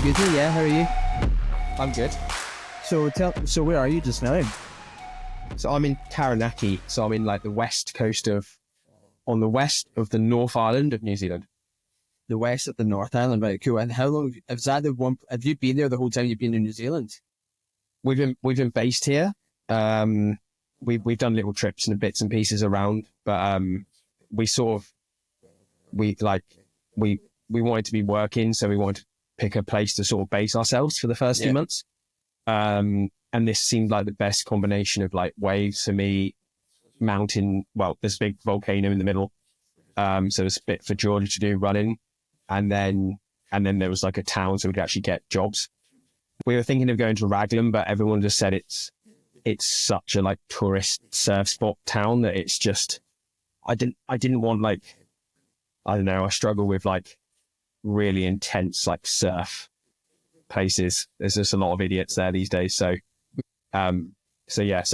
doing good, mate. Yeah, how are you? I'm good. So where are you just now? So I'm in Taranaki. So I'm in like the west coast on the west of the North Island of New Zealand. The west of the North Island, right? Cool. And how long is that? Have you been there the whole time you've been in New Zealand? We've been based here. We've done little trips and bits and pieces around, but we wanted to be working, so we wanted to pick a place to sort of base ourselves for the first few months. And this seemed like the best combination of like waves for me, mountain. Well, there's a big volcano in the middle, so there's a bit for Georgia to do running, and then there was like a town, so we could actually get jobs. We were thinking of going to Raglan, but everyone just said it's such a like tourist surf spot town that it's just I didn't want like, I don't know, I struggle with like really intense like surf places. There's just a lot of idiots there these days. So here's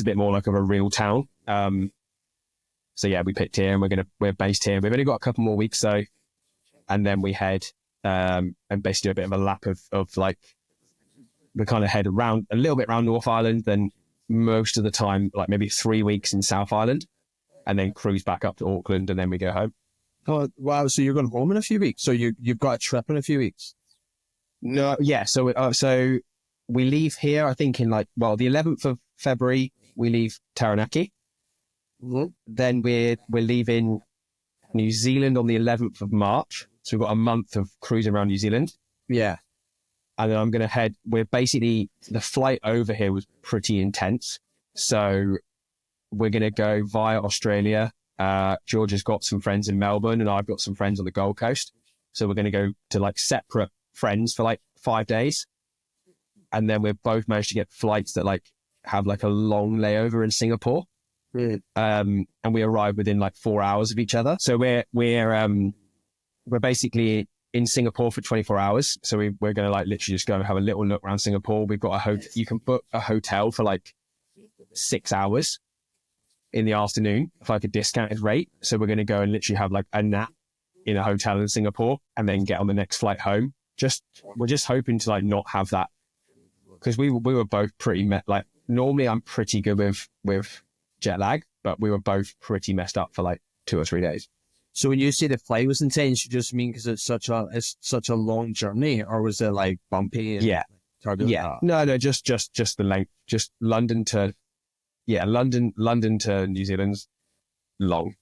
a bit more like of a real town. We picked here and we're based here. We've only got a couple more weeks though, and then we head and basically do a bit of a lap of like, we kind of head around a little bit around North Island, then most of the time like maybe 3 weeks in South Island, and then cruise back up to Auckland, and then we go home. Oh wow! So you're going home in a few weeks? So you've got a trip in a few weeks? No, yeah. So we leave here, I think the 11th of February we leave Taranaki. Mm-hmm. Then we're leaving New Zealand on the 11th of March. So we've got a month of cruising around New Zealand. Yeah. And then I'm going to head, the flight over here was pretty intense. So we're going to go via Australia. Georgia's got some friends in Melbourne and I've got some friends on the Gold Coast. So we're going to go to like separate friends for like 5 days. And then we've both managed to get flights that like have like a long layover in Singapore. Mm. And we arrive within like 4 hours of each other. So we're basically in Singapore for 24 hours. So we're going to like literally just go and have a little look around Singapore. We've got a hotel. You can book a hotel for like 6 hours in the afternoon for like a discounted rate. So we're going to go and literally have like a nap in a hotel in Singapore and then get on the next flight home. We're just hoping to like not have that, because we were both pretty normally I'm pretty good with jet lag, but we were both pretty messed up for like 2 or 3 days. So when you say the flight was intense, you just mean because it's such a long journey, or was it like bumpy? And turbulent? Yeah. No, just the length, just London to New Zealand's long.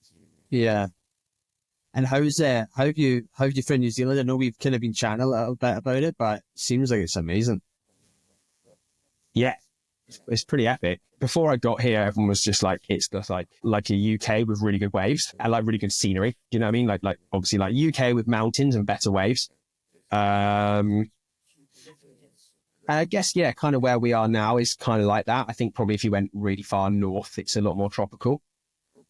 Yeah. And how have you found New Zealand? I know we've kind of been chatting a little bit about it, but it seems like it's amazing. Yeah, it's pretty epic. Before I got here, everyone was just like, it's just like a UK with really good waves and like really good scenery. You know what I mean? Like obviously like UK with mountains and better waves. And I guess, yeah, kind of where we are now is kind of like that. I think probably if you went really far north, it's a lot more tropical.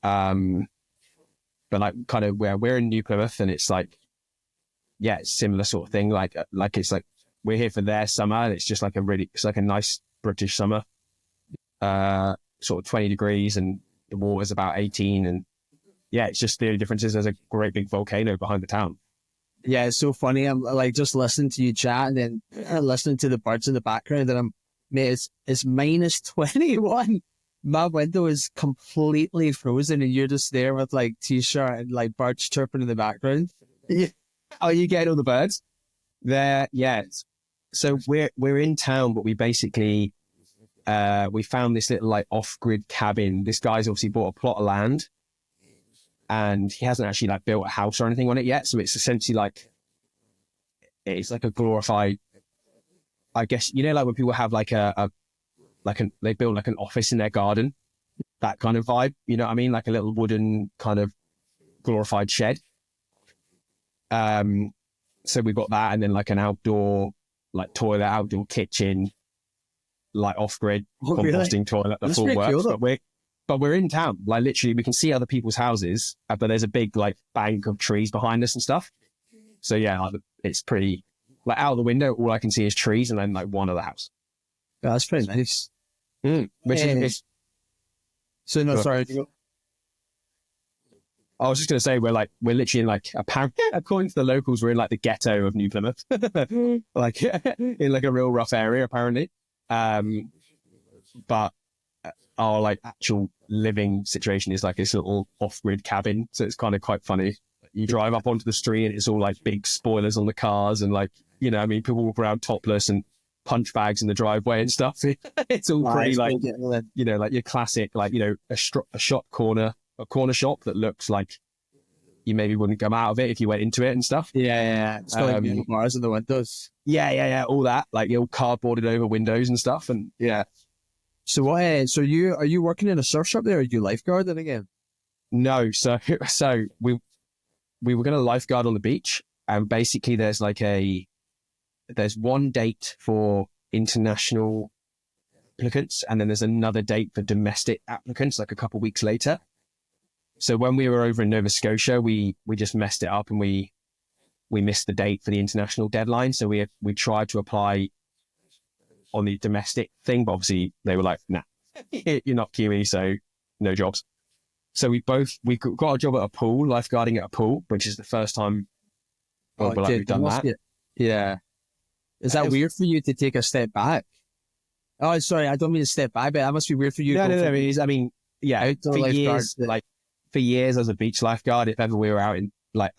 But like kind of where we're in New Plymouth, and it's like, yeah, it's similar sort of thing. Like it's like we're here for their summer, and it's just like it's like a nice British summer, sort of 20 degrees, and the water's about 18. And yeah, it's just the only difference is there's a great big volcano behind the town. Yeah, it's so funny. I'm like just listening to you chat and then listening to the birds in the background, and it's minus 21. My window is completely frozen, and you're just there with like t-shirt and like birds chirping in the background. Yeah. Oh, you get all the birds there? Yeah. So we're in town, but we basically we found this little like off-grid cabin. This guy's obviously bought a plot of land, and he hasn't actually like built a house or anything on it yet. So it's essentially like, it's like a glorified, I guess, you know, like when people have like they build like an office in their garden, that kind of vibe, you know what I mean? Like a little wooden kind of glorified shed. So we've got that, and then like an outdoor like toilet, outdoor kitchen, like off-grid composting toilet, the full works. Cool, but we're in town. Like literally we can see other people's houses, but there's a big like bank of trees behind us and stuff. So yeah, like, it's pretty, like out of the window, all I can see is trees and then like one other house. Yeah, that's pretty nice. Which is so no, sorry. I was just going to say, we're literally in like, apparently, according to the locals, we're in like the ghetto of New Plymouth, like in like a real rough area, apparently. But our like actual living situation is like this little off-grid cabin. So it's kind of quite funny. You drive up onto the street and it's all like big spoilers on the cars and like, you know, I mean, people walk around topless and punch bags in the driveway and stuff. It's all pretty like, you know, like your classic, like, you know, a corner shop that looks like you maybe wouldn't come out of it if you went into it and stuff. Yeah. It's got like little bars in the windows. Yeah. All that, like all cardboarded over windows and stuff. And yeah. So what? So are you working in a surf shop there? Or are you lifeguarding again? No. So we were going to lifeguard on the beach, and basically there's one date for international applicants, and then there's another date for domestic applicants, like a couple of weeks later. So when we were over in Nova Scotia, we just messed it up and we missed the date for the international deadline. So we tried to apply on the domestic thing, but obviously they were like, nah, you're not Kiwi, so no jobs. So we got a job at a pool, lifeguarding at a pool, which is the first time we've done that. Yeah. Is that weird for you to take a step back? Oh, sorry, I don't mean to step back, but that must be weird for you. No. I mean, yeah, for years as a beach lifeguard, if ever we were out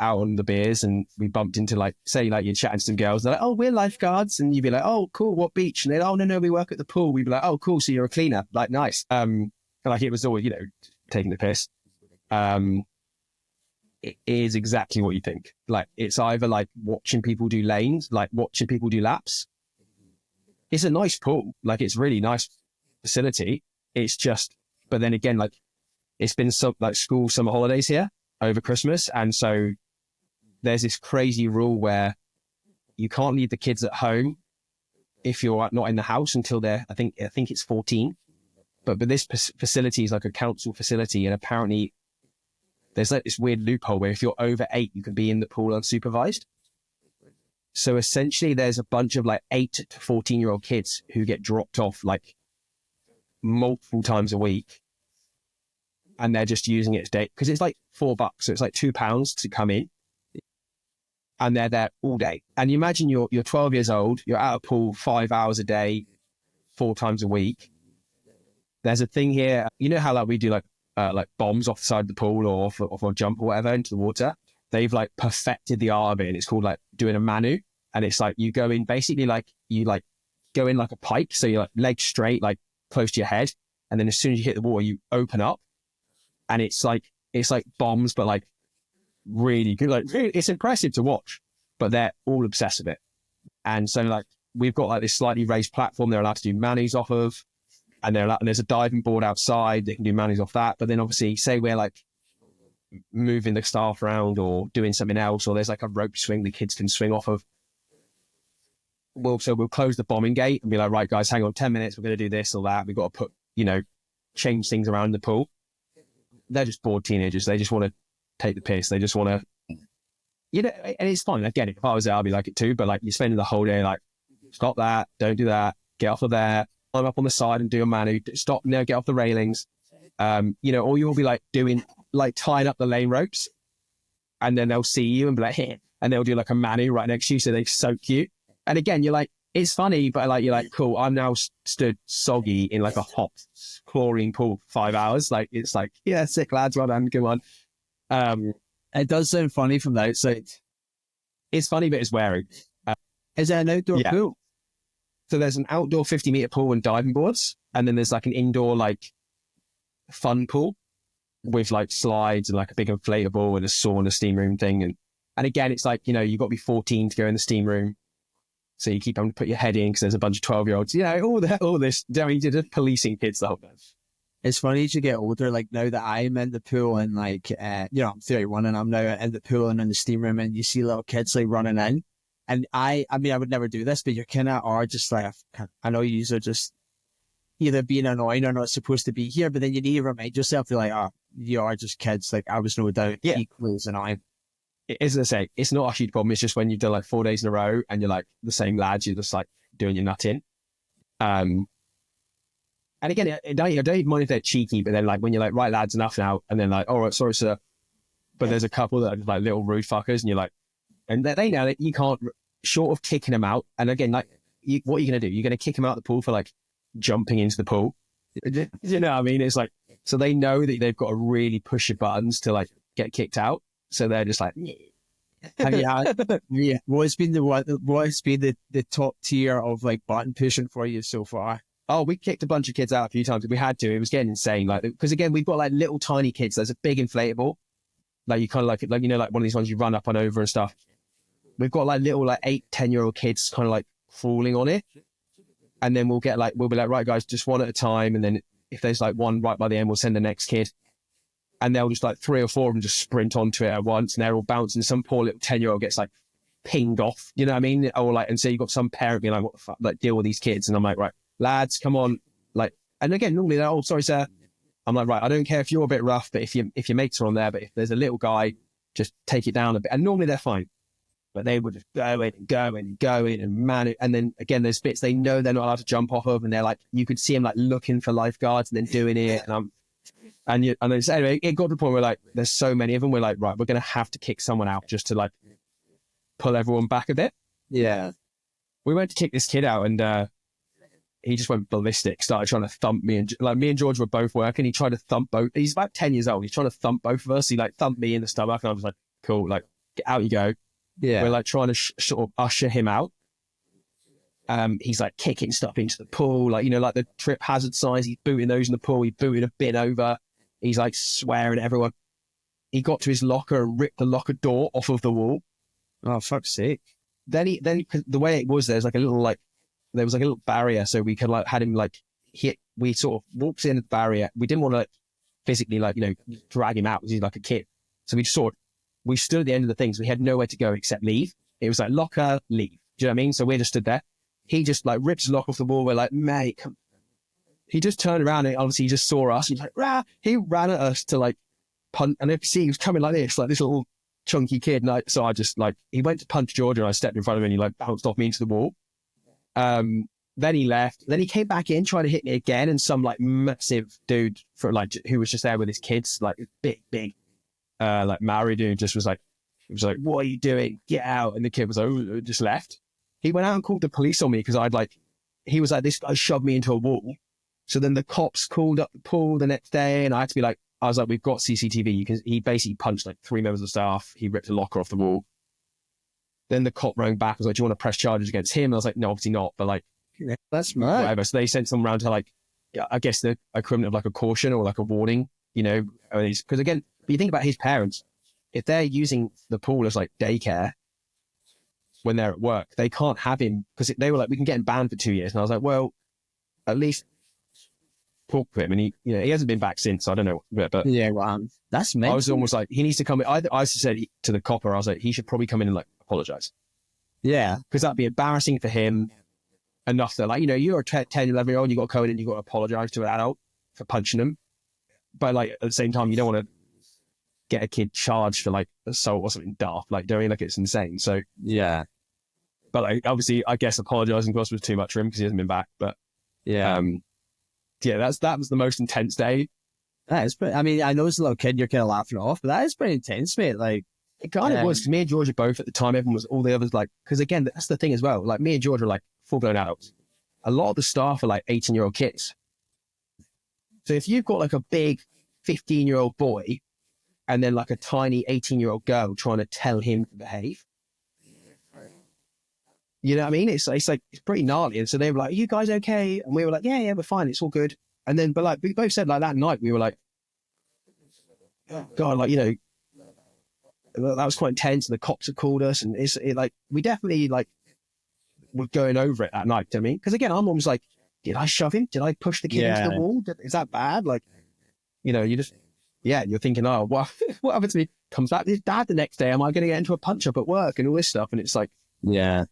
on the beers and we bumped into like, say like you're chatting to some girls, they're like, oh, we're lifeguards. And you'd be like, oh, cool, what beach? And they're like, oh, no, we work at the pool. We'd be like, oh, cool, so you're a cleaner. Like, nice. And like it was always, you know, taking the piss. It is exactly what you think. Like, it's either like watching people do lanes, like watching people do laps. It's a nice pool. Like, it's really nice facility. It's just, but then again, like, it's been like school summer holidays here over Christmas. And so there's this crazy rule where you can't leave the kids at home if you're not in the house until they're, I think it's 14. But this facility is like a council facility. And apparently there's like this weird loophole where if you're over 8, you can be in the pool unsupervised. So essentially there's a bunch of like 8 to 14-year-old kids who get dropped off like multiple times a week. And they're just using it as day, because it's like $4, so it's like £2 to come in, and they're there all day. And you imagine you're 12 years old, you're at a pool 5 hours a day, 4 times a week. There's a thing here, you know how like we do like bombs off the side of the pool or off a jump or whatever into the water. They've like perfected the art of it, and it's called like doing a manu. And it's like you go in basically like you like go in like a pike, so you're like legs straight, like close to your head, and then as soon as you hit the water, you open up. And it's like bombs, but like really good. Like it's impressive to watch, but they're all obsessed with it. And so like we've got like this slightly raised platform they're allowed to do manis off of, and there's a diving board outside they can do manis off that. But then obviously, say we're like moving the staff around or doing something else, or there's like a rope swing the kids can swing off of. We'll close the bombing gate and be like, right guys, hang on 10 minutes, we're going to do this or that. We've got to change things around the pool. They're just bored teenagers. They just want to take the piss. They just want to, and it's fun. I get it. If I was there, I'd be like it too. But like, you're spending the whole day like, stop that, don't do that, get off of there, climb up on the side and do a manu, stop, get off the railings. Or you'll be like tying up the lane ropes, and then they'll see you and be like, here, and they'll do like a manu right next to you, so they soak you. And again, you're like, it's funny, but like, you're like, cool, I'm now stood soggy in like a hot chlorine pool for 5 hours. Like, it's like, yeah, sick lads, well done, come on. It does sound funny from the outside. It's funny, but it's wearing. Is it an outdoor pool? So there's an outdoor 50-meter pool and diving boards. And then there's like an indoor, like, fun pool with like slides and like a big inflatable and a sauna steam room thing. And again, it's like, you've got to be 14 to go in the steam room. So you keep having to put your head in because there's a bunch of 12-year-olds, all this. I mean, you're just policing kids the whole time. It's funny as you get older, like now that I'm in the pool and like, I'm 31 and I'm now in the pool and in the steam room, and you see little kids like running in. And I mean, I would never do this, but you kind of are just like, I know you are just either being annoying or not supposed to be here, but then you need to remind yourself, you're like, oh, you are just kids. Like I was no doubt equally as annoying. As I say, it's not a huge problem. It's just when you've done like 4 days in a row and you're like the same lads, you're just like doing your nut in. And again, I don't even mind if they're cheeky, but then like when you're like, right lads, enough now. And then like, all right, sorry, sir. but there's a couple that are just like little rude fuckers, and you're like, and they know that you can't, short of kicking them out. And again, like, what are you going to do? You're going to kick them out of the pool for like jumping into the pool. You know what I mean? It's like, so they know that they've got to really push your buttons to like get kicked out. So they're just like, Have you had, yeah, what's been the top tier of like button pushing for you so far? oh, we kicked a bunch of kids out a few times. We had to. It was getting insane. Like, because again, we've got like little tiny kids. There's a big inflatable. Like you kind of like, you know, like one of these ones you run up and over and stuff. We've got like little like 8-10-year-old kids kind of like crawling on it. And then we'll be like, right, guys, just one at a time. And then if there's like one right by the end, we'll send the next kid. And they'll just like 3 or 4 of them just sprint onto it at once. And they're all bouncing. Some poor little 10-year-old gets like pinged off, you know what I mean? Or like, and so you've got some parent being like, what the fuck, like deal with these kids. And I'm like, right, lads, come on. Like, and again, normally they're, oh, sorry, sir. I'm like, right, I don't care if you're a bit rough, but if your mates are on there, but if there's a little guy, just take it down a bit. And normally they're fine. But they would just go in and man it. And then again, there's bits they know they're not allowed to jump off of, and they're like, you could see them like looking for lifeguards and then doing it. And anyway, it got to the point where like, there's so many of them. We're like, right, we're going to have to kick someone out just to like pull everyone back a bit. Yeah. We went to kick this kid out, and he just went ballistic, started trying to thump me. And like me and George were both working. He tried to thump both. He's about 10 years old. He's trying to thump both of us. He like thumped me in the stomach, and I was like, cool, like get out you go. Yeah. We're like trying to sort of usher him out. He's like kicking stuff into the pool, like, you know, like the trip hazard signs. He's booting those in the pool. He's booting a bin over. He's like swearing at everyone. He got to his locker and ripped the locker door off of the wall. Oh, fuck's sake. Then the way it was, there was like a little barrier, so we could like had him like hit. We sort of walked in the barrier. We didn't want to like physically like, you know, drag him out because he's like a kid. So we stood at the end of the thing, so we had nowhere to go except leave. It was like locker, leave. Do you know what I mean? So we just stood there. He just like ripped his lock off the wall. We're like, mate, come. He just turned around and obviously he just saw us. He's like, rah! He ran at us to like punch, and if you see, he was coming like this little chunky kid. And so I just like, he went to punch George, and I stepped in front of him, and he like bounced off me into the wall. Then he left. Then he came back in, trying to hit me again, and some like massive dude who was just there with his kids, like big, like Maori dude, just was like, what are you doing? Get out! And the kid was like, oh, just left. He went out and called the police on me because he was like, this guy shoved me into a wall. So then the cops called up the pool the next day, and I was like, we've got CCTV. He basically punched like 3 members of staff. He ripped a locker off the wall. Then the cop rang back, was like, do you want to press charges against him? And I was like, no, obviously not. But like, that's mad. Whatever. So they sent someone around to like, I guess the equivalent of like a caution or like a warning, you know, because again, but you think about his parents, if they're using the pool as like daycare when they're at work, they can't have him, because they were like, we can get him banned for 2 years. And I was like, well, at least talk to him. And he hasn't been back since. So I don't know. But yeah, well, that's mental. I was almost like, he needs to come in. I said to the copper, I was like, he should probably come in and like apologize. Yeah. Because that'd be embarrassing for him enough that like, you know, you're a 10, 11-year-old, you got to go in and you got to apologize to an adult for punching him. But like at the same time, you don't want to get a kid charged for like assault or something daft, like doing, like it's insane. So yeah. But like, obviously, I guess apologizing to us was too much for him because he hasn't been back. But yeah, that was the most intense day. That is pretty, I mean, I know it's a little kid, you're kind of laughing off, but that is pretty intense, mate. Like, it kind of was, because me and George are both at the time, everyone was, all the others like, because again, that's the thing as well. Like me and George are like full-blown adults. A lot of the staff are like 18-year-old kids. So if you've got like a big 15-year-old boy and then like a tiny 18-year-old girl trying to tell him to behave, you know what I mean? It's like, it's pretty gnarly. And so they were like, are you guys okay? And we were like, yeah, we're fine. It's all good. And then, but like, we both said like that night, we were like, oh God, like, you know, that was quite intense. And the cops had called us, and we definitely like were going over it that night. Do you know what I mean? Because again, I'm almost like, did I shove him? Did I push the kid into the wall? Is that bad? Like, you know, you're thinking, oh, what happened to me? Comes back to his dad the next day. Am I going to get into a punch up at work and all this stuff? And it's like, yeah.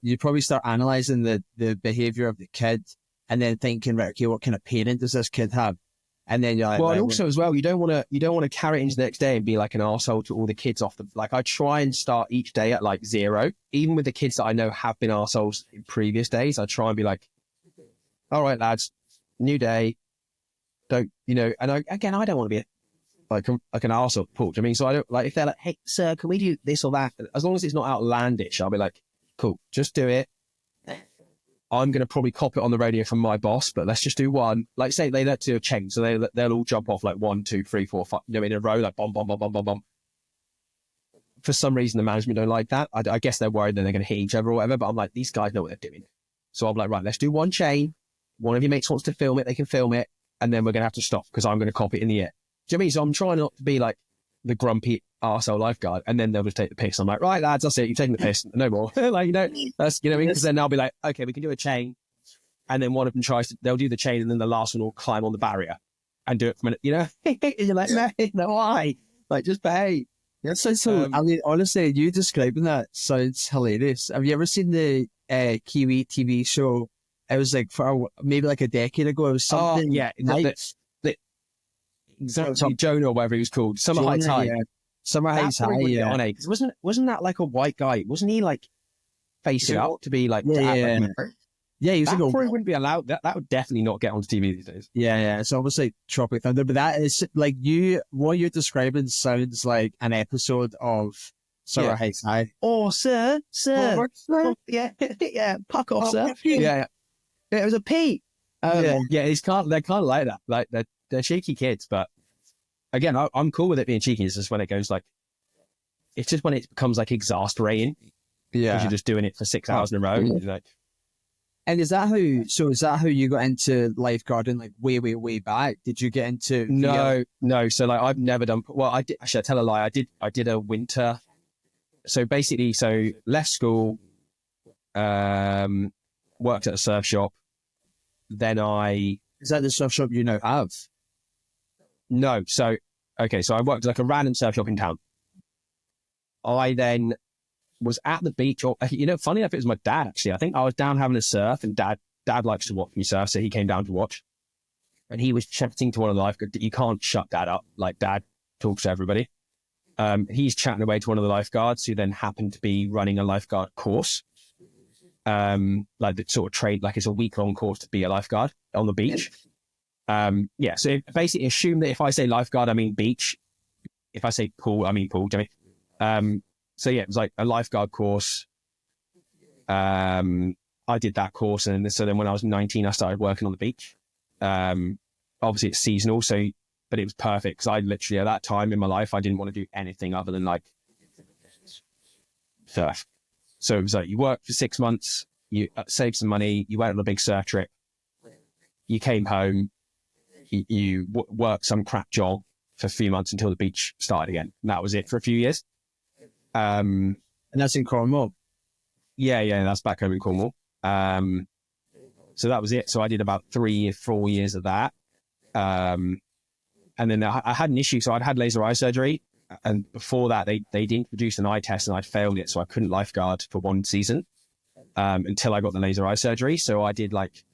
You probably start analyzing the behavior of the kid and then thinking, right, okay, what kind of parent does this kid have? And then you're like, well, and also as well, you don't want to carry it into the next day and be like an arsehole to all the kids off the, like I try and start each day at like 0, even with the kids that I know have been arseholes in previous days. I try and be like, all right, lads, new day. Don't, you know, and I don't want to be like an arsehole at the pool. Do you know what I mean? So I don't like if they're like, hey, sir, can we do this or that? As long as it's not outlandish, I'll be like, cool, just do it. I'm going to probably cop it on the radio from my boss, but let's just do one. Like say they let do a chain, so they'll all jump off like 1, 2, 3, 4, 5, you know, in a row, like bomb, bomb, bomb, bomb, bomb, bomb. For some reason, the management don't like that. I guess they're worried that they're going to hit each other or whatever. But I'm like, these guys know what they're doing. So I'm like, right, let's do one chain. One of your mates wants to film it, they can film it, and then we're going to have to stop because I'm going to cop it in the air. Do you know what I mean? So I'm trying not to be like the grumpy arsehole lifeguard, and then they'll just take the piss. I'm like, right, lads, that's it. You've taken the piss. No more. Like, you know, that's, you know what I mean? Because then they'll be like, okay, we can do a chain. And then one of them they'll do the chain, and then the last one will climb on the barrier and do it from, you know, you're like, no, why? Like, just behave. Yeah, so I mean, honestly, you describing that sounds hilarious. Have you ever seen the Kiwi TV show? It was like maybe like a decade ago. It was something. Oh, yeah. Exactly. Jonah or whatever he was called. Summer High Tide. Yeah. Summer High Tide, yeah. Wasn't that like a white guy? Wasn't he like facing up to be like... Yeah. Yeah, he was that like probably wouldn't be allowed. That would definitely not get onto TV these days. Yeah. It's almost like Tropic Thunder, but that is like what you're describing sounds like an episode of Summer High Tide. Oh, sir. Oh, yeah, puck off, sir. Yeah. It was a P. Yeah, they're kind of like that. Like they're cheeky kids, but again, I'm cool with it being cheeky. It's just when it goes like, it's just when it becomes like exasperating. Yeah, because you're just doing it for 6 hours in a row. Like, and is that how you got into lifeguarding, like way back? Did you get into? No. So like I've never done. Well, I did. Actually, I tell a lie. I did a winter. So basically, left school, worked at a surf shop. Then is that the surf shop you now have? No. So I worked at like a random surf shop in town. I then was at the beach, or you know, funny enough, it was my dad actually. I think I was down having a surf, and dad likes to watch me surf, so he came down to watch. And he was chatting to one of the lifeguards. You can't shut dad up, like dad talks to everybody. He's chatting away to one of the lifeguards, who then happened to be running a lifeguard course. Like the sort of trade, like it's a week-long course to be a lifeguard on the beach. So basically assume that if I say lifeguard, I mean beach. If I say pool, I mean pool. Do you know what I mean? So yeah, it was like a lifeguard course. I did that course, and so then when I was 19, I started working on the beach. Obviously it's seasonal, but it was perfect because I literally at that time in my life I didn't want to do anything other than like surf. So it was like you worked for 6 months, you saved some money, you went on a big surf trip, you came home, you worked some crap job for a few months until the beach started again. And that was it for a few years. And that's in Cornwall. Yeah, that's back home in Cornwall. So that was it. So I did about 3-4 years of that. And then I had an issue. So I'd had laser eye surgery. And before that, they'd introduced an eye test and I'd failed it. So I couldn't lifeguard for one season until I got the laser eye surgery. So I did like,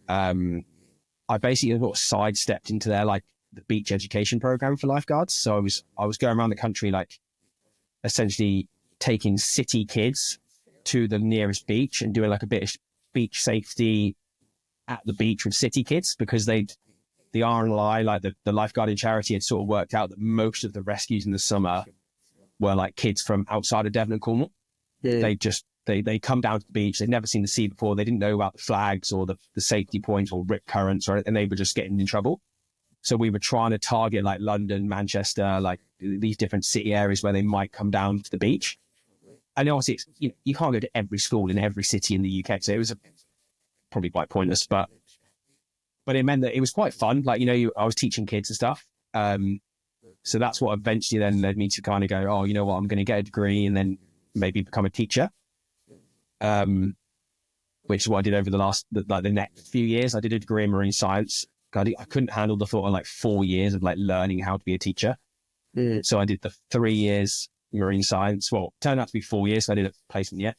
I basically sort of sidestepped into their like the beach education program for lifeguards. So I was going around the country, like essentially taking city kids to the nearest beach and doing like a bit of beach safety at the beach with city kids, because the RNLI, like the lifeguarding charity, had sort of worked out that most of the rescues in the summer were like kids from outside of Devon and Cornwall. Yeah. They come down to the beach, they'd never seen the sea before, they didn't know about the flags or the safety points or rip currents, and they were just getting in trouble. So we were trying to target like London, Manchester, like these different city areas where they might come down to the beach. And obviously, you can't go to every school in every city in the UK, so it was probably quite pointless, but it meant that it was quite fun. Like, I was teaching kids and stuff. So that's what eventually then led me to kind of go, oh, you know what, I'm going to get a degree and then maybe become a teacher. Which is what I did over the next few years. I did a degree in marine science. I couldn't handle the thought of like 4 years of like learning how to be a teacher. So I did the 3 years marine science. Well, it turned out to be 4 years. So I did a placement year.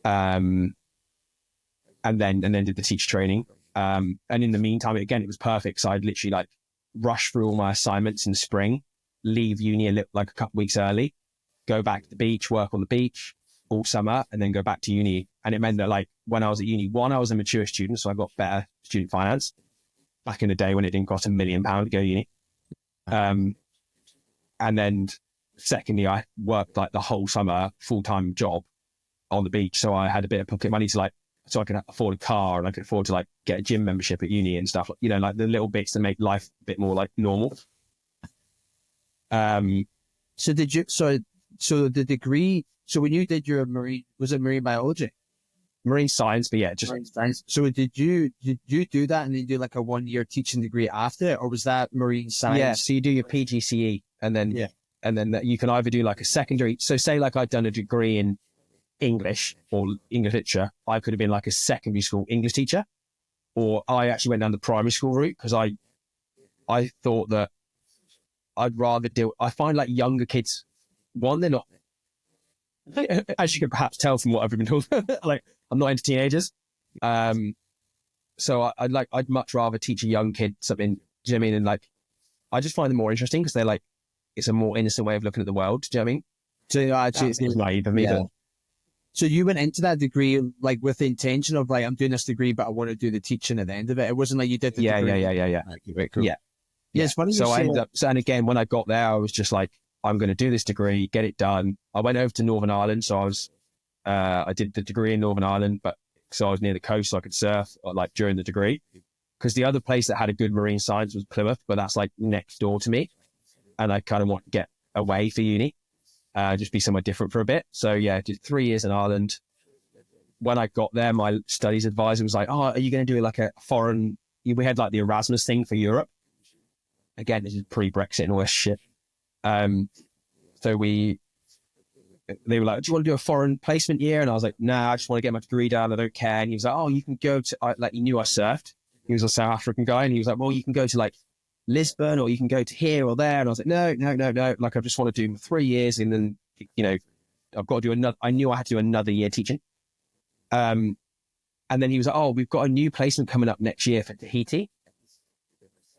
And then did the teacher training. And in the meantime, again, it was perfect. So I'd literally like rush through all my assignments in spring, leave uni like a couple weeks early, go back to the beach, work on the beach all summer, and then go back to uni. And it meant that like when I was at uni, I was a mature student, so I got better student finance back in the day when it didn't cost £1 million to go to uni. And then secondly, I worked like the whole summer, full-time job on the beach. So I had a bit of pocket money so I could afford a car, and I could afford to like get a gym membership at uni and stuff, you know, like the little bits that make life a bit more like normal. So did you, so the degree, so when you did your marine, was it marine biology? Marine science, but yeah, just Marine science. So did you do that and then do like a 1-year teaching degree after it, or was that marine science? yeah. So you do your PGCE, and then you can either do like a secondary. So say like I'd done a degree in English or English literature, I could have been like a secondary school English teacher, or I actually went down the primary school route because I thought that I'd rather I find like younger kids, one, they're not, as you can perhaps tell from what I've been talking about, like I'm not into teenagers. So I'd much rather teach a young kid something, do you know what I mean? And like, I just find them more interesting because they're like, it's a more innocent way of looking at the world. Do you know what I mean? So actually, it's naive of me, but so you went into that degree like with the intention of like, I'm doing this degree, but I want to do the teaching at the end of it. It wasn't like you did the degree. Yeah. Right, cool. Yeah, it's funny. So I ended up, and again, when I got there, I was just like, I'm going to do this degree, get it done. I went over to Northern Ireland, so I did the degree in Northern Ireland, but so I was near the coast, so I could surf like during the degree. Because the other place that had a good marine science was Plymouth, but that's like next door to me, and I kind of want to get away for uni. Just be somewhere different for a bit. So yeah, I did 3 years in Ireland. When I got there, my studies advisor was like, "Oh, are you going to do like a foreign?" We had like the Erasmus thing for Europe. Again, this is pre-Brexit and all this shit. So they were like, "Do you want to do a foreign placement year?" And I was like, "Nah, I just want to get my degree done. I don't care." And he was like, "Oh, you can go to," like he knew I surfed. He was a South African guy, and he was like, "Well, you can go to like Lisbon, or you can go to here or there." And I was like, no. Like, I just want to do 3 years, and then, you know, I've got to do another. I knew I had to do another year teaching. And then he was like, "Oh, we've got a new placement coming up next year for Tahiti."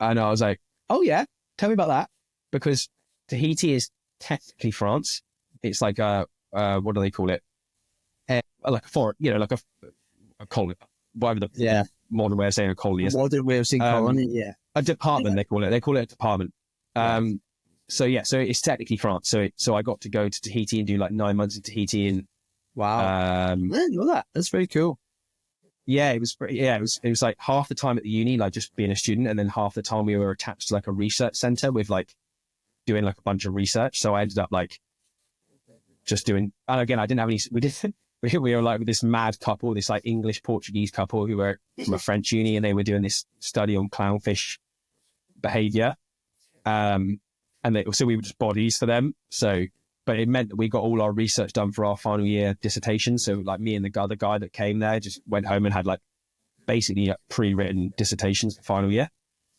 And I was like, "Oh yeah, tell me about that," because Tahiti is technically France. It's like what do they call it? Like a foreign, you know, like a colony, whatever the modern way of saying a colony is. Modern way of saying colony, yeah. A department, they call it. They call it a department. So yeah, so it's technically France. So I got to go to Tahiti and do like 9 months in Tahiti, and wow, I didn't know that. That's very cool. Yeah, it was like half the time at the uni, like just being a student, and then half the time we were attached to like a research center with like doing like a bunch of research. So I ended up like just doing, and again, I didn't have any, we were like with this mad couple, this like English Portuguese couple who were from a French uni, and they were doing this study on clownfish behavior. So we were just bodies for them. So, but it meant that we got all our research done for our final year dissertation. So like me and the other guy that came there just went home and had like basically like pre-written dissertations for final year.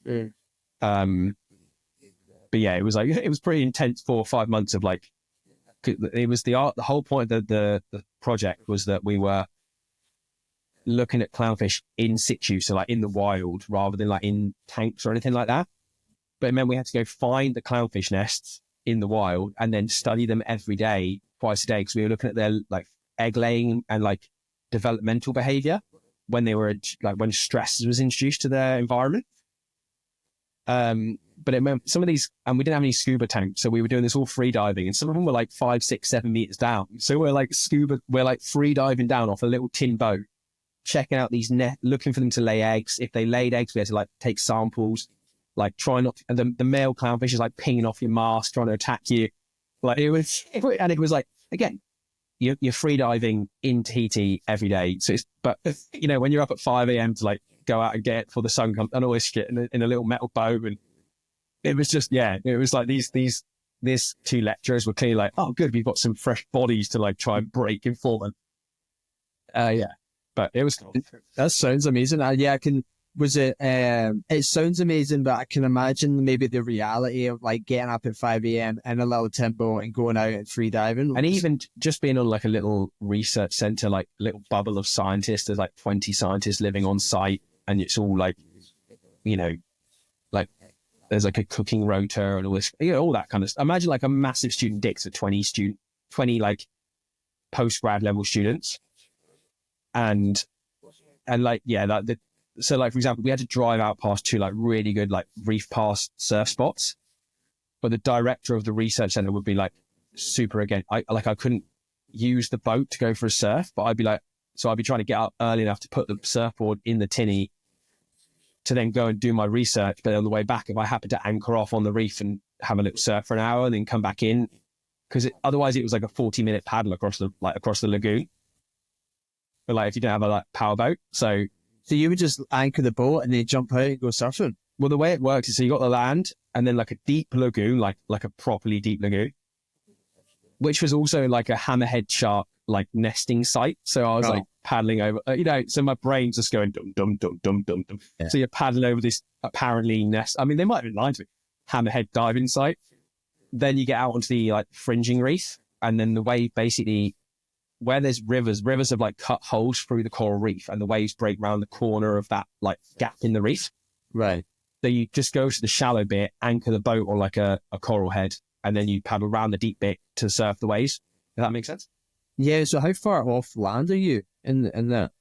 But yeah, it was pretty intense 4 or 5 months of like, it was the whole point of the project was that we were looking at clownfish in situ, so like in the wild rather than like in tanks or anything like that. But it meant we had to go find the clownfish nests in the wild and then study them every day, twice a day, because we were looking at their like egg laying and like developmental behavior when they were like when stress was introduced to their environment. But it meant some of these, and we didn't have any scuba tanks, so we were doing this all free diving, and some of them were like 5, 6, 7 meters down. So we're like free diving down off a little tin boat, checking out these looking for them to lay eggs. If they laid eggs, we had to like take samples, like try not to, and the male clownfish is like pinging off your mask, trying to attack you. Like it was like, again, you're free diving in Tahiti every day. So but you know, when you're up at 5 a.m. to like go out and get before the sun comes and all this shit in a little metal boat, and it was just, yeah, it was like these 2 lecturers were clearly like, oh good, we've got some fresh bodies to like try and break in form. Yeah, but it was cool. That sounds amazing. It sounds amazing, but I can imagine maybe the reality of like getting up at 5 a.m. in a little tempo and going out and free diving. And even just being on like a little research center, like little bubble of scientists, there's like 20 scientists living on site, and it's all like, you know, like there's like a cooking rotor and all this, you know, all that kind of stuff. Imagine like a massive student dicks of 20 like post-grad level students. And like, yeah, like so like, for example, we had to drive out past 2 like really good, like reef past surf spots. but the director of the research center would be like super again. I couldn't use the boat to go for a surf, but I'd be trying to get up early enough to put the surfboard in the tinny to then go and do my research. But on the way back, if I happened to anchor off on the reef and have a little surf for an hour and then come back in, because otherwise it was like a 40-minute paddle across the lagoon. But like if you don't have a like power boat, so you would just anchor the boat and then jump out and go surfing. Well, the way it works is so you got the land and then like a deep lagoon, like a properly deep lagoon, which was also like a hammerhead shark like nesting site. So I was like paddling over, so my brain's just going dum dum dum dum dum dum. Yeah. So you're paddling over this apparently nest. I mean, they might have been lying to me. Hammerhead diving site. Then you get out onto the like fringing reef, and then the wave basically, where there's rivers have like cut holes through the coral reef, and the waves break around the corner of that like gap in the reef. Right. So you just go to the shallow bit, anchor the boat on like a coral head, and then you paddle around the deep bit to surf the waves. Does that make sense? Yeah. So how far off land are you in that?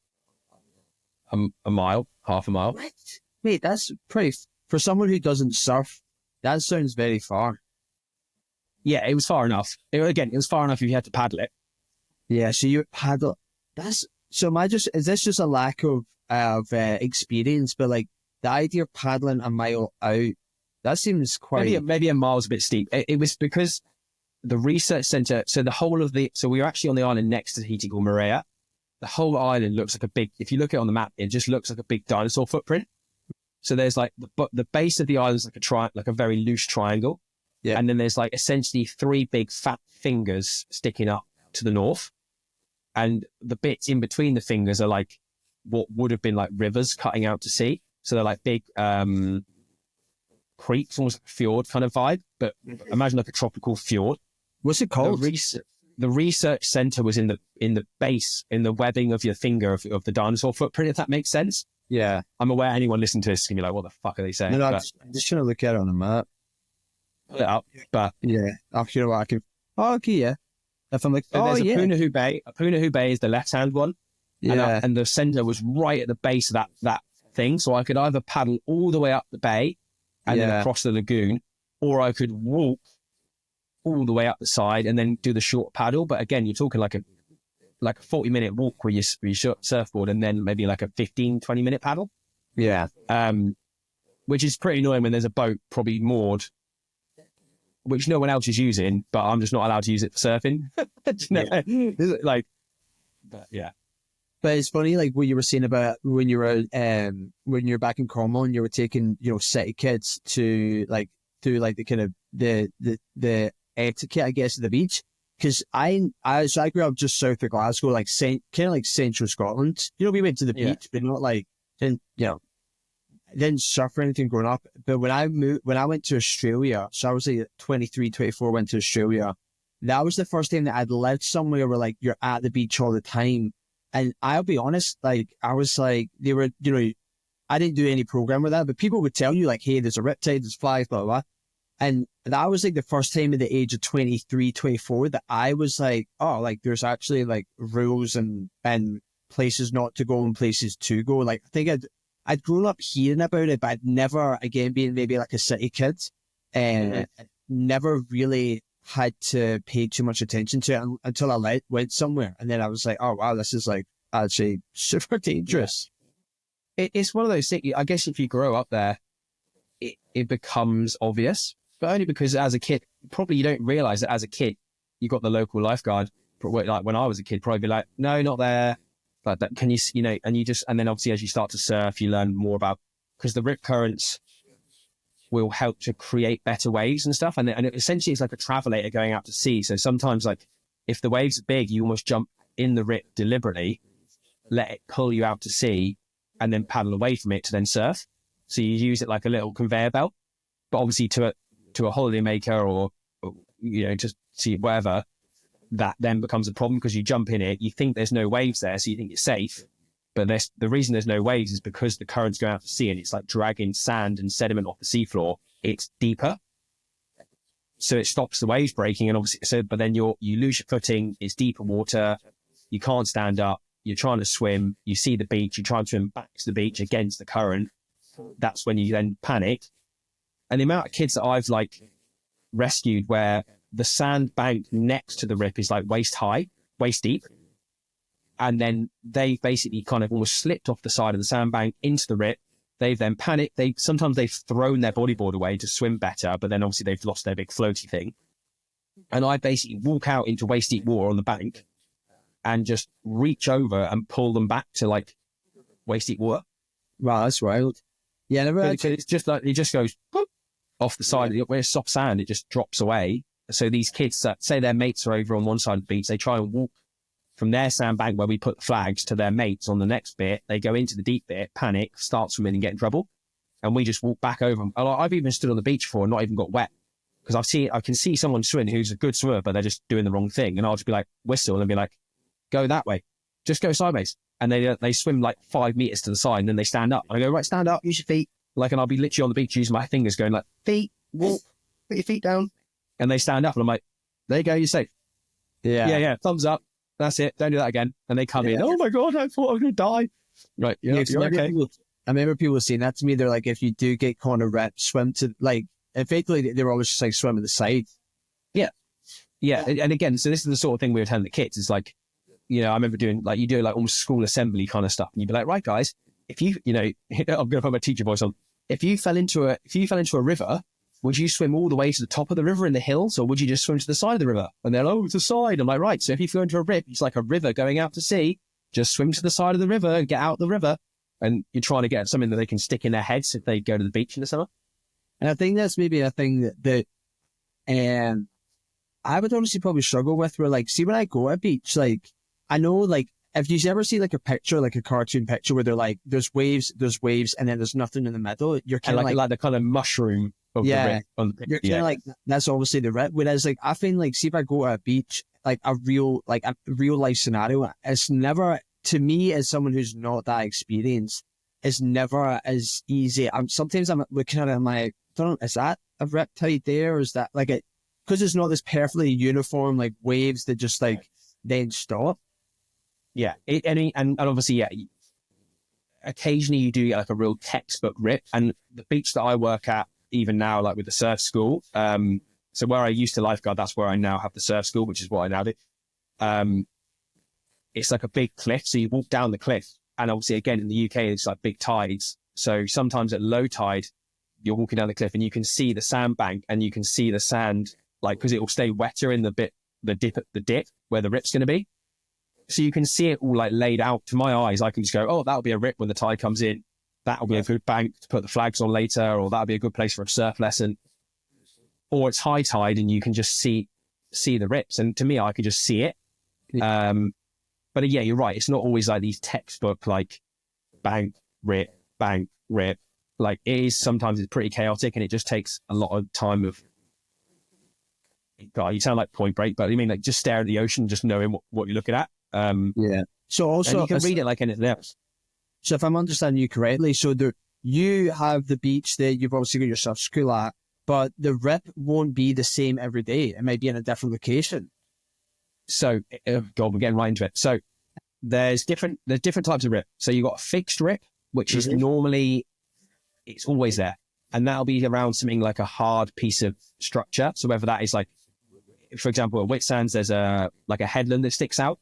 A mile, half a mile. What? Mate, that's pretty, for someone who doesn't surf, that sounds very far. Yeah, it was far enough. It was far enough if you had to paddle it. Yeah, so you paddle. Is this just a lack of experience? But like the idea of paddling a mile out, that seems quite. Maybe a mile's a bit steep. It was because the research center. So we were actually on the island next to Tahiti called Moorea. The whole island looks like a big. If you look at it on the map, it just looks like a big dinosaur footprint. So there's like the base of the island is like a very loose triangle. Yeah. And then there's like essentially 3 big fat fingers sticking up to the north. And the bits in between the fingers are like what would have been like rivers cutting out to sea. So they're like big creeks, almost like a fjord kind of vibe. But imagine like a tropical fjord. What's it called? The research center was in the base, in the webbing of your finger of the dinosaur footprint, if that makes sense. Yeah. I'm aware anyone listening to this can be like, what the fuck are they saying? No, I'm just trying to look at it on the map. Pull it up, but yeah, you know what, I can. Oh, okay, yeah. If I'm like, there's a Punahou Bay. A Punahou Bay is the left-hand one. Yeah, and the center was right at the base of that thing, so I could either paddle all the way up the bay and then across the lagoon, or I could walk all the way up the side and then do the short paddle. But again, you're talking like a 40-minute walk where you surfboard, and then maybe like a 15-20-minute paddle. Yeah. Which is pretty annoying when there's a boat probably moored, which no one else is using, but I'm just not allowed to use it for surfing. But it's funny, like what you were saying about when you were back in Cornwall and you were taking, city kids to like do like the kind of the etiquette, I guess, of the beach. Because I grew up just south of Glasgow, like kind of like central Scotland. We went to the beach, but not like didn't surf or anything growing up. But when I went to Australia, so I was like 23, 24, went to Australia. That was the first time that I'd lived somewhere where like you're at the beach all the time. And I'll be honest, like I was like, they were, I didn't do any program with that, but people would tell you like, hey, there's a riptide, there's flies, blah, blah, blah. And that was like the first time at the age of 23, 24 that I was like, oh, like there's actually like rules and places not to go and places to go. Like I think I'd grown up hearing about it, but I'd never, again, being maybe like a city kid, and never really had to pay too much attention to it until I went somewhere. And then I was like, oh, wow, this is like actually super dangerous. Yeah. It's one of those things, I guess if you grow up there, it becomes obvious, but only because as a kid, probably you don't realize that as a kid, you got the local lifeguard, like when I was a kid, probably be like, no, not there. Like that, can you, and then obviously as you start to surf, you learn more about, because the rip currents will help to create better waves and stuff. And essentially it's like a travelator going out to sea. So sometimes like if the waves are big, you almost jump in the rip deliberately, let it pull you out to sea and then paddle away from it to then surf. So you use it like a little conveyor belt, but obviously to a holiday maker or just see whatever, that then becomes a problem because you jump in it, you think there's no waves there, so you think it's safe. But the reason there's no waves is because the current's going out to sea and it's like dragging sand and sediment off the seafloor. It's deeper. So it stops the waves breaking. And obviously, but then you lose your footing. It's deeper water. You can't stand up. You're trying to swim. You see the beach. You try and swim back to the beach against the current. That's when you then panic. And the amount of kids that I've like rescued where the sand bank next to the rip is like waist high, waist deep. And then they basically kind of almost slipped off the side of the sandbank into the rip. They've then panicked. Sometimes they've thrown their bodyboard away to swim better, but then obviously they've lost their big floaty thing. And I basically walk out into waist deep water on the bank and just reach over and pull them back to like waist deep water. Wow, that's wild. Yeah, never actually. It's just like, it just goes whoop, off the side. Where it's soft sand, it just drops away. So these kids, say their mates are over on one side of the beach, they try and walk from their sandbank where we put the flags to their mates on the next bit. They go into the deep bit, panic, start swimming and get in trouble. And we just walk back over them. I've even stood on the beach before and not even got wet. Because I can see someone swim who's a good swimmer, but they're just doing the wrong thing. And I'll just be like, whistle and be like, go that way. Just go sideways. And they swim like 5 meters to the side and then they stand up. And I go, right, stand up, use your feet. Like, and I'll be literally on the beach using my fingers going like, feet, walk, put your feet down. And they stand up and I'm like, there you go, you're safe. Yeah, thumbs up. That's it. Don't do that again. And they come in. Oh my God, I thought I was going to die. Right. You're okay. I remember people saying that to me. They're like, if you do get caught in a rip, swim to, like, effectively, they were always just like swim to the side. Yeah. Yeah. And again, so this is the sort of thing we were telling the kids. It's like, I remember doing like, you do like almost school assembly kind of stuff. And you'd be like, right, guys, if you, I'm going to put my teacher voice on. If you fell into a river, would you swim all the way to the top of the river in the hills, or would you just swim to the side of the river? And they're like, oh, it's the side. I'm like, right. So if you go into a rip, it's like a river going out to sea. Just swim to the side of the river and get out the river. And you're trying to get something that they can stick in their heads if they go to the beach in the summer. And I think that's maybe a thing that I would honestly probably struggle with, where like, see, when I go to a beach, like, I know, like, if you ever see like a picture, like a cartoon picture where they're like, there's waves, and then there's nothing in the middle, you're kind of like the kind of mushroom of the rip on the picture. You're kind of like, that's obviously the rip. Whereas like, I think like, see, if I go to a beach, like a real life scenario, it's never, to me, as someone who's not that experienced, it's never as easy. Sometimes I'm looking at it, I'm like, I don't know, is that a rip tight there? Or is that like it? Because it's not this perfectly uniform, like waves that just like then stop. Yeah. And obviously, yeah, occasionally you do get like a real textbook rip. And the beach that I work at, even now, like with the surf school, so where I used to lifeguard, that's where I now have the surf school, which is what I now do. It's like a big cliff. So you walk down the cliff. And obviously, again, in the UK, it's like big tides. So sometimes at low tide, you're walking down the cliff and you can see the sandbank and you can see the sand, like, because it will stay wetter in the dip where the rip's going to be. So you can see it all like laid out. To my eyes, I can just go, oh, that'll be a rip when the tide comes in. That'll be a good bank to put the flags on later, or that'll be a good place for a surf lesson. Or it's high tide and you can just see the rips. And to me, I could just see it. But yeah, you're right. It's not always like these textbook, like bank, rip. Like it is, sometimes it's pretty chaotic and it just takes a lot of time of, God, you sound like Point Break, but I mean, like just stare at the ocean, just knowing what you're looking at. Yeah. So also, and you can read it like anything else. So if I'm understanding you correctly, so you have the beach that you've obviously got your surf school at, but the rip won't be the same every day. It might be in a different location. So, God, we're getting right into it. So there's different types of rip. So you've got a fixed rip, which is normally, it's always there. And that'll be around something like a hard piece of structure. So whether that is like, for example, at Whitsands, there's a headland that sticks out.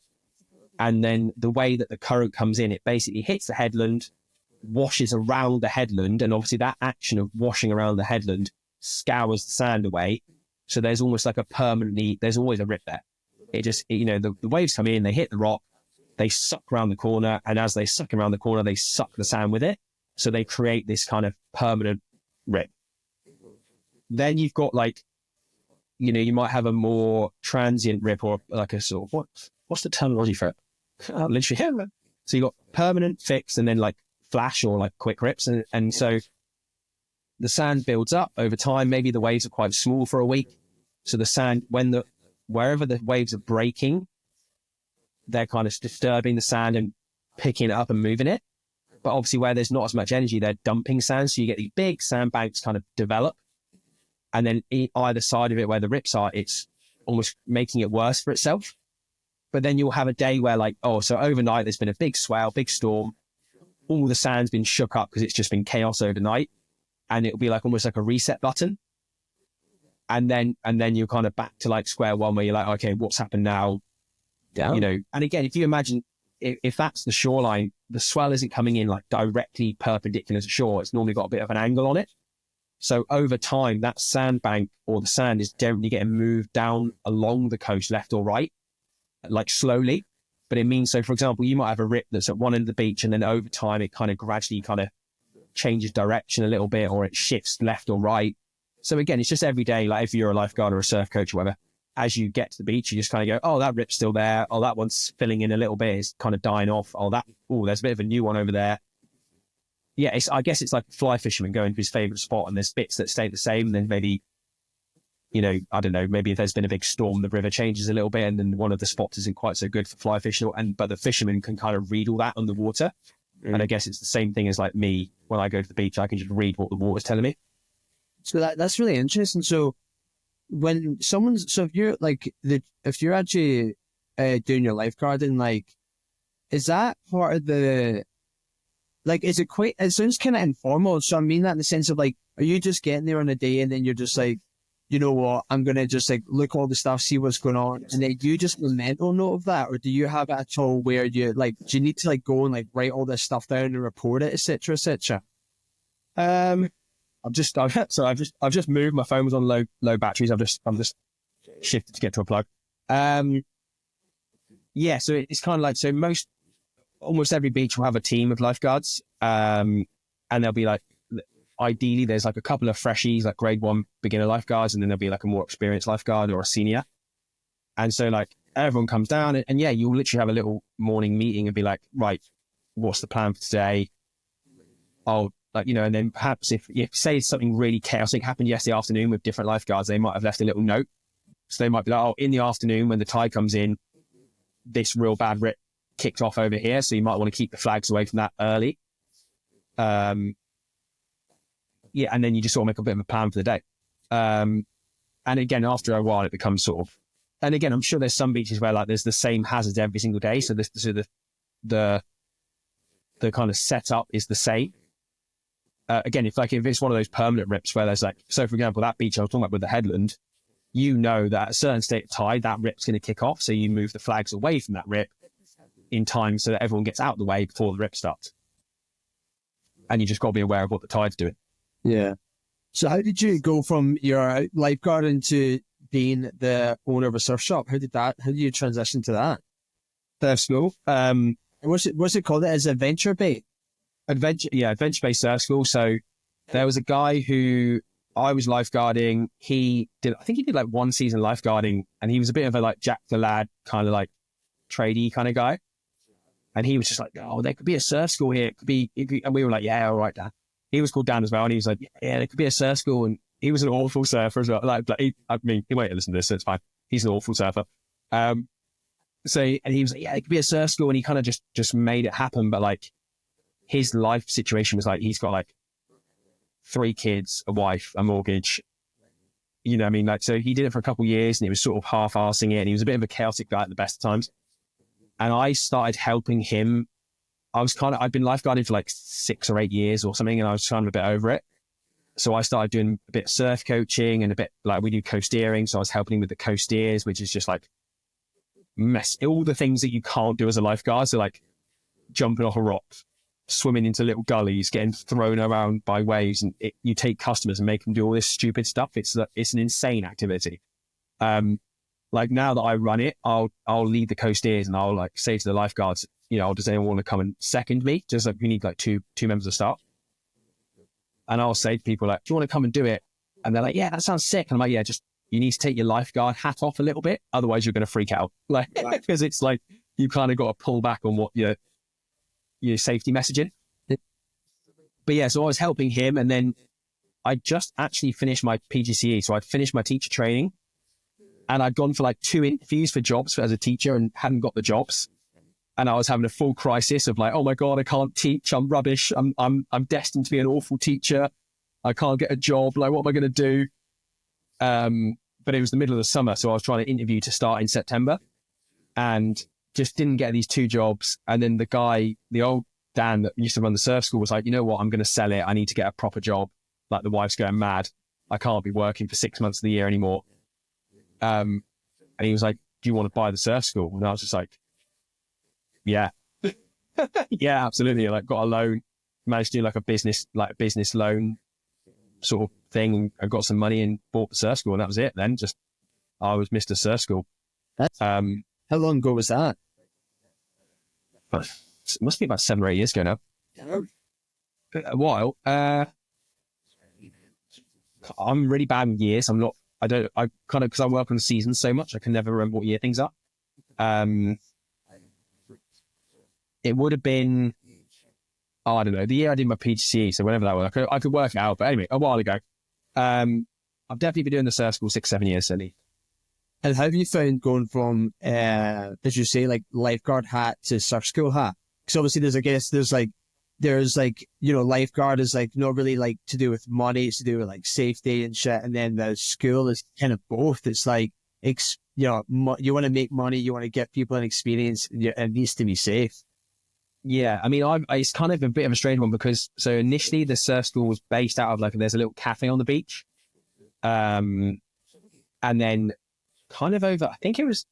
And then the way that the current comes in, it basically hits the headland, washes around the headland. And obviously that action of washing around the headland scours the sand away. So there's almost like there's always a rip there. The waves come in, they hit the rock, they suck around the corner. And as they suck around the corner, they suck the sand with it. So they create this kind of permanent rip. Then you've got like, you might have a more transient rip, or like a sort of, what's the terminology for it? Literally. So you've got permanent, fixed, and then like flash or like quick rips. And so the sand builds up over time. Maybe the waves are quite small for a week. So the sand, wherever the waves are breaking, they're kind of disturbing the sand and picking it up and moving it. But obviously where there's not as much energy, they're dumping sand. So you get these big sandbanks kind of develop. And then either side of it where the rips are, it's almost making it worse for itself. But then you'll have a day where so overnight there's been a big swell, big storm. All the sand's been shook up because it's just been chaos overnight. And it'll be like almost like a reset button. And then you're kind of back to like square one where you're like, okay, what's happened now? Yeah. You know, and again, if you imagine if that's the shoreline, the swell isn't coming in like directly perpendicular to shore. It's normally got a bit of an angle on it. So over time, that sandbank or the sand is generally getting moved down along the coast, left or right, like slowly. But it means, so for example, you might have a rip that's at one end of the beach, and then over time, it kind of gradually kind of changes direction a little bit, or it shifts left or right. So again, it's just every day, like if you're a lifeguard or a surf coach or whatever, as you get to the beach, you just kind of go, oh, that rip's still there. Oh, that one's filling in a little bit. It's kind of dying off. Oh, there's a bit of a new one over there. Yeah, I guess it's like a fly fisherman going to his favorite spot, and there's bits that stay the same. And then maybe, you know, I don't know, maybe if there's been a big storm, the river changes a little bit, and then one of the spots isn't quite so good for fly fishing. But the fisherman can kind of read all that on the water. And I guess it's the same thing as like me. When I go to the beach, I can just read what the water's telling me. So that's really interesting. So when if you're like if you're actually doing your lifeguarding, like, is that part of the, like, is it quite, it sounds kind of informal. So I mean that in the sense of like, are you just getting there on a day and then you're just like, you know what, I'm going to just like look all the stuff, see what's going on. And then you just make a mental note of that? Or do you have it at all where you like, do you need to like go and like write all this stuff down and report it, et cetera, et cetera? I've just moved. My phone was on low batteries. I'm just shifted to get to a plug. Yeah. So it's kind of like, so almost every beach will have a team of lifeguards. And they'll be like, ideally there's like a couple of freshies, like grade 1 beginner lifeguards. And then there'll be like a more experienced lifeguard or a senior. And so like everyone comes down and yeah, you'll literally have a little morning meeting and be like, right, what's the plan for today? Like, you know, and then perhaps if say something really chaotic happened yesterday afternoon with different lifeguards, they might have left a little note. So they might be like, oh, in the afternoon when the tide comes in, this real bad rip kicked off over here. So you might want to keep the flags away from that early. Yeah. And then you just sort of make a bit of a plan for the day. And again, after a while, it becomes sort of, and again, I'm sure there's some beaches where like there's the same hazards every single day. So the kind of setup is the same. Again, if it's one of those permanent rips where there's like, so for example, that beach I was talking about with the headland, you know that at a certain state of tide, that rip's going to kick off. So you move the flags away from that rip in time so that everyone gets out of the way before the rip starts. And you just got to be aware of what the tide's doing. Yeah. So how did you go from your lifeguarding to being the owner of a surf shop? How did you transition to that? Surf school. What's it called? It is Adventure Bay. Adventure-based surf school. So there was a guy who I was lifeguarding. I think he did like 1 season lifeguarding, and he was a bit of a like Jack the Lad kind of like tradey kind of guy. And he was just like, oh, there could be a surf school here. It could be, and we were like, yeah, all right, Dan. He was called Dan as well, and he was like, yeah, there could be a surf school. And he was an awful surfer as well. He won't listen to this, so it's fine. He's an awful surfer. And he was like, yeah, it could be a surf school, and he kind of just made it happen. But like, his life situation was like, he's got like 3 kids, a wife, a mortgage, you know what I mean? Like, so he did it for a couple of years and he was sort of half-arsing it, and he was a bit of a chaotic guy at the best of times. And I started helping him. I'd been lifeguarding for like 6 or 8 years or something, and I was kind of a bit over it. So I started doing a bit of surf coaching and a bit like we do coasteering. So I was helping him with the coasteers, which is just like all the things that you can't do as a lifeguard. So like jumping off a rock, swimming into little gullies, getting thrown around by waves, and you take customers and make them do all this stupid stuff. It's an insane activity. Like now that I run it, I'll lead the coasteers and I'll like say to the lifeguards, you know, does anyone want to come and second me? Just like we need like two members of staff. And I'll say to people like, do you want to come and do it? And they're like, yeah, that sounds sick. And I'm like, yeah, just you need to take your lifeguard hat off a little bit, otherwise you're going to freak out. Like because it's like you kind of got to pull back on what your safety messaging. But yeah, so I was helping him, and then I just actually finished my PGCE. So I'd finished my teacher training, and I'd gone for like 2 interviews for jobs as a teacher and hadn't got the jobs. And I was having a full crisis of like, oh my God, I can't teach. I'm rubbish. I'm destined to be an awful teacher. I can't get a job. Like, what am I going to do? But it was the middle of the summer. So I was trying to interview to start in September and just didn't get these 2 jobs. And then the old Dan that used to run the surf school was like, you know what? I'm going to sell it. I need to get a proper job. Like the wife's going mad. I can't be working for 6 months of the year anymore. And he was like, do you want to buy the surf school? And I was just like, yeah, yeah, absolutely. Like got a loan, managed to do like a business loan sort of thing. I got some money and bought the surf school, and that was it. Then just, I was Mr. Surf School. How long ago was that? But it must be about 7 or 8 years ago now. A while. I'm really bad with years. I because I work on seasons so much, I can never remember what year things are. It would have been, I don't know, the year I did my PGCE, so whenever that was, I could work it out. But anyway, a while ago. I've definitely been doing the surf school 6-7 years, Cindy. And how have you found going from, as you say, like lifeguard hat to surf school hat? Because obviously there's lifeguard is like not really like to do with money, it's to do with like safety and shit. And then the school is kind of both. It's like, you want to make money, you want to get people an experience, and it needs to be safe. Yeah, I mean, it's kind of a bit of a strange one because, so initially the surf school was based out of there's a little cafe on the beach. And then kind of over, I think it was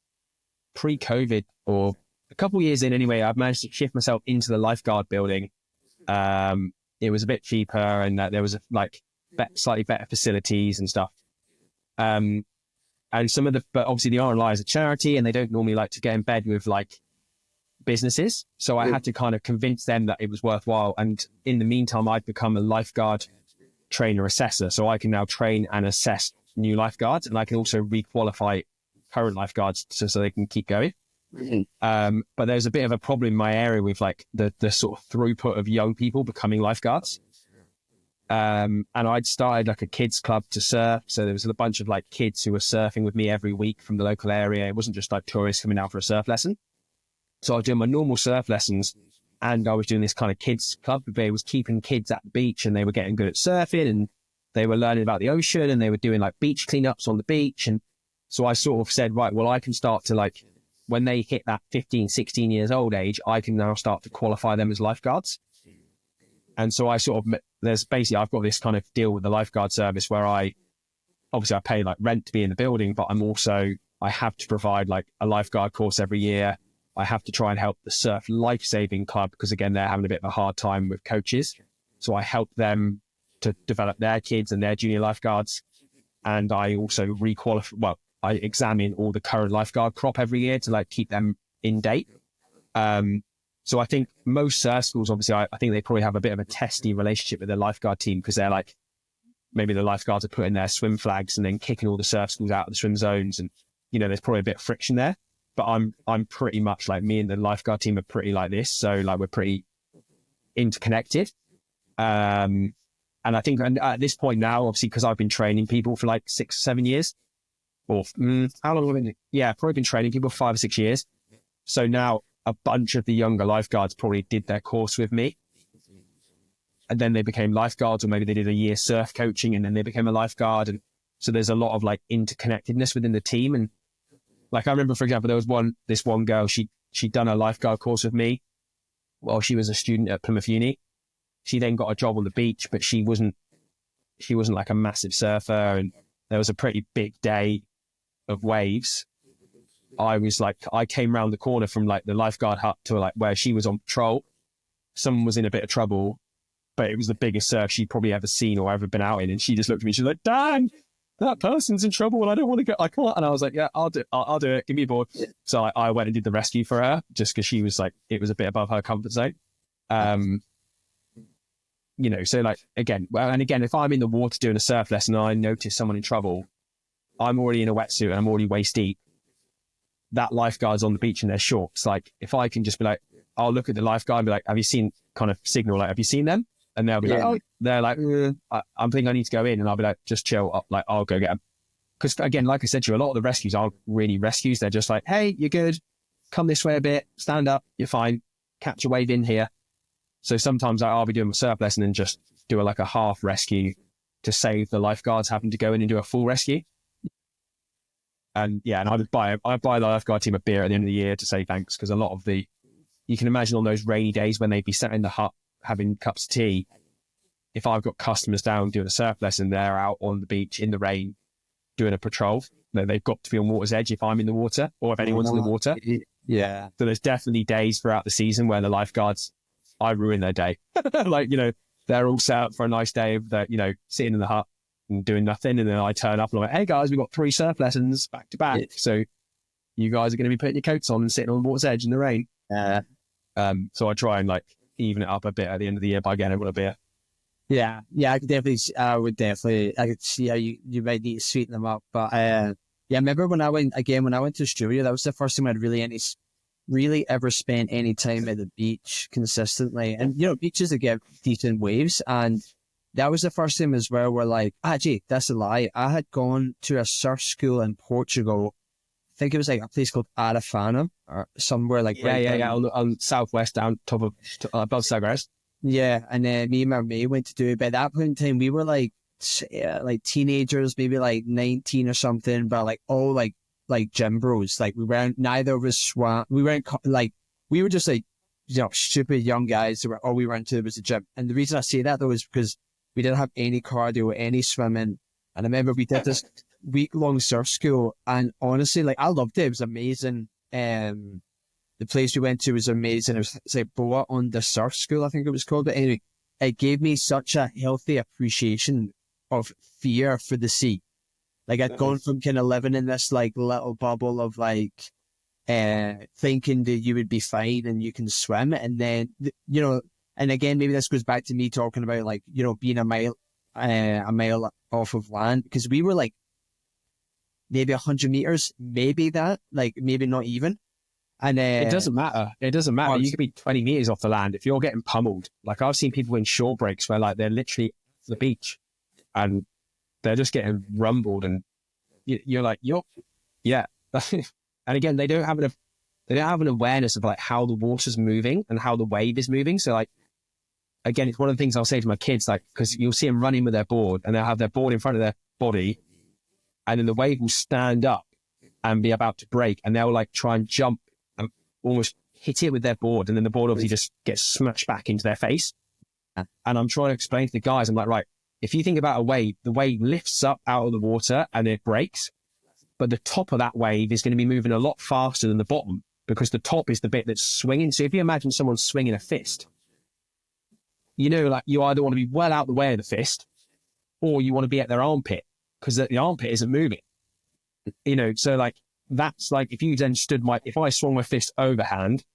pre-COVID or a couple of years in anyway, I've managed to shift myself into the lifeguard building. It was a bit cheaper and there was slightly better facilities and stuff. And but obviously the RLI is a charity and they don't normally like to get in bed with businesses. So I had to kind of convince them that it was worthwhile. And in the meantime, I'd become a lifeguard trainer assessor. So I can now train and assess new lifeguards, and I can also requalify current lifeguards so they can keep going. Mm-hmm. But there's a bit of a problem in my area with the sort of throughput of young people becoming lifeguards. And I'd started a kids club to surf. So there was a bunch of kids who were surfing with me every week from the local area. It wasn't just tourists coming out for a surf lesson. So I was doing my normal surf lessons and I was doing this kind of kids club where it was keeping kids at the beach and they were getting good at surfing and they were learning about the ocean and they were doing beach cleanups on the beach. And so I sort of said, right, well, I can start to when they hit that 15, 16 years old age, I can now start to qualify them as lifeguards. And so I I've got this kind of deal with the lifeguard service where I pay rent to be in the building, but I have to provide a lifeguard course every year. I have to try and help the surf life-saving club because again, they're having a bit of a hard time with coaches. So I help them to develop their kids and their junior lifeguards. And I also I examine all the current lifeguard crop every year to keep them in date. So I think most surf schools, obviously, I think they probably have a bit of a testy relationship with their lifeguard team because they're maybe the lifeguards are putting their swim flags and then kicking all the surf schools out of the swim zones. And, there's probably a bit of friction there. But I'm pretty much me and the lifeguard team are pretty like this. So we're pretty interconnected. And I think at this point now, obviously, because I've been training people for 6 or 7 years, or how long have I been? Yeah, probably been training people for 5 or 6 years. So now a bunch of the younger lifeguards probably did their course with me. And then they became lifeguards, or maybe they did a year surf coaching and then they became a lifeguard. And so there's a lot of interconnectedness within the team. And I remember, for example, there was this one girl, she'd done a lifeguard course with me while she was a student at Plymouth Uni. She then got a job on the beach, but she wasn't a massive surfer. And there was a pretty big day of waves. I came round the corner from the lifeguard hut to where she was on patrol. Someone was in a bit of trouble, but it was the biggest surf she'd probably ever seen or ever been out in. And she just looked at me, she was like, "Dan, that person's in trouble and I don't want to go, I can't." And I was like, "Yeah, I'll do it. Give me a board." So I went and did the rescue for her just because she was it was a bit above her comfort zone. So again, if I'm in the water doing a surf lesson and I notice someone in trouble, I'm already in a wetsuit and I'm already waist deep. That lifeguard's on the beach in their shorts. If I can just be I'll look at the lifeguard and be "Have you seen," kind of signal, "Have you seen them?" And they'll be "Oh," they're "I'm thinking I need to go in," and I'll be "Just chill, I'll go get them." Because again, like I said to you, a lot of the rescues aren't really rescues. They're just "Hey, you're good. Come this way a bit. Stand up. You're fine. Catch a wave in here." So sometimes I'll be doing a surf lesson and just do a half rescue to save the lifeguards having to go in and do a full rescue. And yeah, and I buy the lifeguard team a beer at the end of the year to say thanks, because a lot of you can imagine on those rainy days when they'd be sat in the hut having cups of tea, if I've got customers down doing a surf lesson, they're out on the beach in the rain doing a patrol. They've got to be on water's edge if I'm in the water or if anyone's in the water. Yeah. So there's definitely days throughout the season where the lifeguards, I ruin their day. Like, they're all set up for a nice day of sitting in the hut and doing nothing. And then I turn up and I'm like, hey guys, we've got 3 surf lessons back to back. So you guys are going to be putting your coats on and sitting on the water's edge in the rain. So I try and like even it up a bit at the end of the year by getting everyone a beer. Yeah, I could see how you might need to sweeten them up. But I remember when I went to Australia, that was the first time I'd really ever spent any time at the beach consistently. And, beaches that get decent waves. And that was the first time as well where like, gee, that's a lie. I had gone to a surf school in Portugal. I think it was like a place called Arafana or somewhere like on southwest down top of above Sagres. Yeah, and then me and my mate went to do it. But at that point in time, we were like teenagers, maybe like 19 or something, but like all like gym bros. Like neither of us swam. We were just like, stupid young guys who were all we were into was the gym. And the reason I say that though is because we didn't have any cardio, any swimming. And I remember we did this week-long surf school, and honestly, like I loved it. It was amazing. The place we went to was amazing. It was like Boa on the Surf School, I think it was called. But anyway, it gave me such a healthy appreciation of fear for the sea. Like I'd gone from kind of living in this like little bubble of like thinking that you would be fine and you can swim, and then and again maybe this goes back to me talking about like being a mile off of land, because we were like maybe 100 meters, maybe that, like maybe not even. And it doesn't matter. It doesn't matter. You could be 20 meters off the land. If you're getting pummeled, like I've seen people in shore breaks where like they're literally at the beach and they're just getting rumbled, and you're like, yeah. And again, they don't have an awareness of like how the water's moving and how the wave is moving. So like, again, it's one of the things I'll say to my kids, like, because you'll see them running with their board and they'll have their board in front of their body, and then the wave will stand up and be about to break, and they'll like try and jump and almost hit it with their board, and then the board obviously just gets smashed back into their face. And I'm trying to explain to the guys, I'm like, right, if you think about a wave, the wave lifts up out of the water and it breaks, but the top of that wave is going to be moving a lot faster than the bottom, because the top is the bit that's swinging. So if you imagine someone swinging a fist, like you either want to be well out the way of the fist, or you want to be at their armpit, because the armpit isn't moving. So like, that's like, if you then if I swung my fist overhand,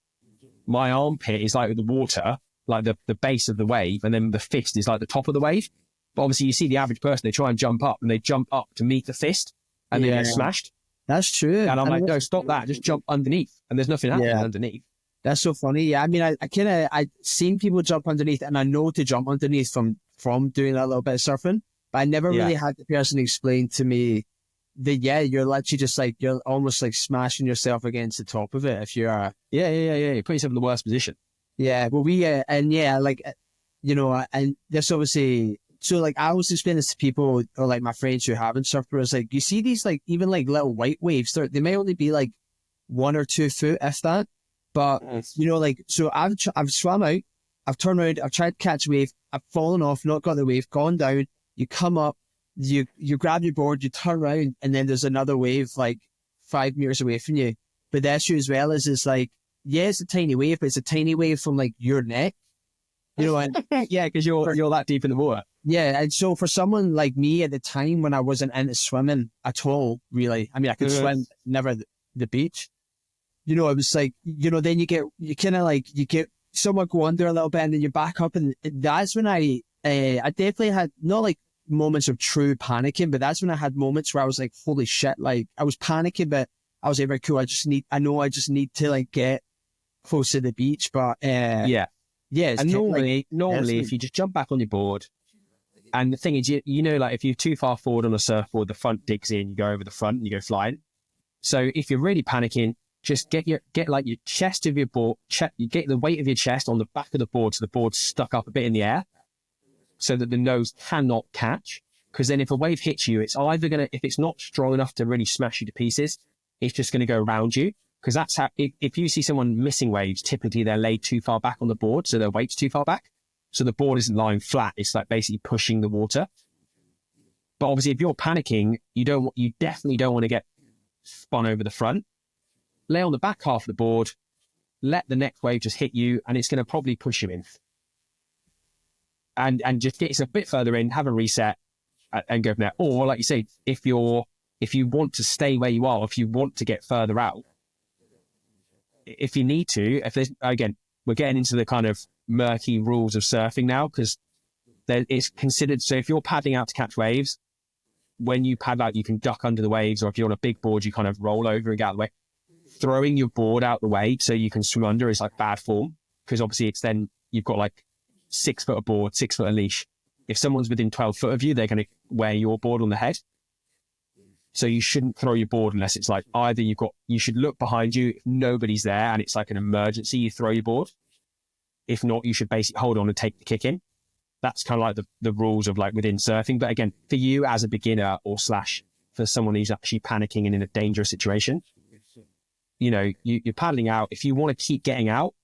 my armpit is like the water, like the base of the wave, and then the fist is like the top of the wave. But obviously you see the average person, they try and jump up, and they jump up to meet the fist, and they get smashed. That's true. And I'm like, no, stop that. Just jump underneath. And there's nothing happening underneath. That's so funny. Yeah. I mean, I've seen people jump underneath, and I know to jump underneath from doing that little bit of surfing, but I never really had the person explain to me that, you're literally just like, you're almost like smashing yourself against the top of it if you're... You put yourself in the worst position. Yeah. Well, and this obviously... So like I always explain this to people or like my friends who haven't surfed, where it's like, you see these like even like little white waves, they may only be like 1 or 2 foot, if that. But like, so I've swam out, I've turned around, I've tried to catch a wave, I've fallen off, not got the wave, gone down, you come up, you grab your board, you turn around, and then there's another wave like 5 meters away from you. But the issue as well is like, it's a tiny wave, but it's a tiny wave from like your neck. And because you're that deep in the water. Yeah, and so for someone like me at the time when I wasn't into swimming at all, really, I mean, I could swim, never the beach. It was like, then you get someone go under a little bit, and then you back up, and that's when I definitely had not like moments of true panicking, but that's when I had moments where I was like, holy shit, like I was panicking, but I was like, very cool. I just need to like get close to the beach, but and normally if you just jump back on your board. And the thing is, like if you're too far forward on a surfboard, the front digs in, you go over the front and you go flying. So if you're really panicking, just get like your chest of your board, you get the weight of your chest on the back of the board, so the board's stuck up a bit in the air, so that the nose cannot catch. Because then if a wave hits you, it's either if it's not strong enough to really smash you to pieces, it's just going to go around you. Because that's how, if you see someone missing waves, typically they're laid too far back on the board, so their weight's too far back. So the board isn't lying flat. It's like basically pushing the water. But obviously if you're panicking, you definitely don't want to get spun over the front. Lay on the back half of the board, let the next wave just hit you, and it's going to probably push you in. And just get yourself a bit further in, have a reset, and go from there. Or like you say, if you want to stay where you are, if you want to get further out, if you need to, if there's, again, we're getting into the kind of murky rules of surfing now, because it's considered, so if you're paddling out to catch waves, when you paddle out, you can duck under the waves, or if you're on a big board, you kind of roll over and get out of the way. Throwing your board out the way so you can swim under is like bad form, because obviously it's then you've got like 6 foot of board, 6 foot of leash. If someone's within 12 foot of you, they're going to wear your board on the head. So you shouldn't throw your board unless it's like either you should look behind you. If nobody's there and it's like an emergency, you throw your board. If not, you should basically hold on and take the kick in. That's kind of like the rules of like within surfing. But again, for you as a beginner or / for someone who's actually panicking and in a dangerous situation, you're paddling out. If you want to keep getting out,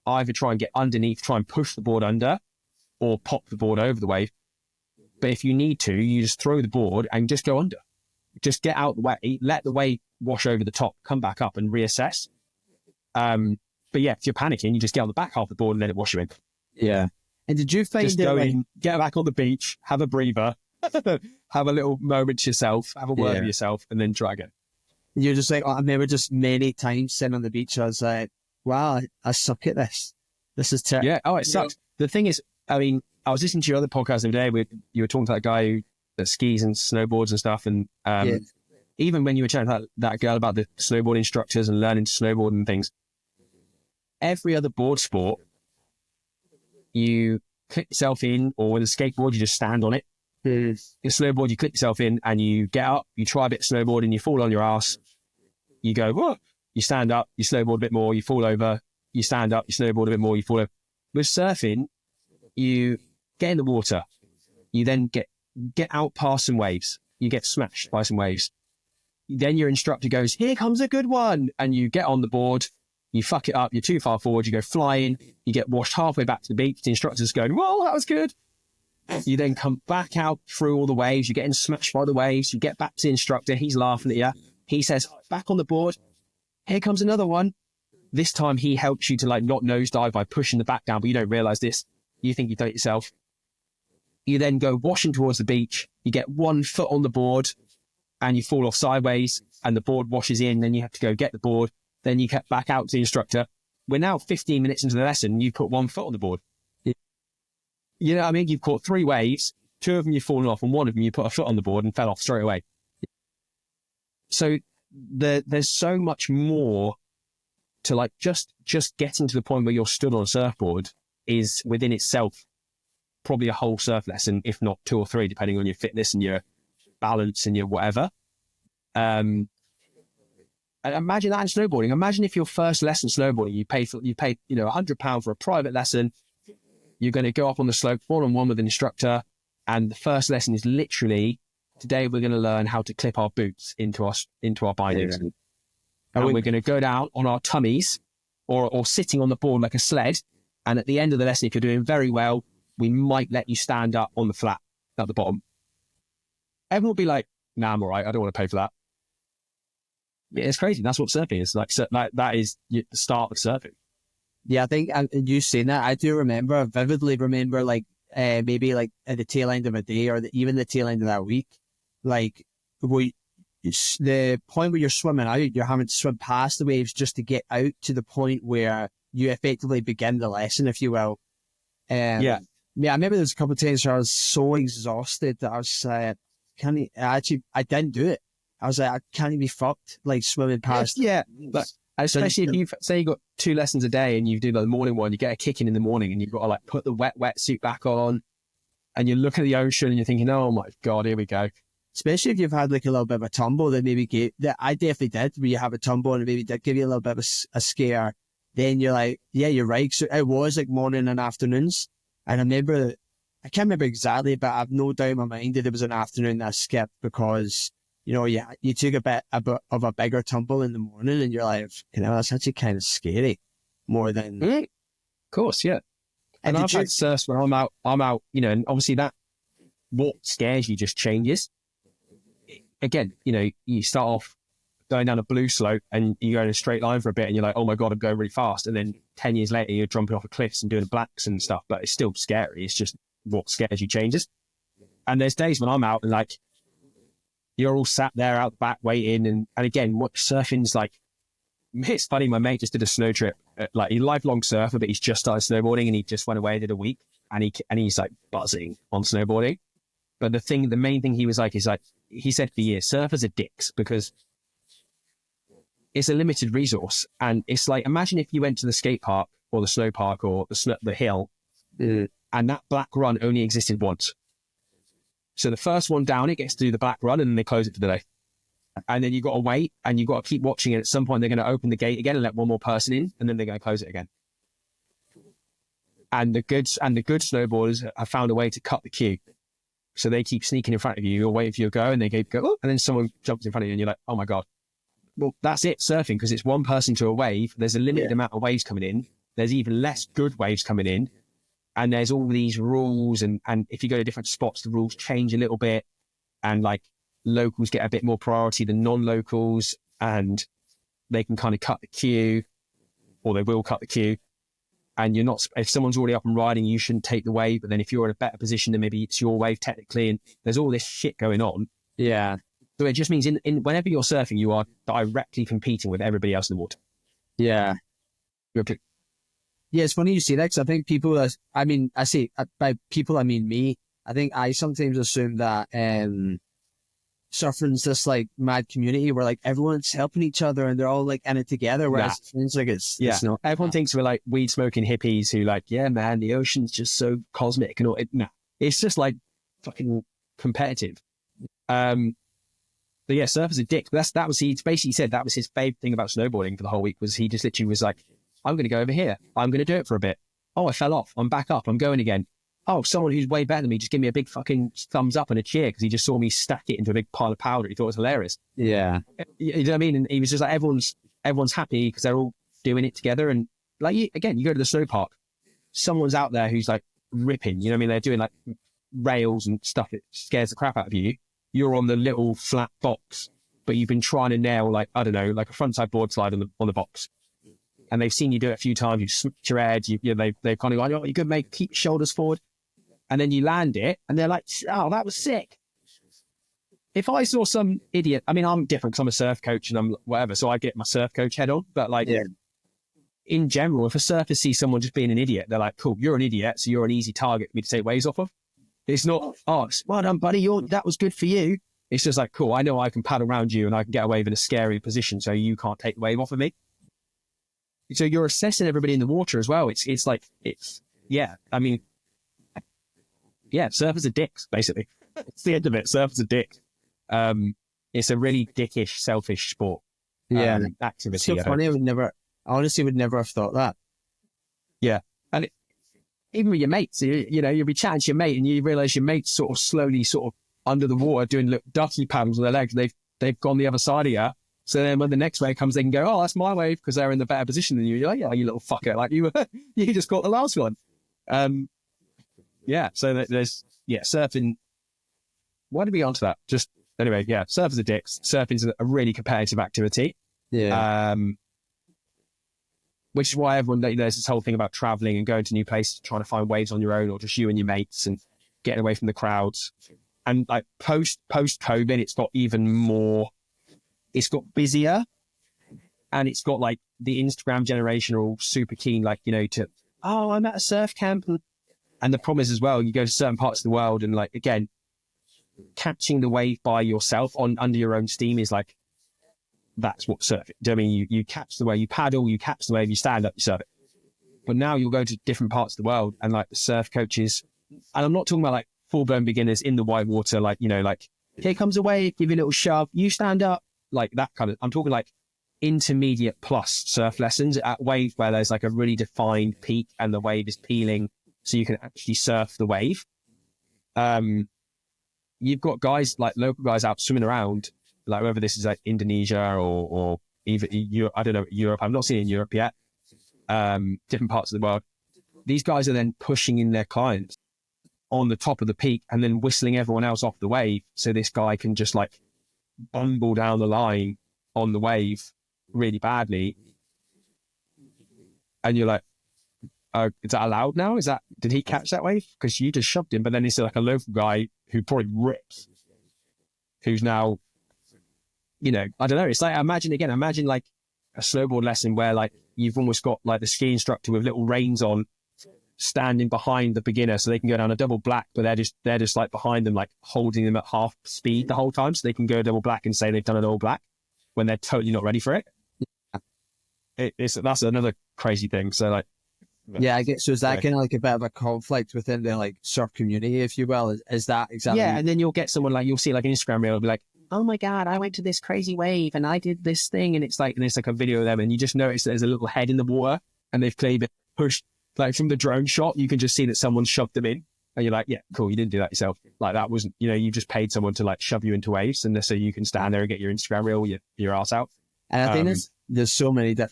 either try and get underneath, try and push the board under, or pop the board over the wave. But if you need to, you just throw the board and just go under. Just get out the way, let the wave wash over the top, come back up and reassess. But yeah, if you're panicking, you just get on the back half of the board and let it wash you in. Yeah. And did you find just go in, get back on the beach, have a breather, have a little moment to yourself, have a word with yourself, and then try again. You're just like, I remember just many times sitting on the beach, I was like, wow, I suck at this. This is terrible. Yeah. Oh, it sucks. The thing is, I mean, I was listening to your other podcast the other day where you were talking to that guy that skis and snowboards and stuff. And even when you were chatting to that girl about the snowboard instructors and learning to snowboard and things, every other board sport, you clip yourself in, or with a skateboard, you just stand on it. Your snowboard, you clip yourself in and you get up, you try a bit of snowboarding, you fall on your ass, you go, whoa, you stand up, you snowboard a bit more, you fall over, you stand up, you snowboard a bit more, you fall over. With surfing, you get in the water, you then get out past some waves, you get smashed by some waves. Then your instructor goes, here comes a good one. And you get on the board, you fuck it up, you're too far forward, you go flying, you get washed halfway back to the beach, the instructor's going, well, that was good. You then come back out through all the waves, you're getting smashed by the waves, you get back to the instructor, he's laughing at you. He says, back on the board, here comes another one. This time he helps you to like not nosedive by pushing the back down, but you don't realize this. You think you've done it yourself. You then go washing towards the beach, you get 1 foot on the board and you fall off sideways and the board washes in, then you have to go get the board, then you get back out to the instructor. We're now 15 minutes into the lesson and you put 1 foot on the board. You know what I mean? You've caught 3 waves, 2 of them you've fallen off and 1 of them you put a foot on the board and fell off straight away. So there's so much more to like just getting to the point where you're stood on a surfboard is within itself probably a whole surf lesson, if not 2 or 3, depending on your fitness and your balance and your whatever. And imagine that in snowboarding. Imagine if your first lesson snowboarding, you paid £100 for a private lesson. You're going to go up on the slope one-on-one with an instructor, and the first lesson is literally, today we're going to learn how to clip our boots into our bindings. Yeah. And we're going to go down on our tummies or sitting on the board like a sled. And at the end of the lesson, if you're doing very well, we might let you stand up on the flat at the bottom. Everyone will be like, nah, I'm all right. I don't want to pay for that. Yeah, it's crazy. That's what surfing is. Like that is the start of surfing. Yeah, I think you saying that, I vividly remember like maybe like at the tail end of a day or even the tail end of that week, like the point where you're swimming out, you're having to swim past the waves just to get out to the point where you effectively begin the lesson, if you will. Yeah, I remember there was a couple of times where I was so exhausted that I was I didn't do it. I was like, I can't even be fucked, like swimming past. Yeah, but especially if you say you got 2 lessons a day and you do the morning one, you get a kick in the morning and you've got to like put the wetsuit back on and you look at the ocean and you're thinking, oh my God, here we go. Especially if you've had like a little bit of a tumble that maybe I definitely did, where you have a tumble and it maybe did give you a little bit of a scare. Then you're like, yeah, you're right. So it was like morning and afternoons. And I can't remember exactly, but I've no doubt in my mind that there was an afternoon that I skipped because, you took a bit of a bigger tumble in the morning and you're like, that's actually kind of scary more than... Of course, yeah. And I've had surfs when I'm out, you know, and obviously that, what scares you just changes. Again, you know, you start off going down a blue slope and you go in a straight line for a bit and you're like, oh my God, I'm going really fast. And then 10 years later, you're jumping off of cliffs and doing blacks and stuff, but it's still scary. It's just what scares you changes. And there's days when I'm out and like, you're all sat there out the back waiting. And again, what surfing's like, it's funny. My mate just did a snow trip, like he's a lifelong surfer, but he's just started snowboarding and he just went away and did a week and he's like buzzing on snowboarding. But the main thing he was like, is like, he said for years, surfers are dicks because it's a limited resource. And it's like, imagine if you went to the skate park or the snow park or the hill, and that black run only existed once. So the first one down, it gets to do the black run and then they close it for the day. And then you got to wait and you got to keep watching it. At some point, they're going to open the gate again and let one more person in, and then they're going to close it again. And the good snowboarders have found a way to cut the queue. So they keep sneaking in front of you. You're waiting for your go, and they go, oh, and then someone jumps in front of you, and you're like, oh my God. Well, that's it, surfing, because it's one person to a wave. There's a limited amount of waves coming in. There's even less good waves coming in. And there's all these rules. And if you go to different spots, the rules change a little bit. And like locals get a bit more priority than non-locals. And they can kind of cut the queue, or they will cut the queue. And you're not, if someone's already up and riding, you shouldn't take the wave. But then if you're in a better position, then maybe it's your wave technically. And there's all this shit going on. Yeah. So it just means in whenever you're surfing, you are directly competing with everybody else in the water. Yeah. Yeah, it's funny you say that, because I think people, I say by people, I mean me. I think I sometimes assume that surfing's this like mad community where like everyone's helping each other and they're all like in it together, whereas it seems like it's not. Everyone thinks we're like weed smoking hippies who like, yeah, man, the ocean's just so cosmic and all. No, it's just like fucking competitive. But yeah, surfers are dicks. But that was, he basically said that was his favorite thing about snowboarding for the whole week, was he just literally was like, I'm going to go over here. I'm going to do it for a bit. Oh, I fell off. I'm back up. I'm going again. Oh, someone who's way better than me just give me a big fucking thumbs up and a cheer because he just saw me stack it into a big pile of powder. He thought it was hilarious. Yeah. You know what I mean? And he was just like, everyone's happy because they're all doing it together. And like, you go to the snow park, someone's out there who's like ripping, you know what I mean? They're doing like rails and stuff that scares the crap out of you. You're on the little flat box, but you've been trying to nail like, I don't know, like a frontside board slide on the box. And they've seen you do it a few times. You've smacked your head. They've kind of gone, oh, you're good, mate. Keep your shoulders forward. And then you land it and they're like, oh, that was sick. If I saw some idiot, I mean, I'm different because I'm a surf coach and I'm whatever. So I get my surf coach head on, but like in general, if a surfer sees someone just being an idiot, they're like, cool, you're an idiot. So you're an easy target for me to take waves off of. It's not, oh, well done, buddy. That was good for you. It's just like, cool, I know I can paddle around you and I can get a wave in a scary position. So you can't take the wave off of me. So you're assessing everybody in the water as well. I mean, surfers are dicks, basically. It's the end of it. Surfers are dicks. It's a really dickish, selfish sport. Activity. It's so funny. I honestly would never have thought that. Yeah. And even with your mates, you'll be chatting to your mate and you realize your mate's sort of slowly sort of under the water doing little ducky paddles with their legs. They've gone the other side of you. So then when the next wave comes, they can go, oh, that's my wave, because they're in the better position than you. You're like, yeah, you little fucker. Like you just got the last one. So there's surfing. Why did we get onto that? Just anyway, surfers are dicks. Surfing's a really competitive activity. Yeah. Which is why everyone, there's this whole thing about traveling and going to new places, trying to find waves on your own or just you and your mates and getting away from the crowds. And like post COVID, it's got even more. It's got busier, and it's got like the Instagram generation are all super keen, like, I'm at a surf camp. And the problem is as well, you go to certain parts of the world and like, again, catching the wave by yourself under your own steam is like, that's what surfing. Do you know what I mean? You catch the wave, you paddle, you catch the wave, you stand up, you surf it. But now you'll go to different parts of the world and like the surf coaches, and I'm not talking about like full-blown beginners in the white water, like, like here comes a wave, give you a little shove, you stand up. Like that kind of, I'm talking like intermediate plus surf lessons at wave where there's like a really defined peak and the wave is peeling so you can actually surf the wave. You've got guys, like local guys out swimming around, like whether this is like Indonesia or even Europe, I don't know, Europe. I've not seen it in Europe yet. Different parts of the world these guys are then pushing in their clients on the top of the peak and then whistling everyone else off the wave. So this guy can just like bumble down the line on the wave really badly. And you're like, oh, is that allowed now? Did he catch that wave? Because you just shoved him. But then it's like a local guy who probably rips, who's now, you know, I don't know. It's like, imagine like a snowboard lesson where like you've almost got like the ski instructor with little reins on standing behind the beginner so they can go down a double black, but they're just like behind them, like holding them at half speed the whole time so they can go double black and say they've done a double black when they're totally not ready for it. That's another crazy thing. So like, yeah, I guess, so is that kind of like a bit of a conflict within the like surf community, if you will? Is that exactly? Yeah, and then you'll get someone like, you'll see like an Instagram reel, it'll be like, oh my God, I went to this crazy wave and I did this thing, and it's like a video of them, and you just notice there's a little head in the water, and they've clearly been pushed. Like from the drone shot, you can just see that someone shoved them in, and you're like, yeah, cool, you didn't do that yourself. Like that wasn't, you know, you just paid someone to like shove you into waves, and so you can stand there and get your Instagram reel, your ass out. And I think there's so many that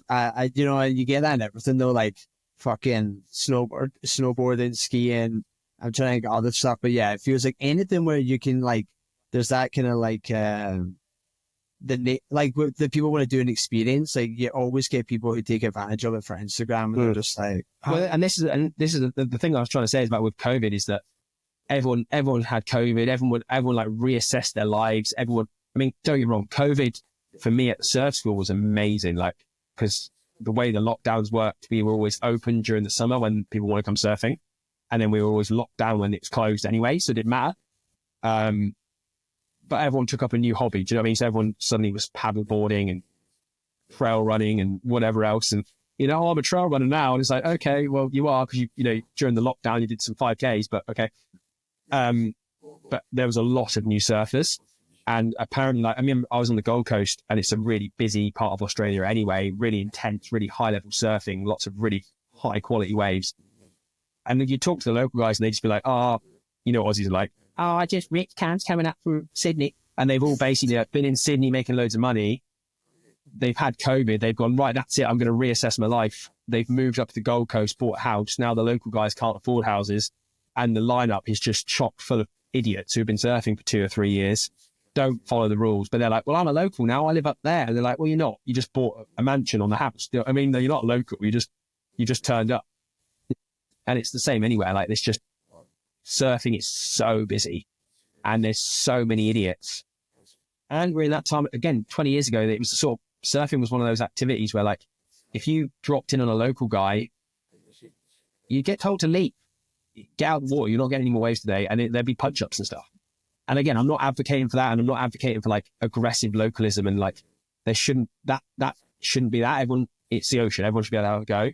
you know, you get that in everything though, like fucking snowboarding, skiing. I'm trying to get all this stuff, but yeah, it feels like anything where you can like, there's that kind of like the people want to do an experience. Like you always get people who take advantage of it for Instagram, and they're just like, well, and this is the thing I was trying to say is about with COVID is that everyone had COVID. Everyone like reassessed their lives. I mean, don't get me wrong, COVID for me at the surf school was amazing. Like, because the way the lockdowns worked, we were always open during the summer when people want to come surfing, and then we were always locked down when it was closed anyway, so it didn't matter. But everyone took up a new hobby. Do you know what I mean? So everyone suddenly was paddleboarding and trail running and whatever else. And, you know, I'm a trail runner now. And it's like, okay, well, you are, because you know, during the lockdown, you did some 5Ks, but okay. But there was a lot of new surfers. And apparently, like, I mean, I was on the Gold Coast, and it's a really busy part of Australia anyway, really intense, really high level surfing, lots of really high quality waves. And then you talk to the local guys and they just be like, oh, you know what Aussies are like? Oh, I just rich cans coming up from Sydney. And they've all basically been in Sydney making loads of money. They've had COVID. They've gone, right, that's it. I'm going to reassess my life. They've moved up to the Gold Coast, bought a house. Now the local guys can't afford houses. And the lineup is just chock full of idiots who've been surfing for 2 or 3 years, don't follow the rules. But they're like, well, I'm a local now. I live up there. And they're like, well, you're not. You just bought a mansion on the house. I mean, you're not local. You just turned up. And it's the same anywhere. Like, it's just, surfing is so busy and there's so many idiots. And we're in that time, again, 20 years ago, it was the sort of, surfing was one of those activities where, like, if you dropped in on a local guy, you get told to leave. Get out of the water. You're not getting any more waves today. And there'd be punch-ups and stuff. And again, I'm not advocating for that. And I'm not advocating for like aggressive localism, and like, that shouldn't be that. Everyone, it's the ocean. Everyone should be able to have a go.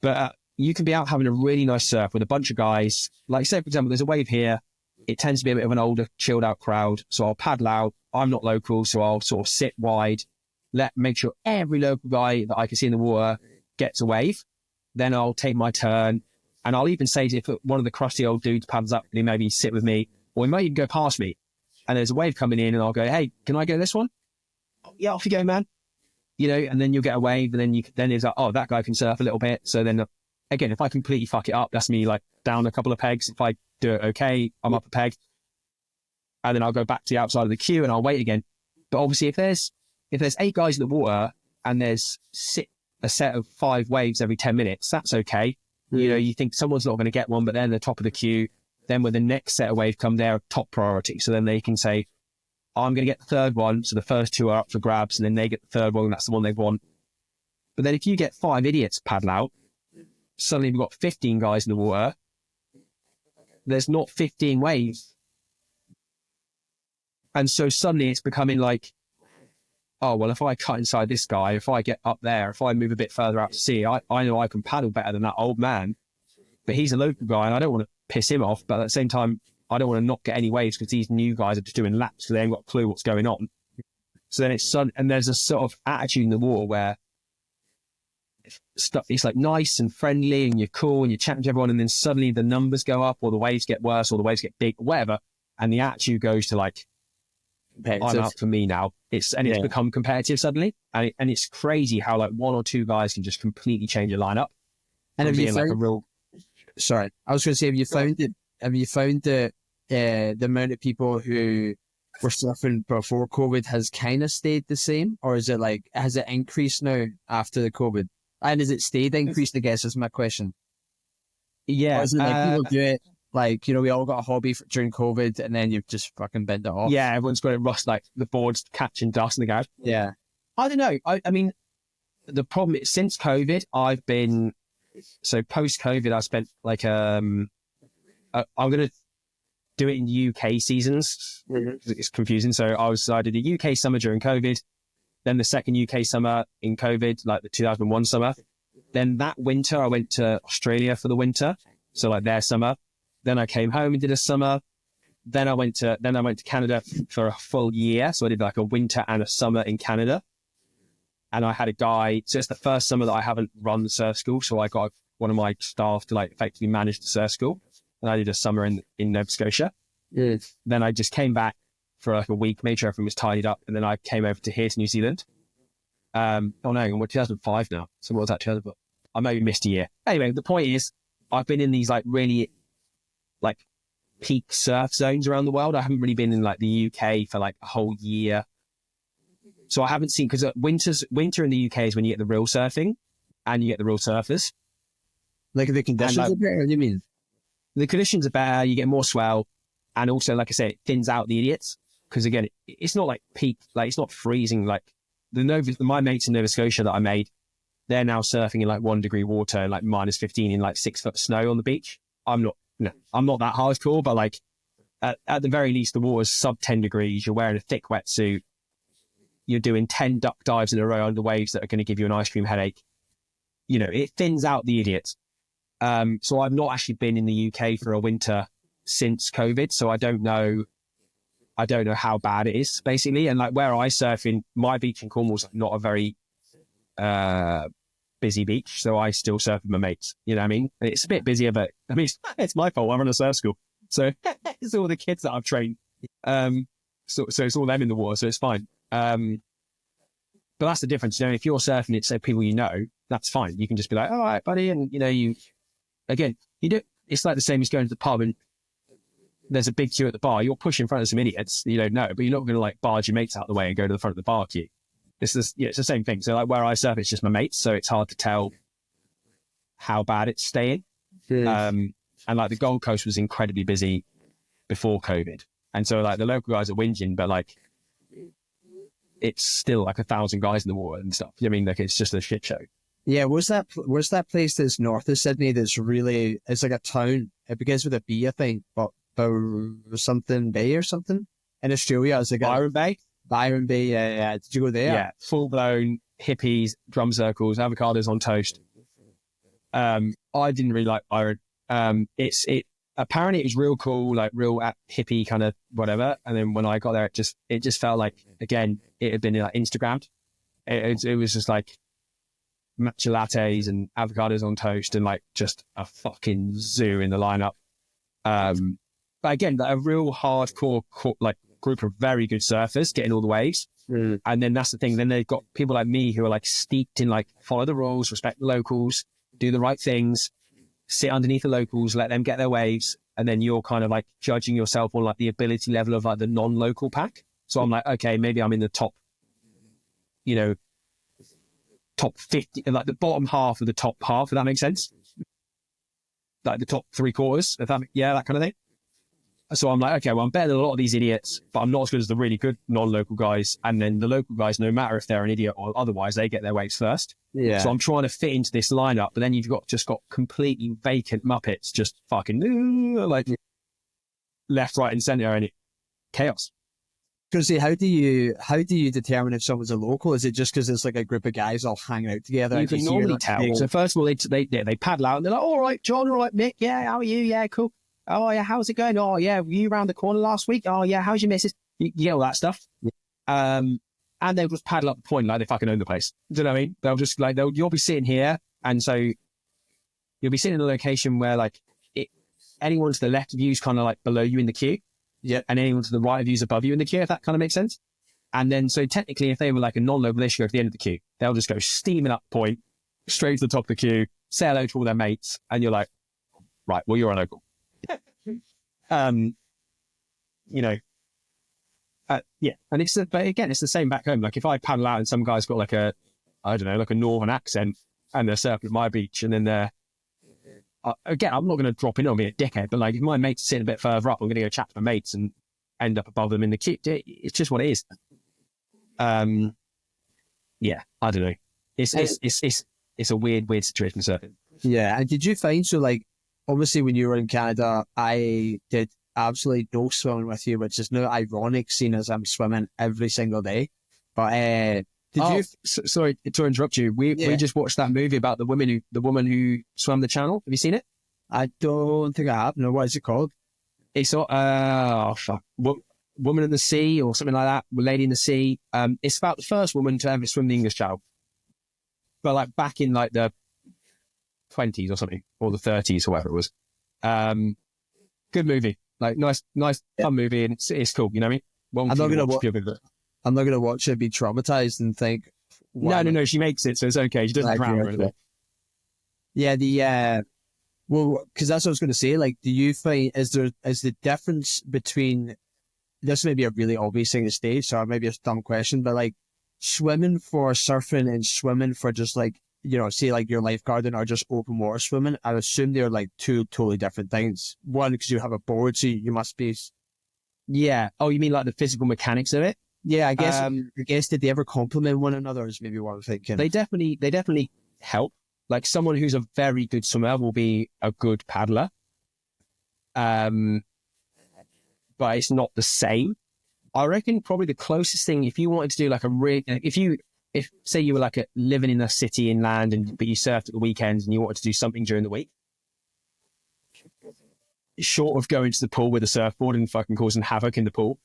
But you can be out having a really nice surf with a bunch of guys. Like, say, for example, there's a wave here. It tends to be a bit of an older, chilled out crowd. So I'll paddle out. I'm not local, so I'll sort of sit wide, make sure every local guy that I can see in the water gets a wave. Then I'll take my turn. And I'll even say, if one of the crusty old dudes paddles up, he maybe sit with me, or he might even go past me. And there's a wave coming in, and I'll go, hey, can I go this one? Yeah, off you go, man. You know, and then you'll get a wave, and then it's like, oh, that guy can surf a little bit. So then, again, if I completely fuck it up, that's me like down a couple of pegs. If I do it okay, I'm up a peg. And then I'll go back to the outside of the queue and I'll wait again. But obviously, if there's 8 guys in the water and there's a set of 5 waves every 10 minutes, that's okay. You know, you think someone's not going to get one, but they're at the top of the queue. Then when the next set of waves come, they're top priority. So then they can say, I'm going to get the third one. So the first 2 are up for grabs, and then they get the third one, and that's the one they want. But then if you get 5 idiots paddle out, suddenly we've got 15 guys in the water. There's not 15 waves. And so suddenly it's becoming like, oh, well, if I cut inside this guy, if I get up there, if I move a bit further out to sea, I know I can paddle better than that old man. But he's a local guy, and I don't want to piss him off. But at the same time, I don't want to not get any waves because these new guys are just doing laps because they ain't got a clue what's going on. So then and there's a sort of attitude in the water where it's like nice and friendly and you're cool and you're chatting to everyone, and then suddenly the numbers go up or the waves get worse or the waves get big, whatever. And the attitude goes to like, I'm out for me now. It's become competitive suddenly. And it's crazy how like 1 or 2 guys can just completely change your lineup. And have you found, like a real... sorry, I was going to say, have you found that the amount of people who were surfing before COVID has kind of stayed the same, or is it like, has it increased now after the COVID? And has it stayed increased, I guess, is my question. Yeah. Or is it like people do it, like, we all got a hobby during COVID and then you've just fucking bent it off? Yeah, everyone's got it rust, like the board's catching dust in the garage. Yeah. I don't know. I mean, the problem is since COVID, so post-COVID, I spent like, I'm going to do it in UK seasons. It's confusing. So I did a UK summer during COVID, then the second UK summer in COVID, like the 2001 summer. Then that winter, I went to Australia for the winter. So like their summer. Then I came home and did a summer. Then I went to Canada for a full year. So I did like a winter and a summer in Canada. And I had a guy, so it's the first summer that I haven't run the surf school. So I got one of my staff to like effectively manage the surf school. And I did a summer in Nova Scotia. Yes. Then I just came back for like a week, made sure everything was tidied up. And then I came over to New Zealand. Oh no, we're 2005 now. So what was that, 2005? I maybe missed a year. Anyway, the point is, I've been in these like really like peak surf zones around the world. I haven't really been in like the UK for like a whole year. So I haven't seen, because winter in the UK is when you get the real surfing and you get the real surfers. Like the conditions are better, what do you mean? The conditions are better, you get more swell. And also, like I said, it thins out the idiots. Because again, it's not like peak, like it's not freezing. Like my mates in Nova Scotia that I made, they're now surfing in like 1 degree water and like -15 in like 6 foot snow on the beach. I'm not that hardcore, but like at the very least, the water's sub 10 degrees. You're wearing a thick wetsuit. You're doing 10 duck dives in a row under waves that are going to give you an ice cream headache. It thins out the idiots. So I've not actually been in the UK for a winter since COVID. So I don't know how bad it is basically. And like where I surf in, my beach in Cornwall's like not a very busy beach. So I still surf with my mates. You know what I mean? It's a bit busier, but I mean, it's my fault. I run a surf school. So it's all the kids that I've trained. So it's all them in the water. So it's fine. But that's the difference. If you're surfing it, say people that's fine. You can just be like, all right, buddy. And it's like the same as going to the pub and there's a big queue at the bar. You'll push in front of some idiots you don't know, but you're not going to like barge your mates out of the way and go to the front of the bar queue. It's the same thing. So like where I surf, it's just my mates. So it's hard to tell how bad it's staying. Yeah. And like the Gold Coast was incredibly busy before COVID. And so like the local guys are whinging, but like, it's still like 1,000 guys in the water and stuff. I mean, like it's just a shit show. Yeah, where's that place that's north of Sydney that's really, it's like a town. It begins with a B, I think, but something Bay or something. In Australia, it's like Byron Bay? Byron Bay, yeah. Did you go there? Yeah, full-blown hippies, drum circles, avocados on toast. I didn't really like Byron. Apparently it was real cool, like real hippie kind of whatever. And then when I got there, it just felt like, again, it had been like Instagrammed. It was just like matcha lattes and avocados on toast and like just a fucking zoo in the lineup. But again, like a real hardcore like group of very good surfers getting all the waves. Mm. And then that's the thing. Then they've got people like me who are like steeped in like follow the rules, respect the locals, do the right things, sit underneath the locals, let them get their waves. And then you're kind of like judging yourself on like the ability level of like the non-local pack. So I'm like, okay, maybe I'm in the top 50, like the bottom half of the top half, if that makes sense. Like the top 3/4, that kind of thing. So I'm like, okay, well, I'm better than a lot of these idiots, but I'm not as good as the really good non-local guys. And then the local guys, no matter if they're an idiot or otherwise, they get their waves first. Yeah. So I'm trying to fit into this lineup, but then you've just got completely vacant Muppets, just fucking like left, right, and center, and chaos. Because how do you determine if someone's a local? Is it just because it's like a group of guys all hanging out together? You can normally tell. So first of all, they paddle out and they're like, all right, John, all right, Mick, yeah, how are you? Yeah, cool. Oh yeah, how's it going? Oh yeah, were you around the corner last week? Oh yeah, how's your missus? You get all that stuff. And they'll just paddle up the point like they fucking own the place. Do you know what I mean? They'll just like you'll be sitting here, and so you'll be sitting in a location where like anyone to the left of you is kind of like below you in the queue. Yeah. And anyone to the right of you is above you in the queue, if that kind of makes sense. And then so technically, if they were like a non-local issue at the end of the queue, they'll just go steaming up point straight to the top of the queue, say hello to all their mates, and you're like, right, well, you're a local. You know, yeah. And but again, it's the same back home. Like if I paddle out and some guy's got like a northern accent and they're surfing at my beach, and then they're, again, I'm not going to drop in on me a dickhead, but like if my mate's sitting a bit further up, I'm going to go chat to my mates and end up above them in the queue. It's just what it is. Yeah, I don't know. It's a weird situation surfing. Yeah, and did you find, so like, obviously when you were in Canada, I did absolutely no swimming with you, which is now ironic, seeing as I'm swimming every single day. But sorry to interrupt you. We just watched that movie about the woman who swam the channel. Have you seen it? I don't think I have. No, what is it called? It's Woman in the Sea or something like that. Lady in the Sea. It's about the first woman to ever swim the English Channel. But like back in like the 20s or something, or the 30s or whatever it was. Good movie. Like nice fun movie, and it's cool. You know what I mean? I'm not gonna watch it, be traumatized and think. No. She makes it, so it's okay. She doesn't drown or anything. Yeah. Well, because that's what I was going to say. Like, do you find is the difference between, this may be a really obvious thing to state, so maybe it's a dumb question, but like swimming for surfing and swimming for just like, you know, say like your lifeguarding or just open water swimming, I assume they're like two totally different things. One, because you have a board, so you must be. Yeah. Oh, you mean like the physical mechanics of it? Yeah, I guess did they ever complement one another? Is maybe what I'm thinking. They definitely help. Like someone who's a very good swimmer will be a good paddler. But it's not the same. I reckon probably the closest thing, if you wanted to do like if say you were like living in a city inland, but you surfed at the weekends and you wanted to do something during the week, short of going to the pool with a surfboard and fucking causing havoc in the pool,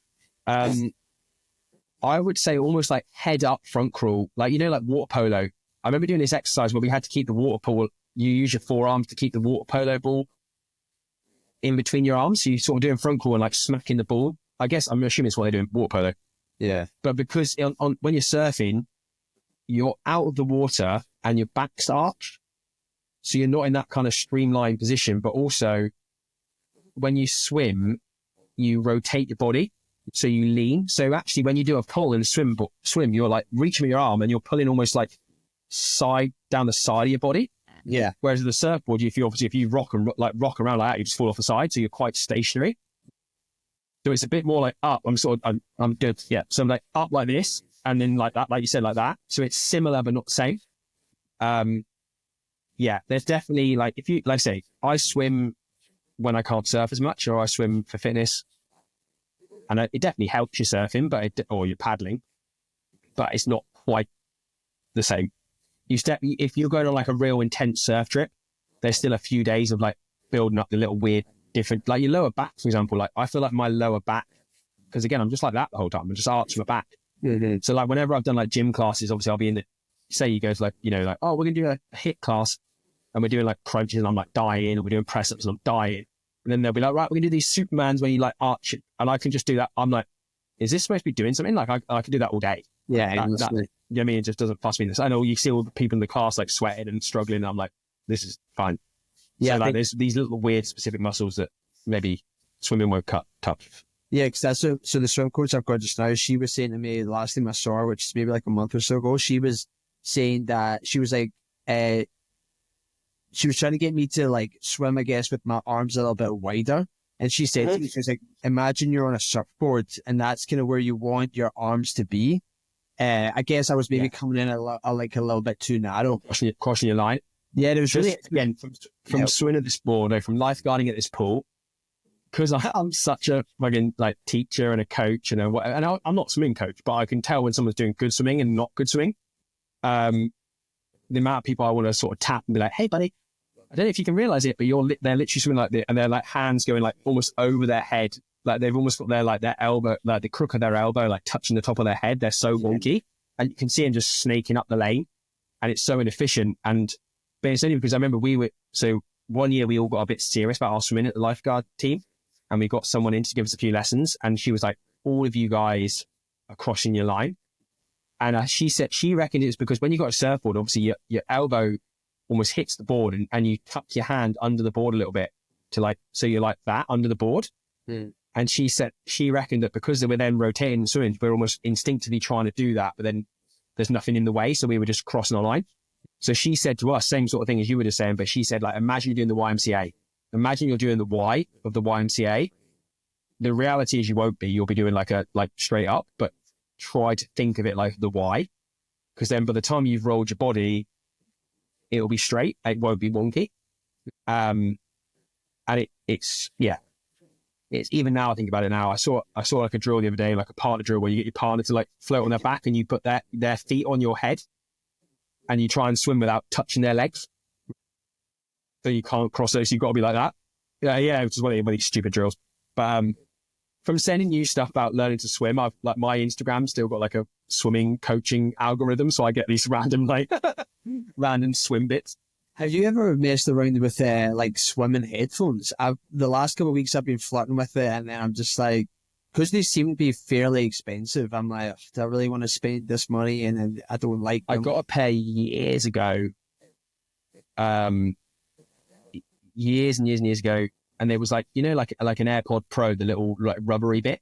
I would say almost like head up front crawl, like, you know, like water polo. I remember doing this exercise where we had to keep the water polo. You use your forearms to keep the water polo ball in between your arms. So you're sort of doing front crawl and like smacking the ball. I guess I'm assuming it's what they do in water polo. Yeah. But because when you're surfing, you're out of the water and your back's arched. So you're not in that kind of streamlined position. But also when you swim, you rotate your body. So you lean. So actually when you do a pull in a swim, you're like reaching with your arm and you're pulling almost like down the side of your body. Yeah. Whereas with the surfboard, if you rock around like that, you just fall off the side. So you're quite stationary. So it's a bit more like up. I'm good. Yeah. So I'm like up like this, and then like that, like you said, like that. So it's similar, but not the same. Yeah, there's definitely like, if you, like I say, I swim when I can't surf as much, or I swim for fitness. And it definitely helps you surfing, or you're paddling, but it's not quite the same. If you're going on like a real intense surf trip, there's still a few days of like building up the little weird different, like your lower back, for example. Like I feel like my lower back, because again, I'm just like that the whole time. I'm just arching my back. Mm-hmm. So like whenever I've done like gym classes, obviously I'll be in the, say you go to like, you know, like, oh, we're going to do a HIIT class and we're doing like crunches and I'm like dying, or we're doing press ups and I'm dying. And then they'll be like, right, we're going to do these Supermans where you like arch it. And I can just do that. I'm like, is this supposed to be doing something? Like I can do that all day. Yeah. You know what I mean? It just doesn't fuss me. I know you see all the people in the class like sweating and struggling. And I'm like, this is fine. Yeah. So like there's these little weird specific muscles that maybe swimming won't touch. Yeah, because that's so the swim coach I've got just now, she was saying to me the last time I saw her, which is maybe like a month or so ago, she was saying that she was like, she was trying to get me to like swim, I guess, with my arms a little bit wider. And she said to me, she was like, imagine you're on a surfboard and that's kind of where you want your arms to be. I guess I was maybe coming in a little bit too narrow. Crossing your line. Yeah, it was just, really, again, from swimming at this board, from lifeguarding at this pool, because I'm such a fucking like teacher and a coach and I'm not a swimming coach, but I can tell when someone's doing good swimming and not good swimming. The amount of people I want to sort of tap and be like, hey buddy, I don't know if you can realize it, but they're literally swimming like this, and they're like hands going like almost over their head. Like they've almost got their elbow, like the crook of their elbow, like touching the top of their head. They're so wonky, and you can see them just snaking up the lane, and it's so inefficient. But it's only because I remember so one year we all got a bit serious about our swimming at the lifeguard team, and we got someone in to give us a few lessons, and she was like, all of you guys are crossing your line. And she said, she reckoned it's because when you got a surfboard, obviously your elbow, almost hits the board, and you tuck your hand under the board a little bit to like, so you're like that under the board. And she said she reckoned that because they were then rotating and swimming, we're almost instinctively trying to do that, but then there's nothing in the way, so we were just crossing our line. So she said to us, same sort of thing as you were just saying, but she said, like, imagine you're doing the YMCA. Imagine you're doing the Y of the YMCA. The reality is you won't be. You'll be doing like straight up, but try to think of it like the Y, because then by the time you've rolled your body, it'll be straight. It won't be wonky. And it's even now I think about it now. I saw like a drill the other day, like a partner drill where you get your partner to like float on their back and you put their feet on your head and you try and swim without touching their legs. So you can't cross those. You've got to be like that. Yeah, which is one of these stupid drills. But from sending you stuff about learning to swim, I've like my Instagram still got like a swimming coaching algorithm, so I get these random random swim bits. Have you ever messed around with like swimming headphones? The last couple of weeks I've been flirting with it, and then I'm just like, because they seem to be fairly expensive, I'm like, do I really want to spend this money? And then I don't like them. I got a pair years ago, years and years and years ago, and there was like, you know, like an AirPod Pro, the little like rubbery bit.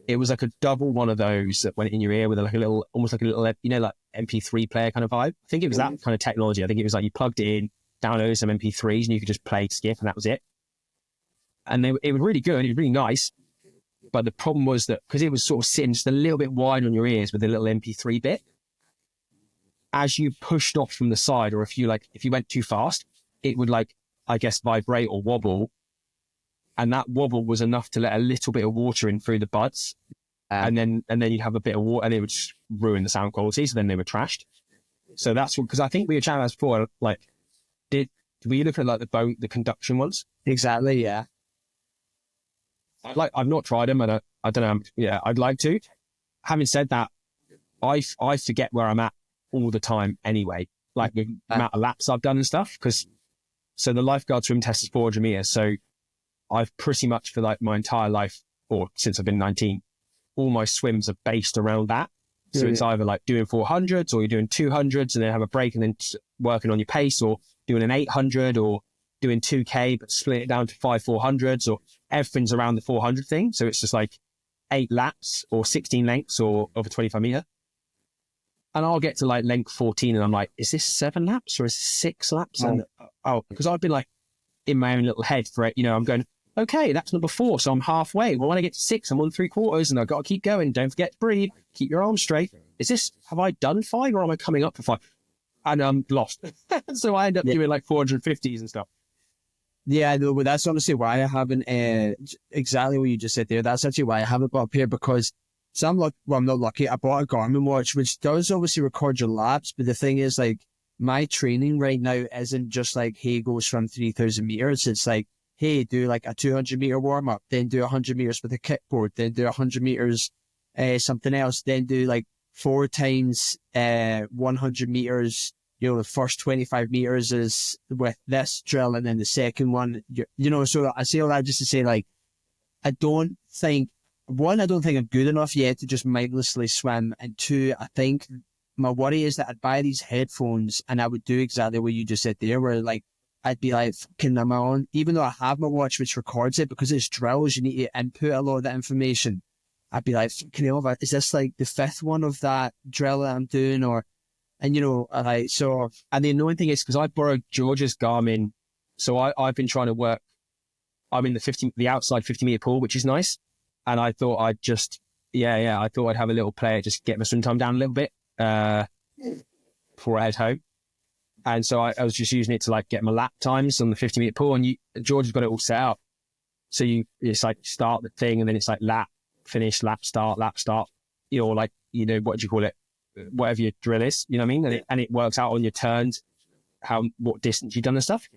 It was like a double one of those that went in your ear with like a little, almost like a little, you know, like MP3 player kind of vibe. I think it was that kind of technology. I think it was like you plugged it in, downloaded some MP3s, and you could just play, skip, and that was it. And it was really good. It was really nice. But the problem was that because it was sort of sitting just a little bit wide on your ears with a little MP3 bit, as you pushed off from the side, or if you went too fast, it would like, I guess, vibrate or wobble. And that wobble was enough to let a little bit of water in through the buds. And then you'd have a bit of water, and it would just ruin the sound quality. So then they were trashed. So that's what, because I think we were chatting about this before, like, were you looking at like the conduction ones? Exactly, yeah. I've not tried them, and I don't know. Yeah, I'd like to. Having said that, I forget where I'm at all the time anyway, like the amount of laps I've done and stuff. So the lifeguard swim test is 400 meters. So I've pretty much for like my entire life, or since I've been 19, all my swims are based around that. So it's either like doing 400s or you're doing 200s and then have a break and then working on your pace, or doing an 800 or doing 2K, but split it down to 5 400s, or everything's around the 400 thing. So it's just like 8 laps or 16 lengths or over 25 meter. And I'll get to like length 14 and I'm like, is this 7 laps or is this 6 laps? And because I've been like in my own little head for it, you know, I'm going, okay, that's number 4. So I'm halfway. Well, when I get to 6, I'm on 3/4 and I've got to keep going. Don't forget to breathe. Keep your arms straight. Have I done 5 or am I coming up for 5? And I'm lost. So I end up doing like 450s and stuff. Yeah, no, but that's honestly why I haven't, exactly what you just said there. That's actually why I haven't bought a pair, because I'm not lucky. I bought a Garmin watch, which does obviously record your laps. But the thing is, like, my training right now isn't just like, hey, go swim 3,000 meters. It's like, hey, do like a 200 meter warm up, then do 100 meters with a kickboard, then do 100 meters, something else, then do like 4 times, 100 meters. You know, the first 25 meters is with this drill, and then the second one, you know, so I say all that just to say, like, I don't think I'm good enough yet to just mindlessly swim. And 2, I think my worry is that I'd buy these headphones and I would do exactly what you just said there, where like, I'd be like, fucking, am I on? Even though I have my watch which records it, because it's drills, you need to input a lot of that information. I'd be like, fucking hell, is this like the 5th one of that drill that I'm doing? And you know, like, so. And the annoying thing is, because I borrowed George's Garmin, so I've been trying to work. I'm in the outside 50 meter pool, which is nice. And I thought I thought I'd have a little play, just get my swim time down a little bit before I head home. And so I was just using it to like get my lap times on the 50 meter pool. And George has got it all set up. So it's like start the thing, and then it's like lap, finish, lap, start, you know, like, you know, what do you call it? Whatever your drill is, you know what I mean? And it works out on your turns, what distance you've done and stuff.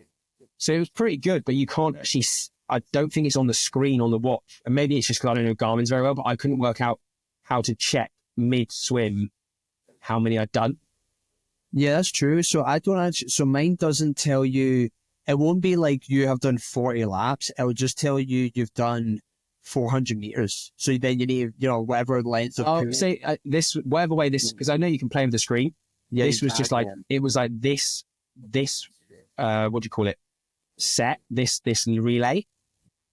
So it was pretty good, but you can't actually, I don't think it's on the screen on the watch. And maybe it's just because I don't know Garmin's very well, but I couldn't work out how to check mid-swim how many I'd done. Yeah, that's true. So mine doesn't tell you, it won't be like you have done 40 laps. It will just tell you you've done 400 meters. So then you need, you know, whatever length of because I know you can play with the screen. Yeah, this was just like, it was like this this, what do you call it? Set, this relay.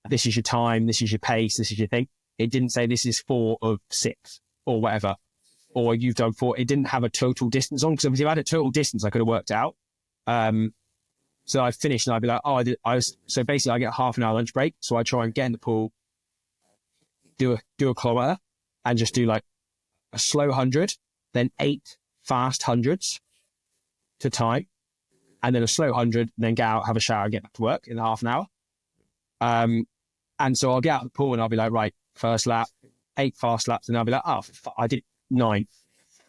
This is your time. This is your pace. This is your thing. It didn't say this is 4 of 6 or whatever, or you've done 4. It didn't have a total distance on, because if you had a total distance, I could have worked out. So I finished and I'd be like, oh, so basically I get a half an hour lunch break. So I try and get in the pool, do a kilometer, and just do like a slow 100, then 8 fast 100s to time, and then a slow 100, then get out, have a shower, get back to work in half an hour. And so I'll get out of the pool and I'll be like, right, first lap, 8 fast laps, and I'll be like, oh, I did 9.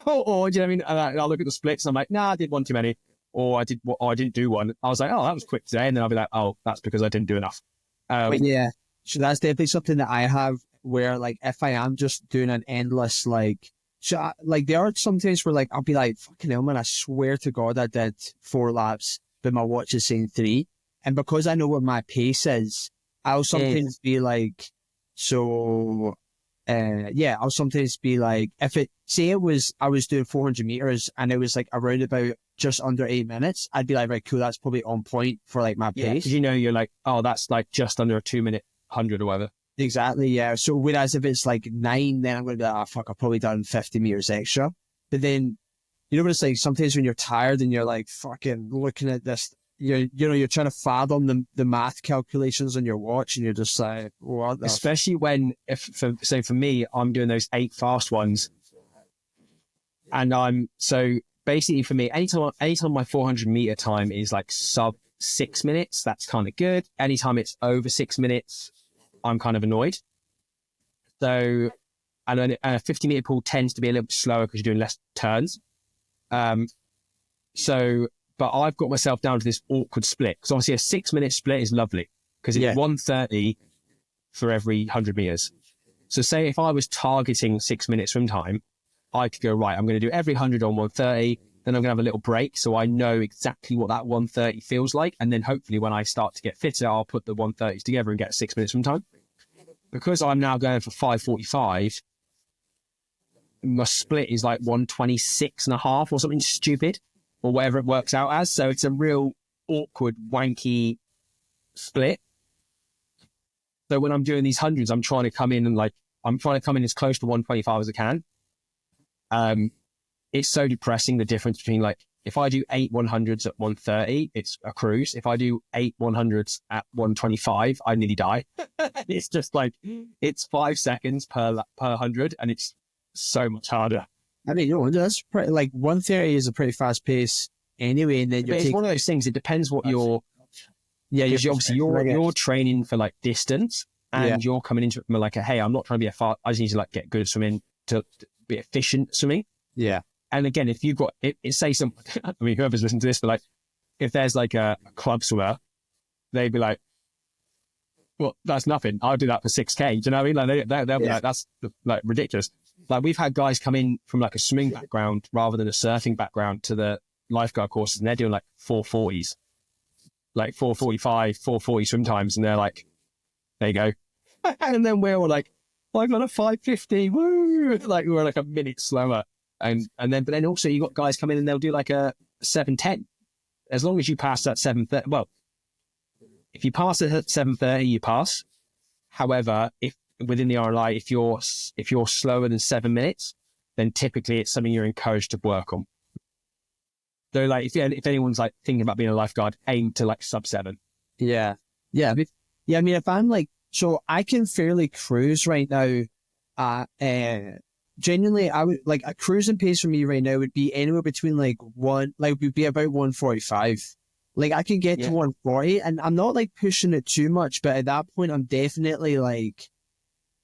Or do you know what I mean? And I'll look at the splits and I'm like, nah, I did one too many. Or I didn't do one. I was like, oh, that was quick today. And then I'll be like, oh, that's because I didn't do enough. But yeah, so that's definitely something that I have, where like if I am just doing an endless like there are some times where like I'll be like, fucking hell, man, I swear to God I did 4 laps, but my watch is saying 3. And because I know what my pace is, I'll sometimes be like, I'll sometimes be like, I was doing 400 meters and it was like around about just under 8 minutes, I'd be like, right, cool, that's probably on point for like my pace. You know, you're like, oh, that's like just under a 2-minute 100 or whatever. Exactly, yeah. So whereas if it's like 9, then I'm going to be like, oh, fuck, I've probably done 50 meters extra. But then, you know what it's like, sometimes when you're tired and you're like fucking looking at this, you're trying to fathom the math calculations on your watch, and you're just like, what the especially when, for me, I'm doing those 8 fast ones, and so basically for me, anytime my 400 meter time is like sub 6 minutes, that's kind of good. Anytime it's over 6 minutes, I'm kind of annoyed. So, and then a 50 meter pool tends to be a little bit slower because you're doing less turns. But I've got myself down to this awkward split, because obviously a 6 minute split is lovely because it's 130 for every 100 meters. So say if I was targeting 6 minutes swim time, I could go, right, I'm going to do every 100 on 130, then I'm going to have a little break so I know exactly what that 130 feels like. And then hopefully when I start to get fitter, I'll put the 130s together and get 6 minutes swim time. Because I'm now going for 5:45, my split is like 126 and a half or something stupid, or whatever it works out as. So it's a real awkward, wanky split. So when I'm doing these 100s, I'm trying to come in as close to 125 as I can. It's so depressing, the difference between, like, if I do 8 100s at 130, it's a cruise. If I do 8 100s at 125, I nearly die. It's just like, it's 5 seconds per 100, and it's so much harder. I mean, that's pretty, like 130 is a pretty fast pace anyway. And then it's one of those things. It depends what you're training for like distance, and you're coming into it from like hey, I'm not trying to be I just need to like get good at swimming, to be efficient at swimming. Yeah. And again, if you've got it say some, I mean, whoever's listening to this, but like, if there's like a club swimmer, they'd be like, well, that's nothing. I'll do that for 6K. Do you know what I mean? Like they'll be like, that's like ridiculous. Like, we've had guys come in from like a swimming background rather than a surfing background to the lifeguard courses, and they're doing like 440s, like 445, 440 swim times, and they're like, there you go. And then we're all like, I've got a 550, woo! Like, we're like a minute slower. But then also you got guys come in and they'll do like a 710. As long as you pass that 730, well, if you pass it at 730, you pass. However, if within the RLI, if you're slower than 7 minutes, then typically it's something you're encouraged to work on. So like, if anyone's like thinking about being a lifeguard, aim to like sub 7. Yeah. I mean, if I'm like, so I can fairly cruise right now. Genuinely, I would like a cruising pace for me right now would be anywhere between would be about 145. Like, I can get to 140, and I'm not like pushing it too much, but at that point, I'm definitely like,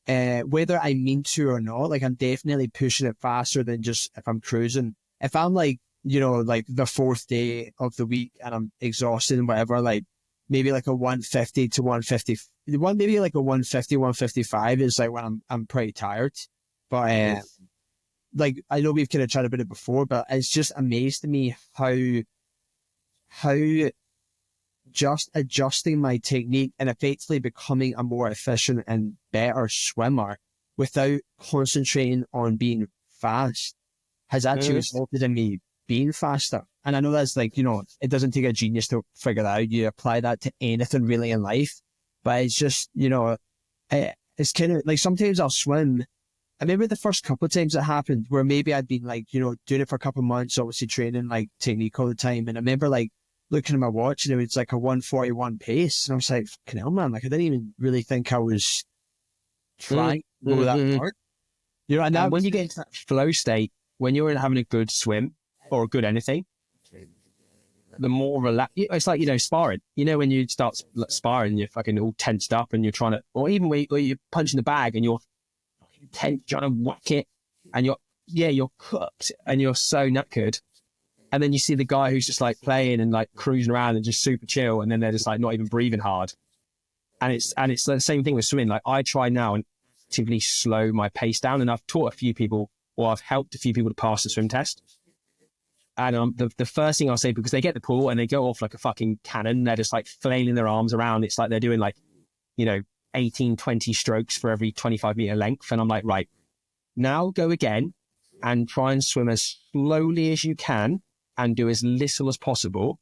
whether I mean to or not, like, I'm definitely pushing it faster than just if I'm cruising. If I'm like, like the 4th day of the week and I'm exhausted and whatever, like maybe like a 150 to 150, maybe like a 150, 155 is like when I'm pretty tired. But like, I know we've kind of chatted about it before, but it's just amazed to me how just adjusting my technique and effectively becoming a more efficient and better swimmer without concentrating on being fast has actually resulted in me being faster. And I know that's like, you know, it doesn't take a genius to figure that out. You apply that to anything really in life. But it's just, you know, it's kind of like sometimes I'll swim. I remember the first couple of times it happened where maybe I'd been like, you know, doing it for a couple of months, obviously training like technique all the time. And I remember like looking at my watch and it was like a 1:41 pace. And I was like, fucking hell, man, like I didn't even really think I was trying to go that hard. You know, and when you get into that flow state, when you're having a good swim or a good anything, the more relaxed, it's like, you know, sparring. You know, when you start sparring, you're fucking all tensed up and you're trying to, or even when you're punching the bag and you're tense, trying to whack it and you're cooked and you're so knackered. And then you see the guy who's just like playing and like cruising around and just super chill. And then they're just like not even breathing hard. And it's the same thing with swimming. Like I try now and actively slow my pace down. And I've taught a few people, or I've helped a few people to pass the swim test. And the first thing I'll say, because they get the pool and they go off like a fucking cannon, they're just like flailing their arms around. It's like they're doing like, you know, 18, 20 strokes for every 25-meter length. And I'm like, right, now go again and try and swim as slowly as you can and do as little as possible.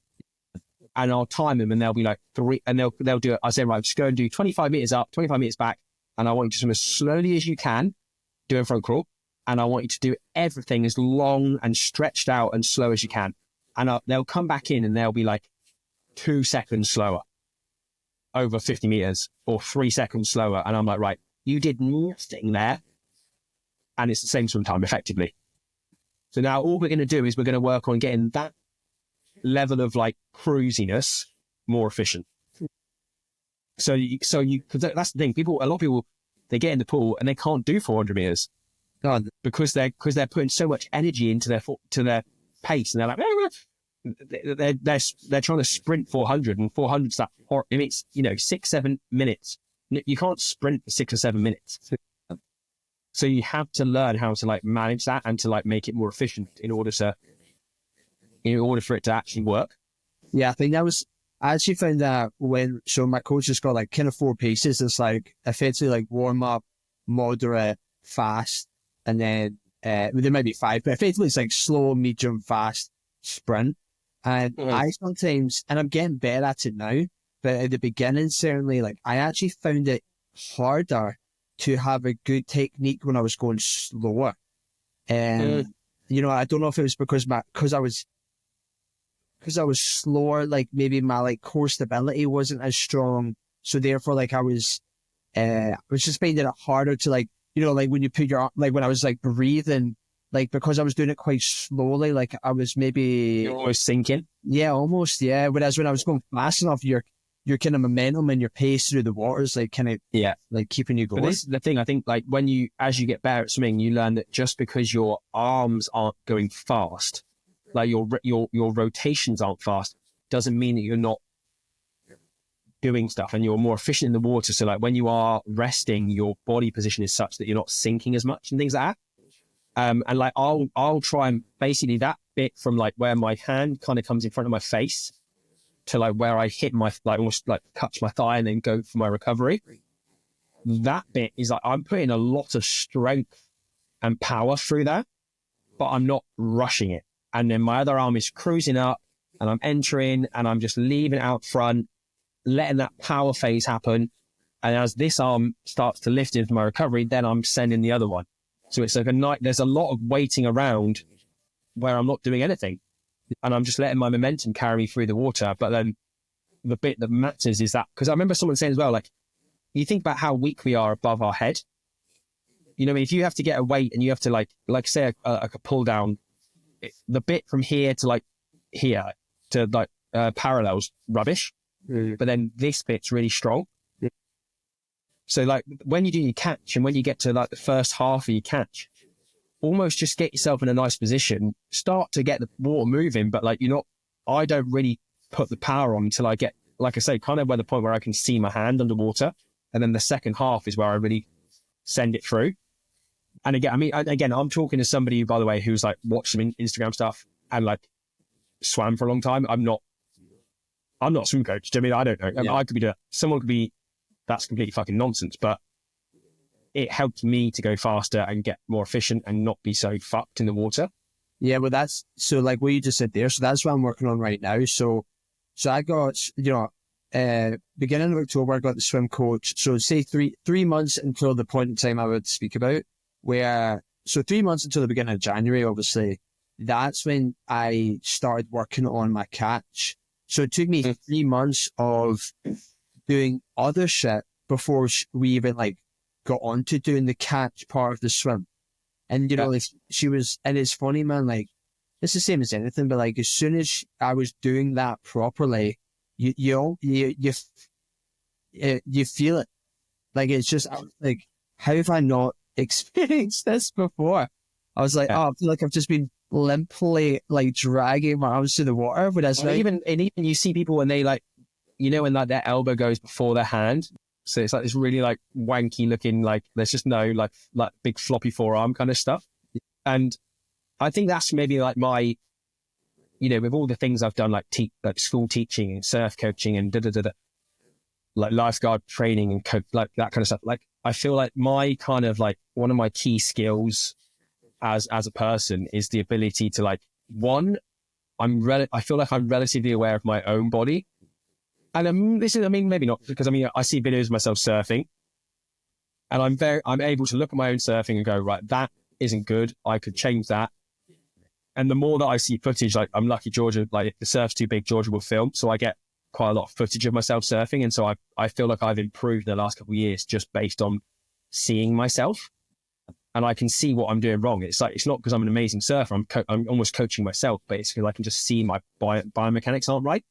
And I'll time them and they'll be like three, and they'll do it. I say, right, just go and do 25 meters up, 25 meters back. And I want you to swim as slowly as you can, do a front crawl. And I want you to do everything as long and stretched out and slow as you can. And they'll come back in and they'll be like 2 seconds slower over 50 meters or 3 seconds slower. And I'm like, right, you did nothing there. And it's the same swim time effectively. So now all we're going to do is we're going to work on getting that level of like cruisiness more efficient. So cause that's the thing. A lot of people, they get in the pool and they can't do 400 meters. God, because they're putting so much energy into their pace, and they're like they're trying to sprint 400, and 400's that it's, you know, 6-7 minutes. You can't sprint for 6 or 7 minutes. So you have to learn how to like manage that and to like make it more efficient in order for it to actually work. Yeah, I think I actually found that so my coach has got like kind of 4 paces. It's like effectively like warm up, moderate, fast. And then there might be 5, but effectively it's like slow, medium, fast, sprint. And I sometimes, and I'm getting better at it now, but at the beginning, certainly, like I actually found it harder to have a good technique when I was going slower. And, you know, I don't know if it was because I was slower, like maybe my like core stability wasn't as strong. So therefore, like I was just finding it harder to like, you know, like when you put like when I was like breathing, like because I was doing it quite slowly, like I was maybe... You're almost sinking? Yeah, almost, yeah. Whereas when I was going fast enough, your kind of momentum and your pace through the water is like kind of, yeah, like keeping you going. But this is the thing, I think, like as you get better at swimming, you learn that just because your arms aren't going fast, like your rotations aren't fast, doesn't mean that you're not doing stuff and you're more efficient in the water. So like when you are resting, your body position is such that you're not sinking as much and things like that. And like I'll try and basically that bit from like where my hand kind of comes in front of my face to like where I hit my, like almost like touch my thigh and then go for my recovery. That bit is like I'm putting a lot of strength and power through that, but I'm not rushing it. And then my other arm is cruising up and I'm entering and I'm just leaving it out front, letting that power phase happen. And as this arm starts to lift into my recovery, then I'm sending the other one. So it's like there's a lot of waiting around where I'm not doing anything. And I'm just letting my momentum carry me through the water. But then the bit that matters is that, because I remember someone saying as well, like, you think about how weak we are above our head. You know what I mean? If you have to get a weight and you have to like say a pull down, the bit from here to like here to like parallels rubbish. But then this bit's really strong. So like when you do your catch and when you get to like the first half of your catch, almost just get yourself in a nice position, start to get the water moving, but like I don't really put the power on until I get, like I say, kind of where the point where I can see my hand underwater. And then the second half is where I really send it through. And again, I'm talking to somebody, by the way, who's like watched some Instagram stuff and like swam for a long time. I'm not a swim coach. I mean, I don't know. Yeah. I could be someone could be, that's completely fucking nonsense, but it helped me to go faster and get more efficient and not be so fucked in the water. Yeah, but that's so like what you just said there. So that's what I'm working on right now. So I got, beginning of October, I got the swim coach. So say three months until the point in time I would speak about, so 3 months until the beginning of January, obviously, that's when I started working on my catch. So it took me 3 months of doing other shit before we even like got on to doing the catch part of the swim. And, like she was, and it's funny, man, like, it's the same as anything, but like, as soon as I was doing that properly, you feel it. Like, it's just, like, how have I not experienced this before? I was like, oh, I feel like I've just been limply, like, dragging my arms through the water, but that's even you see people when they like, when like their elbow goes before their hand. So it's like this really like wanky looking, like there's just no like big floppy forearm kind of stuff. And I think that's maybe like my, with all the things I've done, like school teaching and surf coaching and like lifeguard training and like that kind of stuff. Like I feel like my kind of like one of my key skills as a person is the ability to like, one, I feel like I'm relatively aware of my own body. And maybe not, because I see videos of myself surfing and I'm able to look at my own surfing and go, right, that isn't good. I could change that. And the more that I see footage, like I'm lucky Georgia, like if the surf's too big, Georgia will film. So I get quite a lot of footage of myself surfing. And so I feel like I've improved in the last couple of years just based on seeing myself. And I can see what I'm doing wrong. It's like, it's not because I'm an amazing surfer. I'm almost coaching myself, but it's because I can just see my biomechanics aren't right.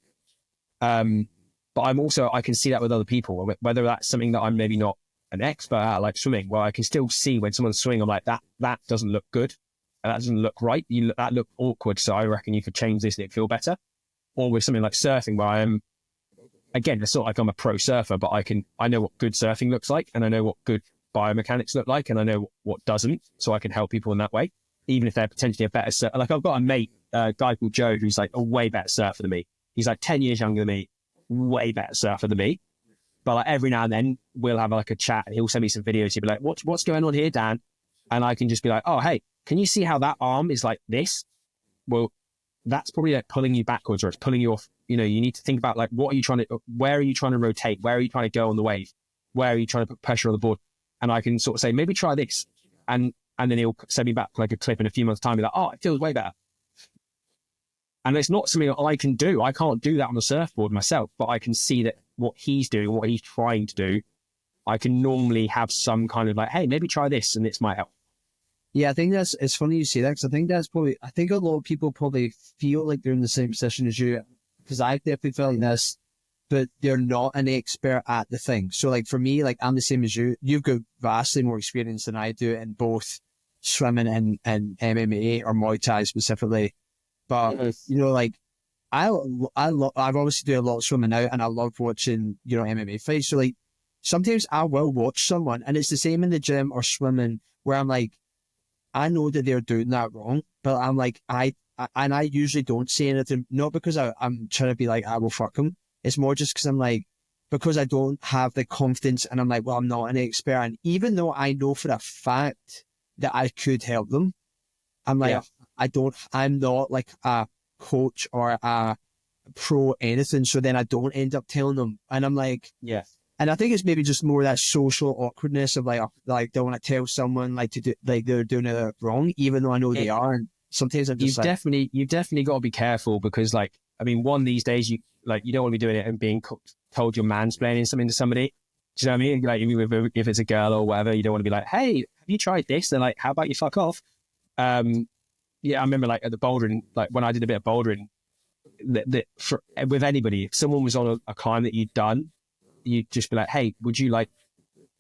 But I can see that with other people, whether that's something that I'm maybe not an expert at, like swimming, where I can still see when someone's swimming, I'm like, that doesn't look good. And that doesn't look right. That looked awkward. So I reckon you could change this and it'd feel better. Or with something like surfing, where I am, again, it's not like I'm a pro surfer, but I know what good surfing looks like, and I know what good biomechanics look like, and I know what doesn't. So I can help people in that way, even if they're potentially a better surfer. Like I've got a mate, a guy called Joe, who's like a way better surfer than me. He's like 10 years younger than me, way better surfer than me. But like every now and then we'll have like a chat and he'll send me some videos. He'll be like, what's going on here, Dan? And I can just be like, oh, hey, can you see how that arm is like this? Well, that's probably like pulling you backwards, or it's pulling you off. You need to think about like, where are you trying to rotate? Where are you trying to go on the wave? Where are you trying to put pressure on the board? And I can sort of say, maybe try this. And then he'll send me back like a clip in a few months' time. Be like, oh, it feels way better. And it's not something that I can do. I can't do that on the surfboard myself, but I can see that what he's doing, what he's trying to do, I can normally have some kind of like, hey, maybe try this and this might help. Yeah, I think it's funny you say that, because I think a lot of people probably feel like they're in the same position as you, because I've definitely felt this, but they're not an expert at the thing. So like for me, like I'm the same as you. You've got vastly more experience than I do in both swimming and MMA or Muay Thai specifically. But, like I've obviously do a lot of swimming now, and I love watching, MMA fights. So like sometimes I will watch someone, and it's the same in the gym or swimming, where I'm like, I know that they're doing that wrong, but I'm like, I usually don't say anything, not because I'm trying to be like, I will fuck them. It's more just because I'm like, because I don't have the confidence, and I'm like, well, I'm not an expert. And even though I know for a fact that I could help them, I'm like, I'm not like a coach or a pro anything. So then I don't end up telling them. And I'm like, and I think it's maybe just more that social awkwardness of like don't want to tell someone like to do, like they're doing it wrong, even though I know they are. And sometimes I'm just you've definitely got to be careful, because like, one, these days you don't want to be doing it and being told you're mansplaining something to somebody. Do you know what I mean? Like if it's a girl or whatever, you don't want to be like, hey, have you tried this? They're like, how about you fuck off? Yeah, I remember like at the bouldering, like when I did a bit of bouldering, with anybody, if someone was on a climb that you'd done, you'd just be like, hey, would you like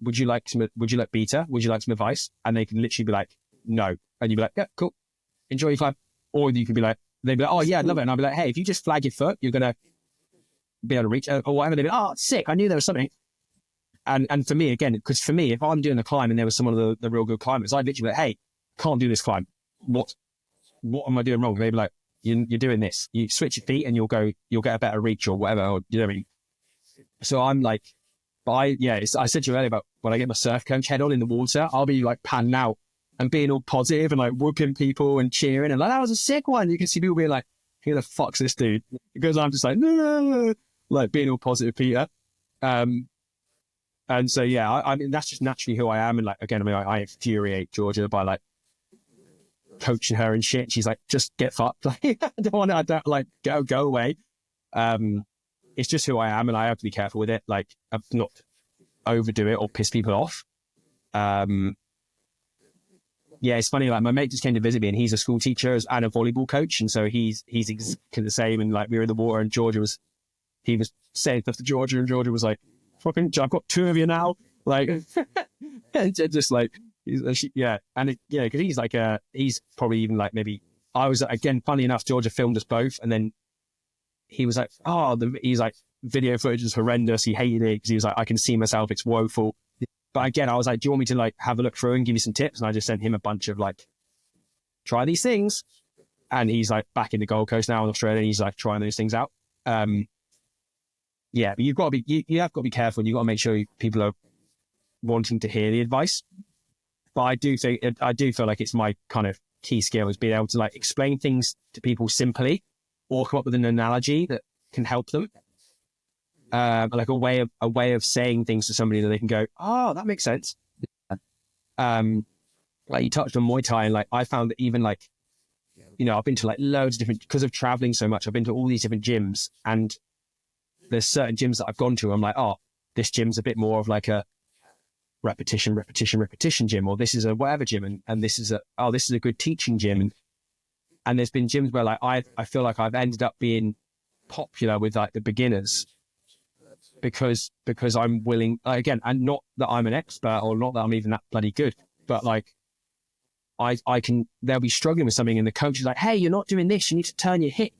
beta? Would you like some advice? And they can literally be like, no. And you'd be like, yeah, cool. Enjoy your climb. Or you could be like, they'd be like, oh yeah, I'd love it. And I'd be like, hey, if you just flag your foot, you're going to be able to reach, or whatever. They'd be like, oh, sick. I knew there was something. And for me, again, because for me, if I'm doing a climb and there was someone of the real good climbers, I'd literally be like, hey, can't do this climb. What am I doing wrong? They'd be like, you're doing this. You switch your feet and you'll get a better reach or whatever. Or, you know what I mean? So I'm like, but I said to you earlier about when I get my surf coach head on in the water, I'll be like panning out and being all positive and like whooping people and cheering and like, that was a sick one. You can see people being like, who the fuck's this dude? Because I'm just like, no, like being all positive Peter. And so, yeah, I mean, that's just naturally who I am. And like, again, I mean, I infuriate Georgia by like coaching her and shit. She's like, just get fucked. Like, I don't like, go away. It's just who I am, and I have to be careful with it. Like, not overdo it or piss people off. Yeah, it's funny. Like, my mate just came to visit me, and he's a school teacher and a volleyball coach, and so he's exactly the same. And like, we were in the water, and he was saying stuff to Georgia, and Georgia was like, "Fucking, I've got two of you now." Like, and just like, yeah, and because he's like, he's probably even like maybe I was again. Funny enough, Georgia filmed us both, and then he was like, he's like, video footage is horrendous. He hated it because he was like, I can see myself, it's woeful. But again, I was like, do you want me to like have a look through and give you some tips? And I just sent him a bunch of like, try these things. And he's like back in the Gold Coast now in Australia, and he's like trying those things out. Yeah, but you've got to be, you have got to be careful. You've got to make sure people are wanting to hear the advice. But I do feel like it's my kind of key skill is being able to like explain things to people simply, or come up with an analogy that can help them. Like a way of saying things to somebody that they can go, oh, that makes sense. Like you touched on Muay Thai, and like I found that even like, I've been to like loads of different, because of traveling so much, I've been to all these different gyms, and there's certain gyms that I've gone to, I'm like, oh, this gym's a bit more of like a repetition gym, or this is a whatever gym, and this is a good teaching gym. And there's been gyms where like I feel like I've ended up being popular with like the beginners because I'm willing, again, and not that I'm an expert or not that I'm even that bloody good, but like they'll be struggling with something, and the coach is like, hey, you're not doing this, you need to turn your hip,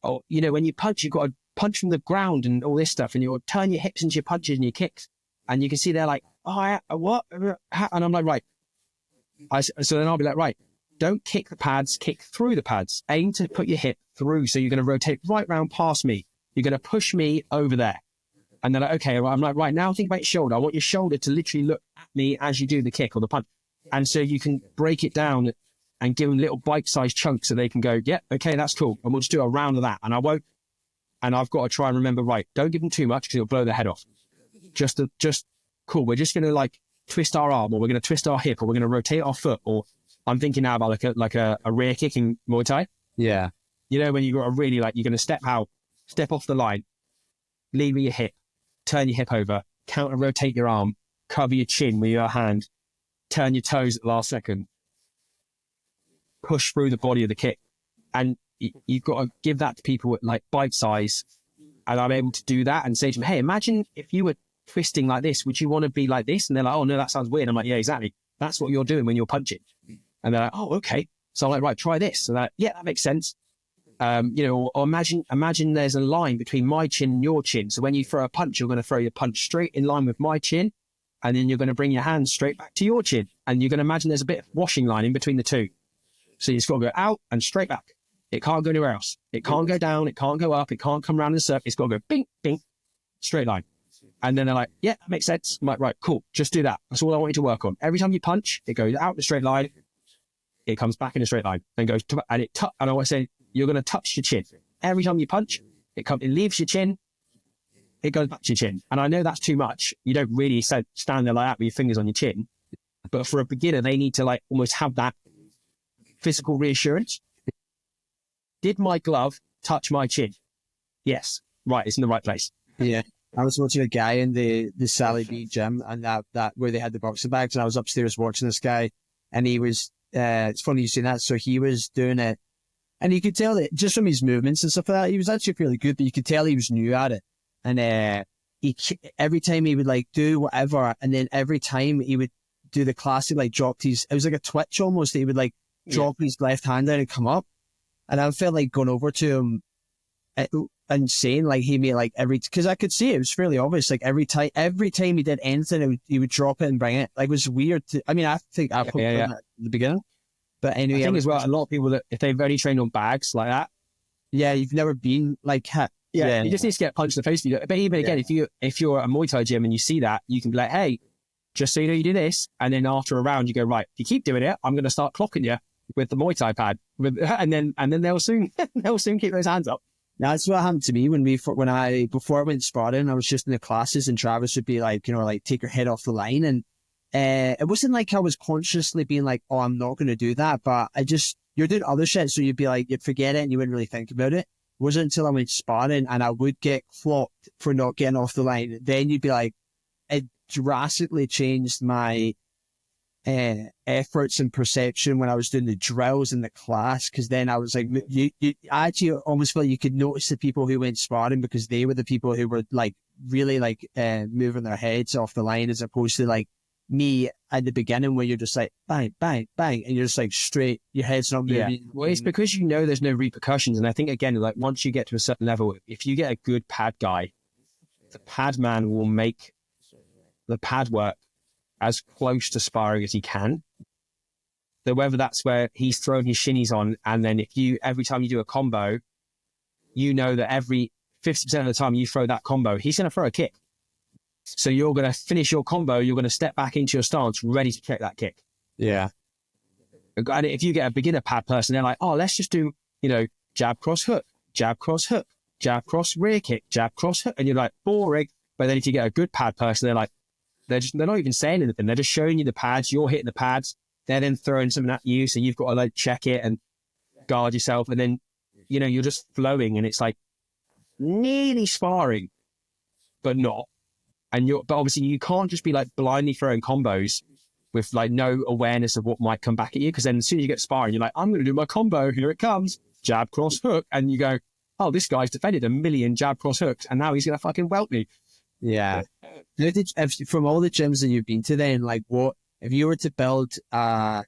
or when you punch, you've got to punch from the ground and all this stuff, and you'll turn your hips into your punches and your kicks, and you can see they're like, oh, what? And I'm like, right. So then I'll be like, right, don't kick the pads, kick through the pads. Aim to put your hip through. So you're going to rotate right round past me. You're going to push me over there. And they're like, okay. I'm like, right, now think about your shoulder. I want your shoulder to literally look at me as you do the kick or the punch. And so you can break it down and give them little bite-sized chunks so they can go, yeah, okay, that's cool. And we'll just do a round of that. And I won't. And I've got to try and remember, right, don't give them too much because it'll blow their head off. Just cool. We're just going to like twist our arm, or we're going to twist our hip, or we're going to rotate our foot, or I'm thinking now about like a rear kick in Muay Thai. Yeah. When you got to really like, you're going to step off the line, lead with your hip, turn your hip over, counter rotate your arm, cover your chin with your hand, turn your toes at the last second, push through the body of the kick. And you've got to give that to people at like bite size. And I'm able to do that and say to them, hey, imagine if you were twisting like this, would you want to be like this? And they're like, oh no, that sounds weird. I'm like, yeah, exactly. That's what you're doing when you're punching. And they're like, oh, okay. So I'm like, right, try this. So that, yeah, that makes sense. Or imagine there's a line between my chin and your chin. So when you throw a punch, you're going to throw your punch straight in line with my chin. And then you're going to bring your hands straight back to your chin. And you're going to imagine there's a bit of washing line in between the two. So you just got to go out and straight back. It can't go anywhere else. It can't go down. It can't go up. It can't come around in a circle. It's got to go bing, bing, straight line. And then they're like, yeah, that makes sense. I'm like, right, cool. Just do that. That's all I want you to work on. Every time you punch, it goes out in a straight line. It comes back in a straight line. Then goes, and I want to say, you're going to touch your chin. Every time you punch, it leaves your chin. It goes back to your chin. And I know that's too much. You don't really stand there like that with your fingers on your chin. But for a beginner, they need to like almost have that physical reassurance. Did my glove touch my chin? Yes. Right. It's in the right place. Yeah. I was watching a guy in the Sally B gym, and that where they had the boxing bags, and I was upstairs watching this guy, and he was, it's funny you say that. So he was doing it, and you could tell that just from his movements and stuff like that, he was actually fairly good, but you could tell he was new at it. And every time he would like do whatever, and then every time he would do the classic, like it was like a twitch almost. He would like drop his left hand down and come up. And I felt like going over to him and saying like he made like because I could see it was fairly obvious. Like every time he did anything, he would drop it and bring it. Like it was weird. I think I put it at the beginning. But anyway, I think as well, a lot of people that if they've only trained on bags like that, yeah, you've never been like you just need to get punched in the face. But even again, if you're a Muay Thai gym and you see that, you can be like, hey, just so you know, you do this. And then after a round, you go, right, if you keep doing it, I'm going to start clocking you with the Muay Thai pad. And then they'll soon keep those hands up. That's what happened to me before I went sparring. I was just in the classes, and Travis would be like, like, take your head off the line. And it wasn't like I was consciously being like, oh, I'm not going to do that. But you're doing other shit. So you'd be like, you'd forget it and you wouldn't really think about it. It wasn't until I went sparring and I would get clocked for not getting off the line. Then you'd be like, it drastically changed my efforts and perception when I was doing the drills in the class, because then I was like, you actually almost felt you could notice the people who went sparring, because they were the people who were like really like moving their heads off the line, as opposed to like me at the beginning where you're just like bang, bang, bang, and you're just like straight, your head's not moving. Yeah. Well, it's because you know there's no repercussions. And I think, again, like once you get to a certain level, if you get a good pad guy, the pad man will make the pad work as close to sparring as he can. So whether that's where he's throwing his shinies on, and then every time you do a combo, you know that every 50% of the time you throw that combo, he's going to throw a kick. So you're going to finish your combo, you're going to step back into your stance ready to check that kick. Yeah. And if you get a beginner pad person, they're like, oh, let's just do, jab, cross, hook, jab, cross, hook, jab, cross, rear kick, jab, cross, hook. And you're like, boring. But then if you get a good pad person, they're like, they're not even saying anything. They're just showing you the pads. You're hitting the pads. They're then throwing something at you. So you've got to like check it and guard yourself. And then, you're just flowing, and it's like nearly sparring, but not. But obviously you can't just be like blindly throwing combos with like no awareness of what might come back at you. Because then as soon as you get sparring, you're like, I'm going to do my combo. Here it comes. Jab, cross, hook. And you go, oh, this guy's defended a million jab, cross, hooks, and now he's going to fucking welt me. Yeah. From all the gyms that you've been to, then, like, what if you were to build a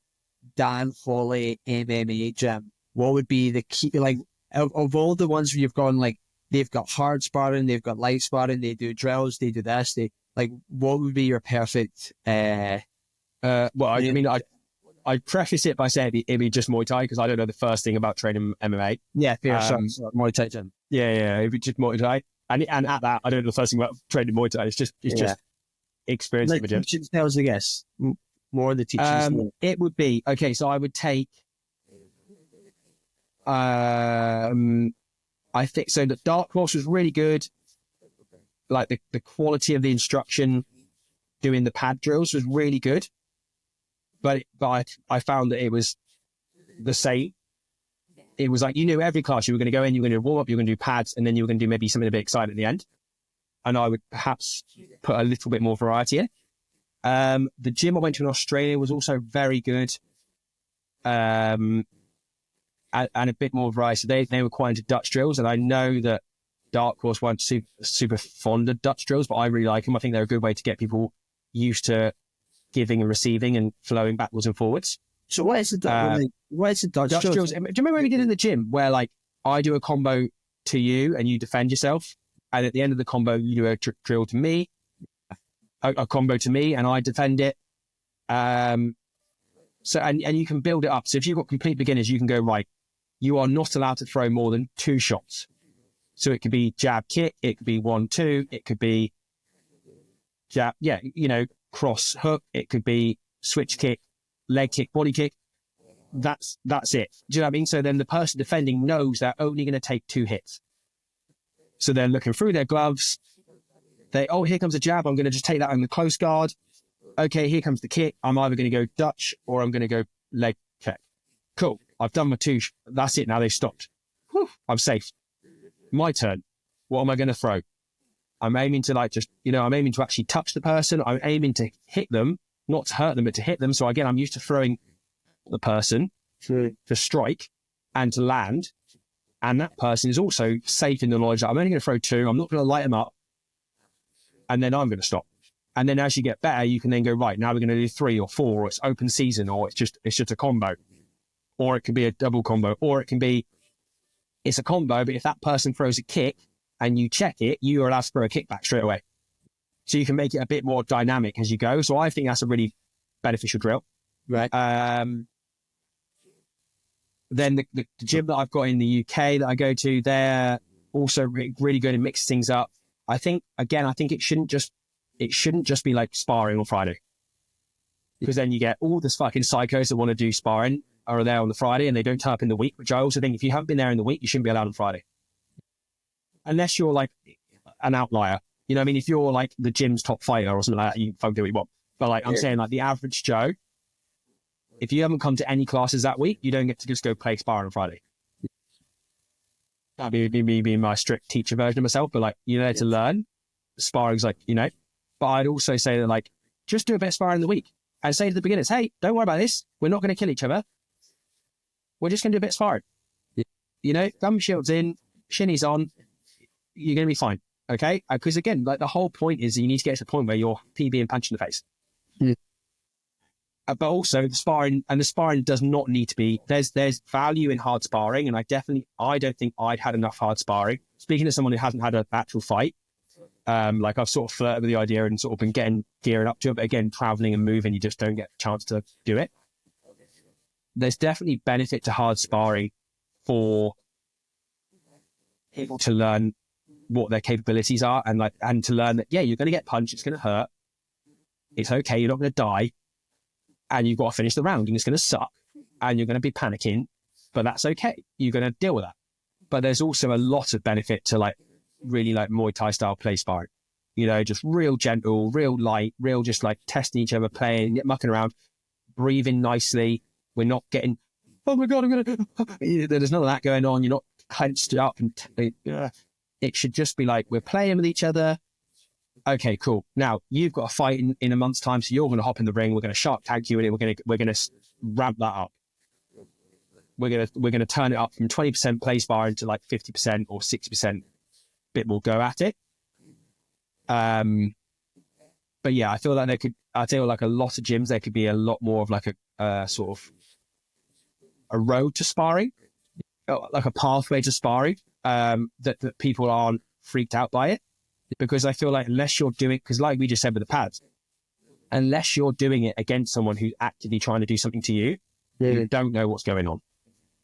Dan Holley MMA gym? What would be the key? Like, of all the ones where you've gone, like, they've got hard sparring, they've got light sparring, they do drills, they do this. What would be your perfect? Well, I mean, I'd preface it by saying it'd be just Muay Thai, because I don't know the first thing about training MMA. Yeah, fair. Muay Thai gym. Yeah, it'd be just Muay Thai. And at that, I don't know the first thing about training Muay Thai. It's just experience. Like teaching styles, I guess. More of the teaching styles. It would be, okay, so I would take, I think, so the dark horse was really good. Like the quality of the instruction doing the pad drills was really good. But I found that it was the same. It was like, every class you were going to go in, you were going to warm up, you were going to do pads, and then you were going to do maybe something a bit exciting at the end. And I would perhaps put a little bit more variety in. The gym I went to in Australia was also very good. And a bit more variety. They were quite into Dutch drills, and I know that Dark Horse weren't super fond of Dutch drills, but I really like them. I think they're a good way to get people used to giving and receiving and flowing backwards and forwards. So what is the Dutch drills? Do you remember when we did in the gym where like I do a combo to you and you defend yourself, and at the end of the combo you do a drill to me, a combo to me, and I defend it. So and you can build it up. So if you've got complete beginners, you can go, right, you are not allowed to throw more than 2 shots. So it could be jab kick, it could be 1-2, it could be jab, cross hook, it could be switch kick, leg kick, body kick. That's it. Do you know what I mean? So then the person defending knows they're only going to take 2 hits. So they're looking through their gloves. Here comes a jab. I'm going to just take that on the close guard. Okay, here comes the kick. I'm either going to go Dutch or I'm going to go leg kick. Cool. I've done my 2. That's it. Now they've stopped. Whew, I'm safe. My turn. What am I going to throw? I'm aiming to I'm aiming to actually touch the person. I'm aiming to hit them, not to hurt them, but to hit them. So again, I'm used to throwing the person to strike and to land. And that person is also safe in the knowledge that I'm only going to throw 2. I'm not going to light them up. And then I'm going to stop. And then as you get better, you can then go, right, now we're going to do 3 or 4, or it's open season, or it's just a combo. Or it could be a double combo, or it can be, it's a combo, but if that person throws a kick and you check it, you are allowed to throw a kick back straight away. So you can make it a bit more dynamic as you go. So I think that's a really beneficial drill. Right. Then the gym that I've got in the UK that I go to, they're also really good at mixing things up. I think it shouldn't just be like sparring on Friday. Because then you get all this fucking psychos that want to do sparring are there on the Friday and they don't turn up in the week, which I also think if you haven't been there in the week, you shouldn't be allowed on Friday. Unless you're like an outlier. You know what I mean? If you're like the gym's top fighter or something like that, you can do what you want. But like I'm saying, like the average Joe, if you haven't come to any classes that week, you don't get to just go play sparring on Friday. That'd be me being my strict teacher version of myself, but like, you're there to learn. Sparring's like, you know, but I'd also say that like, just do a bit of sparring in the week and say to the beginners, hey, don't worry about this. We're not going to kill each other. We're just going to do a bit of sparring. You know, gum shields in, shinnies on, you're going to be fine. Okay? Because again, like the whole point is you need to get to the point where you're being punched in the face. But also the sparring does not need to be, there's value in hard sparring. And I don't think I'd had enough hard sparring. Speaking to someone who hasn't had an actual fight, like I've sort of flirted with the idea and sort of been gearing up to it. But again, traveling and moving, you just don't get a chance to do it. There's definitely benefit to hard sparring for people to learn what their capabilities are and to learn that, yeah, you're going to get punched. It's going to hurt. It's okay. You're not going to die. And you've got to finish the round and it's going to suck and you're going to be panicking, but that's okay. You're going to deal with that. But there's also a lot of benefit to like really like Muay Thai style play sparring, you know, just real gentle, real light, real just like testing each other, playing, mucking around, breathing nicely. We're not getting, oh my God, I'm going to, there's none of that going on. You're not clenched up and it should just be like, we're playing with each other. Okay, cool. Now you've got a fight in a month's time, so you're going to hop in the ring. We're going to shark tag you in it. We're going to ramp that up. We're going to turn it up from 20% play sparring to like 50% or 60%. Bit more go at it. But yeah, I feel like like a lot of gyms there could be a lot more of like a sort of a road to sparring, like a pathway to sparring. That people aren't freaked out by it. Because I feel like unless you're doing, because like we just said with the pads, unless you're doing it against someone who's actively trying to do something to you, you don't know what's going on.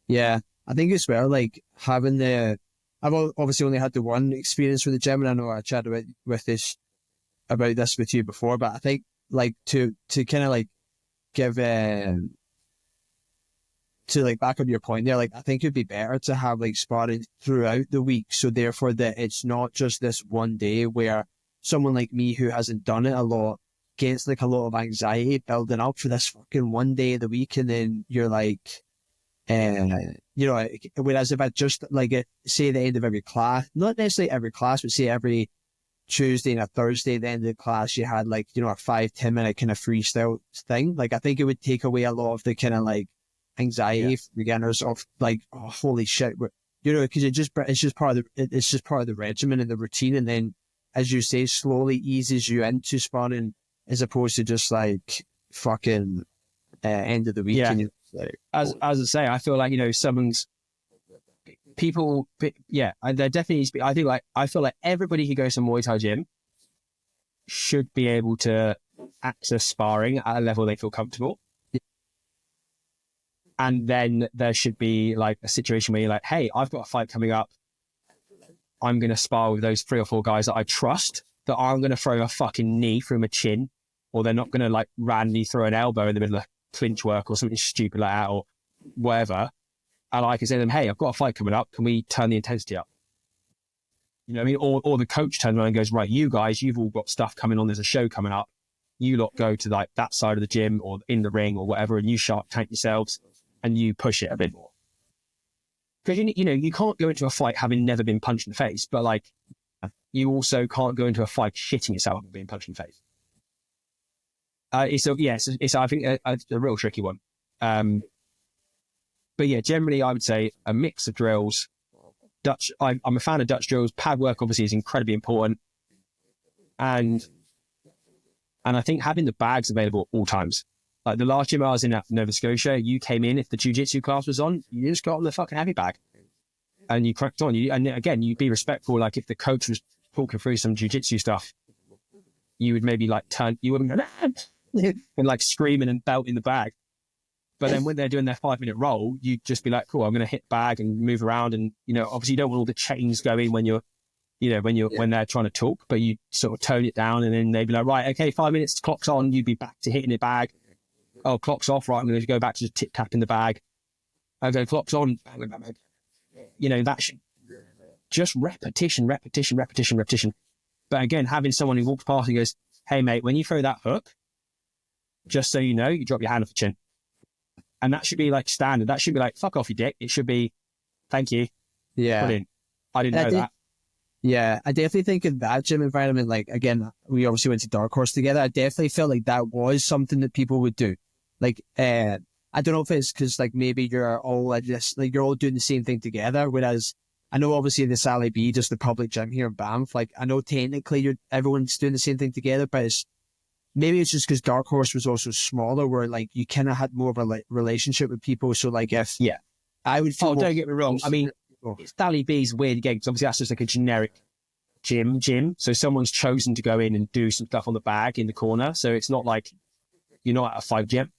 Yeah, I think it's well, like having I've obviously only had the one experience with the gym, and I know I chatted about this with you before, but I think like to kind of like give to like back on your point there, like I think it'd be better to have like sparring throughout the week, so therefore that it's not just this one day where someone like me who hasn't done it a lot gets like a lot of anxiety building up for this fucking one day of the week, and then you're like, you know, whereas if I just like say the end of every class, not necessarily every class, but say every Tuesday and a Thursday, the end of the class, you had like, you know, a 5-10 minute kind of freestyle thing. Like I think it would take away a lot of the kind of like anxiety for beginners of like, oh, holy shit, you know, because it's just part of the regimen and the routine, and then as you say, slowly eases you into sparring as opposed to just like fucking end of the week. And like, as I say, I feel like, you know, there definitely needs to be, I feel like everybody who goes to Muay Thai gym should be able to access sparring at a level they feel comfortable. And then there should be like a situation where you're like, hey, I've got a fight coming up. I'm going to spar with those 3 or 4 guys that I trust, that aren't going to throw a fucking knee through my chin, or they're not going to like randomly throw an elbow in the middle of clinch work or something stupid like that or whatever. And I can say to them, hey, I've got a fight coming up. Can we turn the intensity up? You know what I mean? Or the coach turns around and goes, right, you guys, you've all got stuff coming on. There's a show coming up. You lot go to like that side of the gym or in the ring or whatever, and you shark tank yourselves. And you push it a bit more. Because, you know, you can't go into a fight having never been punched in the face, but like, you also can't go into a fight shitting yourself and being punched in the face. It's I think, a real tricky one. But yeah, generally, I would say a mix of drills. I'm a fan of Dutch drills. Pad work, obviously, is incredibly important. And I think having the bags available at all times. Like the last gym I was in at Nova Scotia, you came in, if the jiu-jitsu class was on, you just got on the fucking heavy bag and you cracked on. And again, you'd be respectful. Like if the coach was talking through some jiu-jitsu stuff, you would maybe like you wouldn't go, and like screaming and belting the bag. But then when they're doing their 5-minute roll, you'd just be like, cool, I'm going to hit bag and move around. And, you know, obviously you don't want all the chains going when you're, you know, when they're trying to talk, but you sort of tone it down, and then they'd be like, right, okay, 5 minutes, clock's on, you'd be back to hitting it bag. oh, clock's off, right? I'm going to go back to just tip tapping the bag. I go, clock's on. Bang, bang, bang. You know, that should just repetition. But again, having someone who walks past and goes, hey, mate, when you throw that hook, just so you know, you drop your hand off the chin. And that should be like standard. That should be like, fuck off, you dick. It should be, thank you. Yeah. Brilliant. I didn't know that. Yeah, I definitely think in that gym environment, like, again, we obviously went to Dark Horse together. I definitely felt like that was something that people would do. Like, I don't know if it's because, like, maybe you're all just, like, you're all doing the same thing together. Whereas I know obviously the Sally B, just the public gym here in Banff, like, I know technically everyone's doing the same thing together, but maybe it's just because Dark Horse was also smaller, where, like, you kind of had more of a relationship with people. So, like, if I would feel don't get me wrong. I mean, Sally B's weird again, because obviously that's just like a generic gym. So someone's chosen to go in and do some stuff on the bag in the corner. So it's not like you're not at a 5 gym.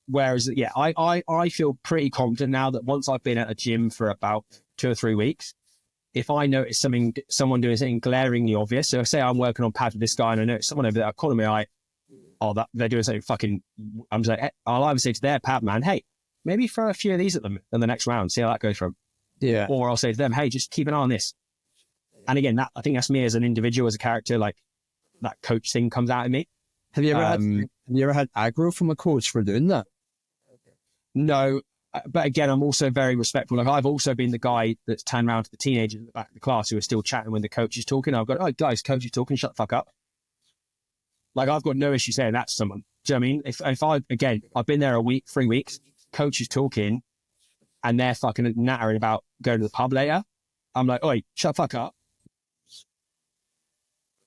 Whereas, I feel pretty confident now that once I've been at a gym for about 2 or 3 weeks, if I notice someone doing something glaringly obvious, so say I'm working on pad with this guy and I notice someone over there, corner of my eye, that they're doing something fucking, I'm just like, I'll either say to their pad man, hey, maybe throw a few of these at them in the next round, see how that goes for them. Yeah. Or I'll say to them, hey, just keep an eye on this. And again, I think that's me as an individual, as a character, like that coach thing comes out of me. Have you ever had aggro from a coach for doing that? No, but again, I'm also very respectful. Like, I've also been the guy that's turned around to the teenagers at the back of the class who are still chatting when the coach is talking. I've got, oh, guys, coach is talking, shut the fuck up. Like, I've got no issue saying that to someone. Do you know what I mean? I've been there a week, 3 weeks, coach is talking, and they're fucking nattering about going to the pub later. I'm like, oi, shut the fuck up.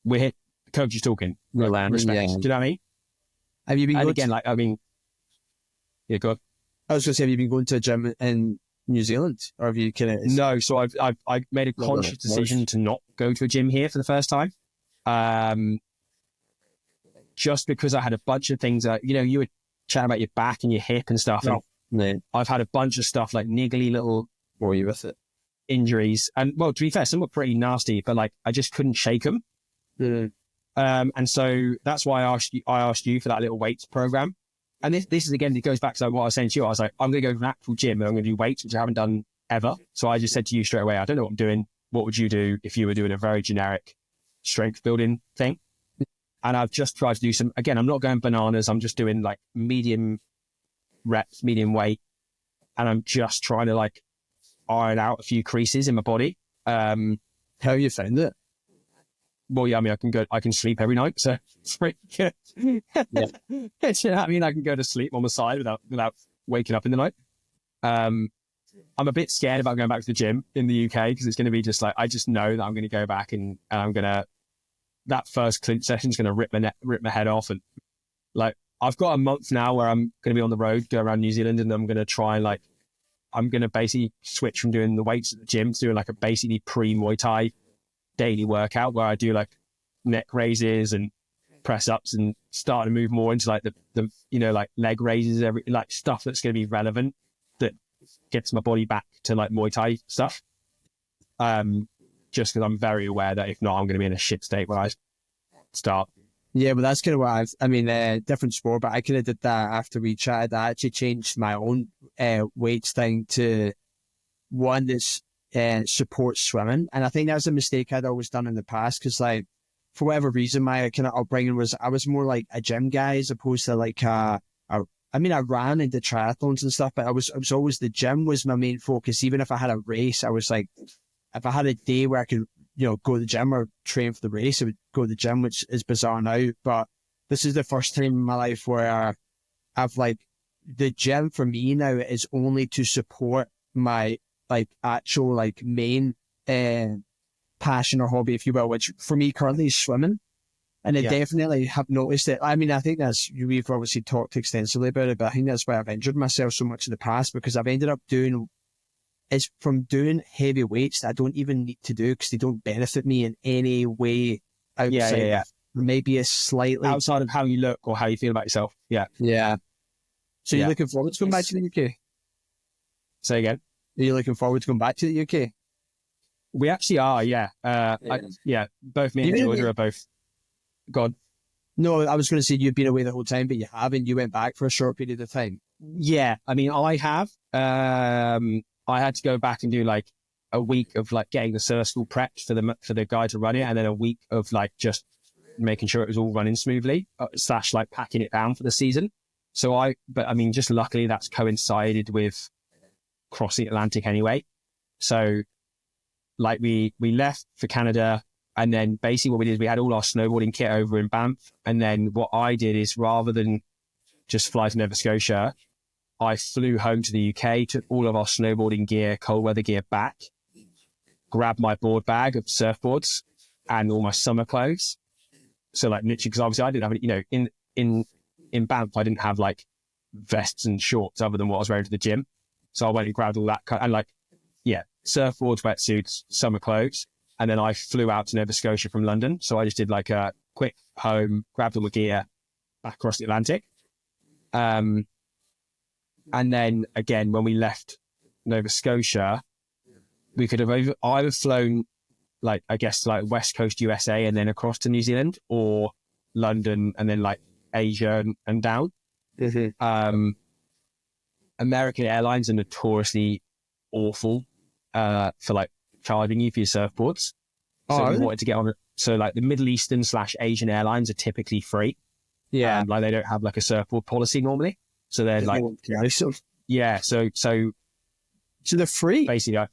We're here. The coach is talking. Respect. Yeah. Do you know what I mean? Have you been and again, yeah, go on. I was going to say, have you been going to a gym in New Zealand? Or have you kind of... No, so I've made a conscious decision to not go to a gym here for the first time. Just because I had a bunch of things that, you were chatting about your back and your hip and stuff. And I've had a bunch of stuff like niggly little injuries. And well, to be fair, some were pretty nasty, but like I just couldn't shake them. And so that's why I asked you for that little weights program. And this is again, it goes back to what I was saying to you. I was like, I'm going to go to an actual gym and I'm going to do weights, which I haven't done ever. So I just said to you straight away, I don't know what I'm doing. What would you do if you were doing a very generic strength building thing? And I've just tried to do some, again, I'm not going bananas. I'm just doing like medium reps, medium weight. And I'm just trying to like iron out a few creases in my body. How you found it? Well, yeah, I mean, I can sleep every night, so it's pretty good. Yeah. I mean, I can go to sleep on the side without waking up in the night. I'm a bit scared about going back to the gym in the UK because it's going to be just like, I just know that I'm going to go back and I'm going to, that first clinch session is going to rip my head off. And like, I've got a month now where I'm going to be on the road, go around New Zealand, and I'm going to try and I'm going to basically switch from doing the weights at the gym to doing like a basically pre-Muay Thai daily workout where I do like neck raises and press ups and start to move more into like the like leg raises, like stuff that's going to be relevant that gets my body back to like Muay Thai stuff. Just because I'm very aware that if not, I'm going to be in a shit state when I start. Yeah, but that's kind of what different sport, but I kind of did that after we chatted. I actually changed my own weights thing to one that's supports swimming. And I think that's a mistake I'd always done in the past because, like, for whatever reason, my kind of upbringing was I was more like a gym guy as opposed to like I ran into triathlons and stuff, but I was always, the gym was my main focus. Even if I had a race, I was like, if I had a day where I could, go to the gym or train for the race, I would go to the gym, which is bizarre now. But this is the first time in my life where I've like, the gym for me now is only to support my like actual like main passion or hobby, if you will, which for me currently is swimming. And I definitely have noticed it. I mean, I think we've obviously talked extensively about it, but I think that's why I've injured myself so much in the past, because I've ended up doing heavy weights that I don't even need to do because they don't benefit me in any way outside. Maybe a slightly outside of how you look or how you feel about yourself. Yeah. So you're looking forward to going back to the UK? Say again? Are you looking forward to going back to the UK? We actually are, yeah. Both me and Georgia are both. God. No, I was going to say you've been away the whole time, but you haven't. You went back for a short period of time. Yeah, I mean, I have. I had to go back and do like a week of like getting the surf school prepped for the guy to run it, and then a week of like just making sure it was all running smoothly, / like packing it down for the season. But I mean, just luckily that's coincided with crossing Atlantic anyway. So like we left for Canada, and then basically what we did is we had all our snowboarding kit over in Banff. And then what I did is, rather than just fly to Nova Scotia, I flew home to the UK, took all of our snowboarding gear, cold weather gear back, grabbed my board bag of surfboards and all my summer clothes. So like literally, because obviously I didn't have any, you know, in Banff, I didn't have like vests and shorts other than what I was wearing to the gym. So I went and grabbed all that and like, yeah, surfboards, wetsuits, summer clothes. And then I flew out to Nova Scotia from London. So I just did like a quick home, grabbed all my gear, back across the Atlantic. And then again, when we left Nova Scotia, we could have either flown like, I guess, like West Coast USA and then across to New Zealand, or London and then like Asia and down. Mm-hmm. American Airlines are notoriously awful for like charging you for your surfboards. So we wanted to get on it. So like the Middle Eastern / Asian airlines are typically free. Yeah. Like they don't have like a surfboard policy normally. So they're like, yeah. So they're free. Basically,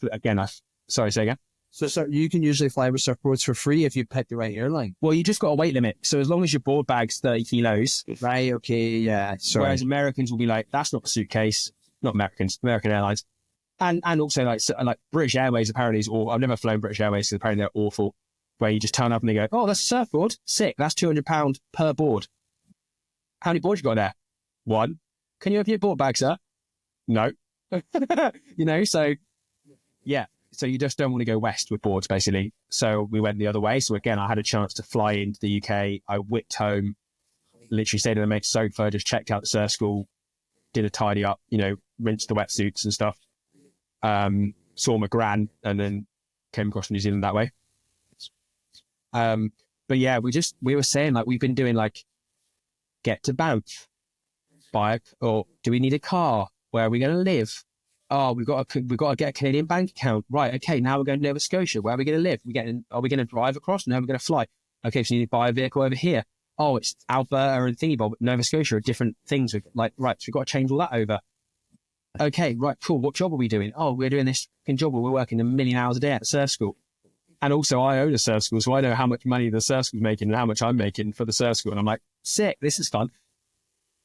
sorry, say again. So you can usually fly with surfboards for free if you pick the right airline. Well, you just got a weight limit. So as long as your board bag's 30 kilos. Right, okay, yeah. Sorry. Whereas Americans will be like, that's not a suitcase. Not Americans, American Airlines. And also like British Airways apparently is awful. I've never flown British Airways, so apparently they're awful. Where you just turn up and they go, oh, that's a surfboard. Sick. That's £200 per board. How many boards you got there? One. Can you open your board bag, sir? No. You know, so yeah. So you just don't want to go west with boards, basically. So we went the other way. So again, I had a chance to fly into the UK. I whipped home, literally stayed in the mate's sofa, just checked out the surf school, did a tidy up, you know, rinsed the wetsuits and stuff. Saw my gran, and then came across New Zealand that way. But yeah, we were saying like, we've been doing like, get to Banff, or do we need a car? Where are we going to live? Oh, we've got to get a Canadian bank account. Right. Okay. Now we're going to Nova Scotia. Where are we going to live? Are we going to drive across? No, we're going to fly. Okay. So you need to buy a vehicle over here. Oh, it's Alberta and Thingy Bob, Nova Scotia are different things. Like, right. So we've got to change all that over. Okay. Right. Cool. What job are we doing? Oh, we're doing this fucking job where we're working 1 million hours a day at the surf school. And also I own a surf school, so I know how much money the surf school's making and how much I'm making for the surf school. And I'm like, sick. This is fun.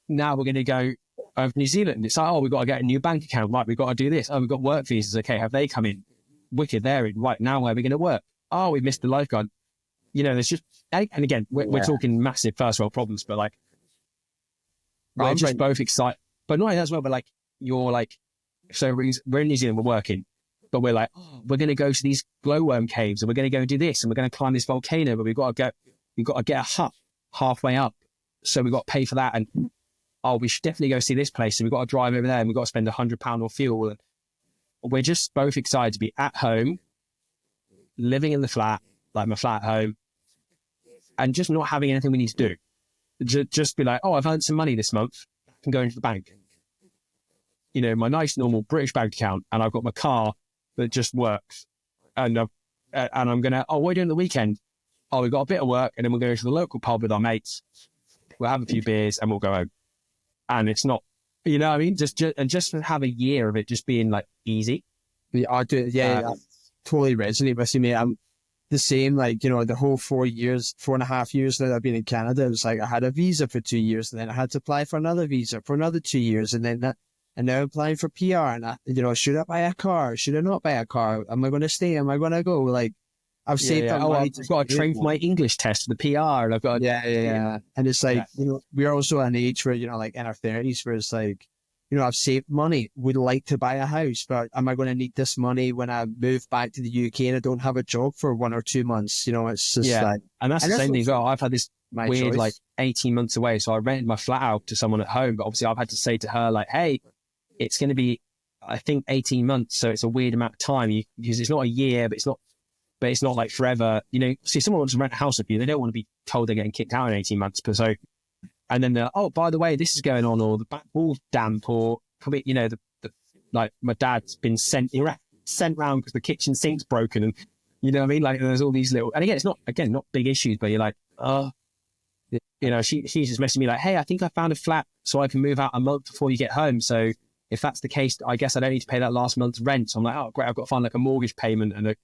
Now we're going to go over to New Zealand. It's like, oh, we've got to get a new bank account. Right, we've got to do this. Oh, we've got work visas. Okay, have they come in? Wicked, they're in. Right, now where are we going to work? Oh, we missed the lifeguard. You know, there's just, and again, we're talking massive first world problems, but like, we're just both excited. But not only that as well, but like, you're like, so we're in New Zealand, we're working, but we're like, oh, we're going to go to these glowworm caves and we're going to go and do this and we're going to climb this volcano, but we've got to get a hut halfway up. So we've got to pay for that. And oh, we should definitely go see this place. And we've got to drive over there and we've got to spend £100 on fuel. And we're just both excited to be at home, living in the flat, like my flat at home, and just not having anything we need to do. Just be like, oh, I've earned some money this month. I can go into the bank. You know, my nice normal British bank account, and I've got my car that just works. And I'm going to, oh, what are you doing the weekend? Oh, we've got a bit of work, and then we'll go to the local pub with our mates. We'll have a few beers and we'll go home. And it's not, you know what I mean? Just to have a year of it just being like easy. Yeah, I do. Yeah, I totally resonate with you, mate. I'm the same, like, you know, the whole 4.5 years that I've been in Canada, it was like I had a visa for 2 years, and then I had to apply for another visa for another 2 years, and then and now I'm applying for PR, and should I buy a car? Should I not buy a car? Am I going to stay? Am I going to go? Like, I've saved up money. I've got to train for my English test for the PR, and I've got to, And it's like, you know, we're also an age where, you know, like in our 30s, where it's like, you know, I've saved money, would like to buy a house, but am I going to need this money when I move back to the UK and I don't have a job for 1 or 2 months? You know, it's just like... And that's the same thing as well. I've had this weird, like, 18 months away, so I rented my flat out to someone at home, but obviously I've had to say to her, like, hey, it's going to be, I think, 18 months, so it's a weird amount of time, because it's not a year, but it's not but it's not like forever. You know, see, someone wants to rent a house with you, they don't want to be told they're getting kicked out in 18 months. But so, and then they're, oh, by the way, this is going on, or the back wall's damp, or, you know, like my dad's been sent round because the kitchen sink's broken, and you know what I mean? Like there's all these little, and again, it's not big issues, but you're like, oh, you know, she's just messaging me like, hey, I think I found a flat so I can move out a month before you get home. So if that's the case, I guess I don't need to pay that last month's rent. So I'm like, oh, great, I've got to find like a mortgage payment and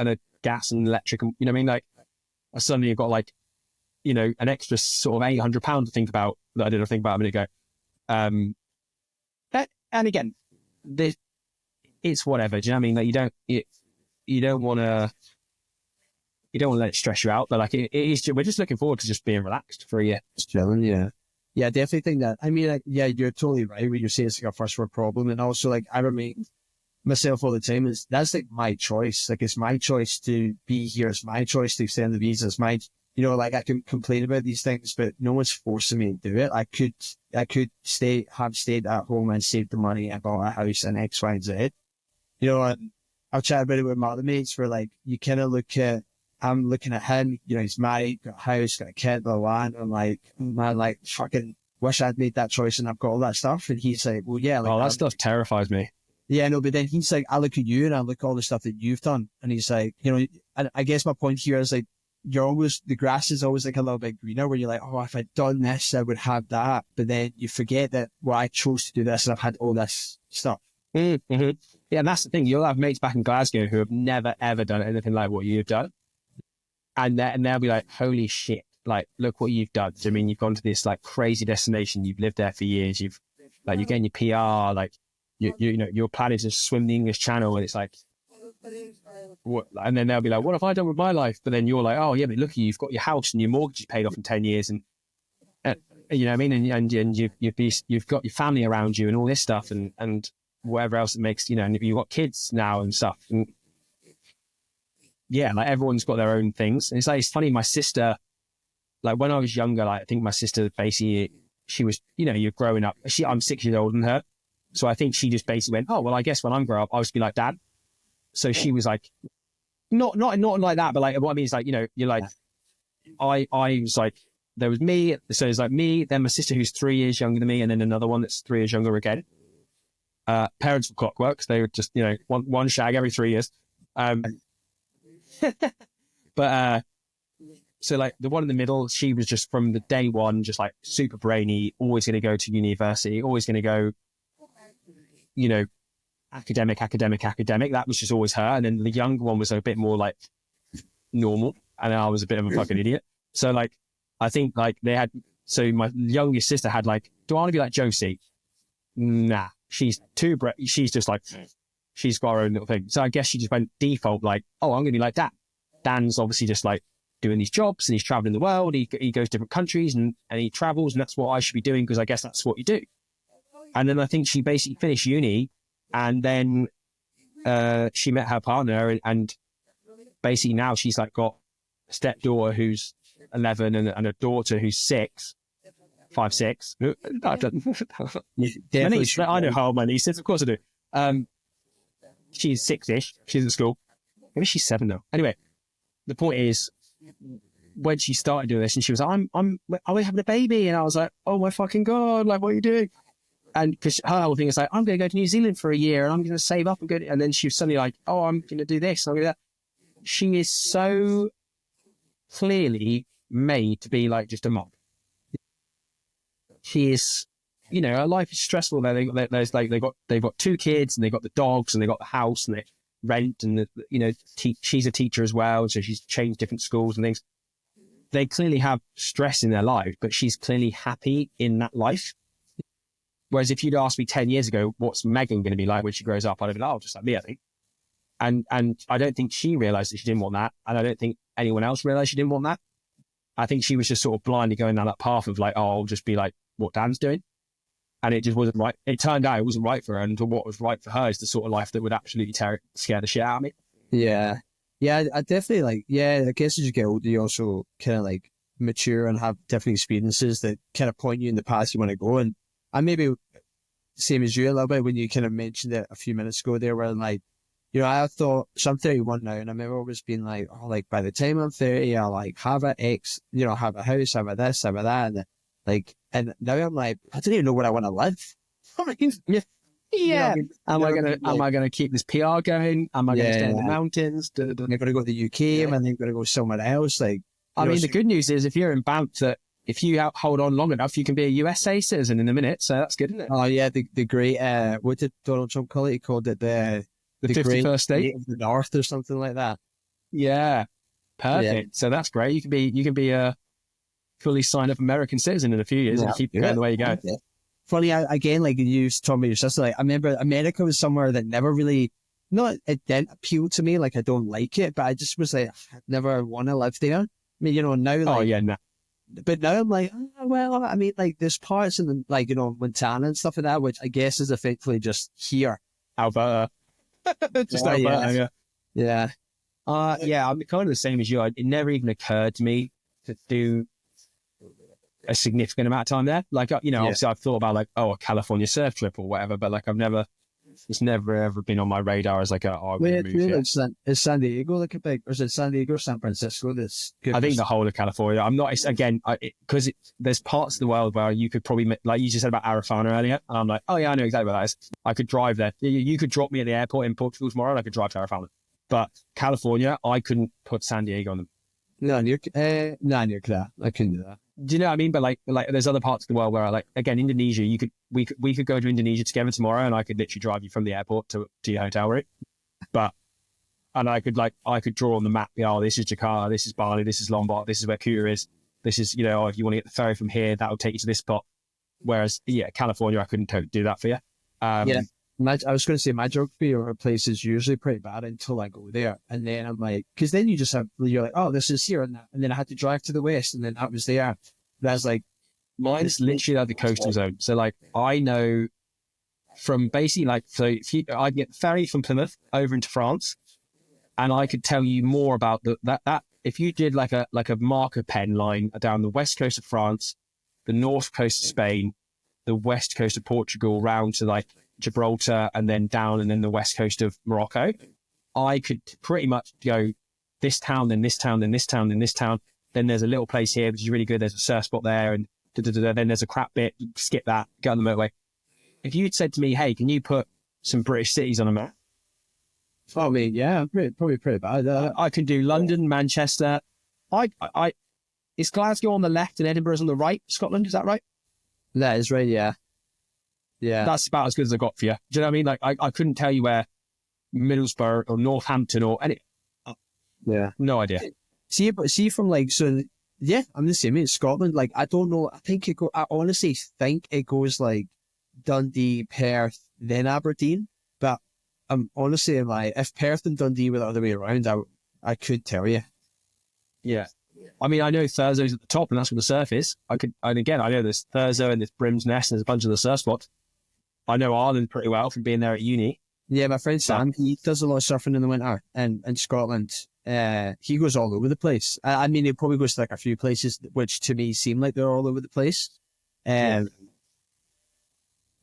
a gas and electric, and you know what I mean? Like I suddenly have got like, you know, an extra sort of £800 to think about that I didn't think about a minute ago. And again, it's whatever. Do you know what I mean? Like you don't want to let it stress you out, but like we're just looking forward to just being relaxed for a year. Just chilling, yeah. Yeah, I definitely think that. I mean, like, yeah, you're totally right when you say it's like a first world problem. And also, like, I remind myself all the time, that's like my choice. Like, it's my choice to be here. It's my choice to extend the visa. It's my, you know, like, I can complain about these things, but no one's forcing me to do it. I could have stayed at home and saved the money and bought a house and X, Y, and Z. You know, and I'll chat about it with my other mates where, like, you kind of I'm looking at him, you know, he's married, got a house, got a kid, blah, blah, and I'm like, man, like, fucking wish I'd made that choice and I've got all that stuff. And he's like, well, yeah. Like, oh, that stuff terrifies me. Yeah, no, but then he's like, I look at you and I look at all the stuff that you've done. And he's like, you know, and I guess my point here is like, the grass is always like a little bit greener where you're like, oh, if I'd done this, I would have that. But then you forget that, well, I chose to do this and I've had all this stuff. Mm-hmm. Yeah, and that's the thing. You'll have mates back in Glasgow who have never, ever done anything like what you've done. And they'll be like, holy shit, like, look what you've done. I mean, you've gone to this like crazy destination. You've lived there for years. You're getting your PR, like, you know, you're planning to swim the English Channel. And it's like, what? And then they'll be like, what have I done with my life? But then you're like, oh yeah, but look, you've got your house and your mortgage is paid off in 10 years. And you know what I mean? And you've got your family around you and all this stuff and whatever else it makes, you know, and you've got kids now and stuff. And yeah, like everyone's got their own things. And it's funny, my sister, like when I was younger, like I think my sister basically, she was, you know, you're growing up. I'm 6 years older than her. So I think she just basically went, oh, well, I guess when I'm grown up, I'll just be like dad. So she was like, not like that, but like what I mean is like, you know, you're like, I was like, there was me. So it's like me, then my sister who's 3 years younger than me, and then another one that's 3 years younger again. Parents were clockwork. They were just, you know, one shag every 3 years. But so like the one in the middle, she was just from the day one, just like super brainy, always going to go to university, always going to go, you know, academic. That was just always her. And then the younger one was a bit more like normal, and I was a bit of a fucking idiot. So like, I think like so my youngest sister had like, do I want to be like Josie? Nah, she's she's just like, she's got her own little thing. So I guess she just went default like, oh, I'm going to be like Dan. Dan's obviously just like doing these jobs and he's traveling the world. He goes to different countries and he travels, and that's what I should be doing because I guess that's what you do. And then I think she basically finished uni, and then she met her partner, and basically now she's like got a stepdaughter who's 11 and a daughter who's 6. 5, 6. I know how old my niece is. Of course I do. She's 6-ish. She's at school. Maybe she's 7 now. Anyway, the point is, when she started doing this, and she was like, "Are we having a baby?" And I was like, "Oh my fucking god! Like, what are you doing?" And because her whole thing is like, "I'm going to go to New Zealand for a year, and I'm going to save up and go." And then she was suddenly like, "Oh, I'm going to do this. I'm going to do that." She is so clearly made to be like just a mom. She is, you know, her life is stressful. They've got 2 kids, and they got the dogs, and they got the house, and they rent, and you know, she's a teacher as well, so she's changed different schools and things. They clearly have stress in their life, but she's clearly happy in that life. Whereas if you'd asked me 10 years ago, what's Megan going to be like when she grows up, I'd have been like, oh, just like me, I think. And I don't think she realized that she didn't want that, and I don't think anyone else realized she didn't want that. I think she was just sort of blindly going down that path of like, oh, I'll just be like what Dan's doing. And it just wasn't right. It turned out it wasn't right for her. And what was right for her is the sort of life that would absolutely scare the shit out of me. Yeah. Yeah, I definitely like, yeah, I guess as you get older, you also kind of like mature and have different experiences that kind of point you in the path you want to go. And I maybe same as you a little bit when you kind of mentioned it a few minutes ago there, where like, you know, I thought, so I'm 31 now, and I remember always being like, oh, like by the time I'm 30, I'll like have a X, you know, have a house, have a this, have a that, and like, and now I'm like, I don't even know where I want to live. I mean, Yeah. you know what I mean? Am I gonna keep this PR going? Am I gonna stay in the mountains? I'm going to go to the UK, and then I'm going to go somewhere else. Like, I mean, the good news is if you're in Banff, that if you hold on long enough, you can be a USA citizen in a minute. So that's good, isn't it? Oh yeah, the great, what did Donald Trump call it? He called it the 51st state of the North or something like that. Yeah, perfect. Yeah. So that's great. You can be a fully signed up American citizen in a few years and keep going the way you go. Yeah. Funny, again, like you told me your sister, like I remember America was somewhere that never really, it didn't appeal to me. Like I don't like it, but I just was like, I never want to live there. I mean, you know, now, like, oh yeah, no. But now I'm like, oh, well, I mean, like there's parts in the, like, you know, Montana and stuff like that, which I guess is effectively just here. Alberta. Just Alberta, yeah. Yeah, I'm kind of the same as you. It never even occurred to me to do a significant amount of time there. Like, you know, obviously I've thought about like, a California surf trip or whatever, but like it's never ever been on my radar as like is San Diego like a big, or is it San Diego or San Francisco that's good? I think the whole of California. I'm not, again, because there's parts of the world where you could probably, like you just said about Arafana earlier, and I'm like, oh yeah, I know exactly where that is. I could drive there. You could drop me at the airport in Portugal tomorrow and I could drive to Arafana. But California, I couldn't put San Diego on them. No, near that. I couldn't do that. Do you know what I mean? But like there's other parts of the world where again, Indonesia, we could go to Indonesia together tomorrow and I could literally drive you from the airport to your hotel room. And I could draw on the map, this is Jakarta, this is Bali, this is Lombok, this is where Kuta is. This is, you know, if you want to get the ferry from here, that'll take you to this spot. Whereas, California, I couldn't do that for you. I was going to say my geography of a place is usually pretty bad until I go there. And then I'm like, because then you're like, oh, this is here and that. And then I had to drive to the west and then that was there. That's like, mine's literally like the coastal zone. So like, I know from basically like, so I'd get the ferry from Plymouth over into France and I could tell you more about that. If you did like a marker pen line down the west coast of France, the north coast of Spain, the west coast of Portugal, round to like Gibraltar and then down and then the west coast of Morocco, I could pretty much go this town, then this town, then this town, then this town. Then there's a little place here, which is really good. There's a surf spot there and then there's a crap bit. You skip that, go on the motorway. If you'd said to me, hey, can you put some British cities on a map? I mean, yeah, probably pretty bad. I can do London, Manchester. Is Glasgow on the left and Edinburgh's on the right? Scotland, is that right? That is right, yeah. Yeah. That's about as good as I got for you. Do you know what I mean? Like, I couldn't tell you where Middlesbrough or Northampton or any. Yeah. No idea. See from like, so, yeah, I'm the same. It's Scotland. Like, I don't know. I honestly think it goes like Dundee, Perth, then Aberdeen. But I'm honestly like, if Perth and Dundee were the other way around, I could tell you. Yeah. I mean, I know Thursday's at the top and that's where the surf is. I know there's Thursday and there's Brim's Nest and there's a bunch of the surf spots. I know Ireland pretty well from being there at uni. Yeah, my friend Sam, he does a lot of surfing in the winter in Scotland. He goes all over the place. I mean, he probably goes to like a few places which to me seem like they're all over the place. But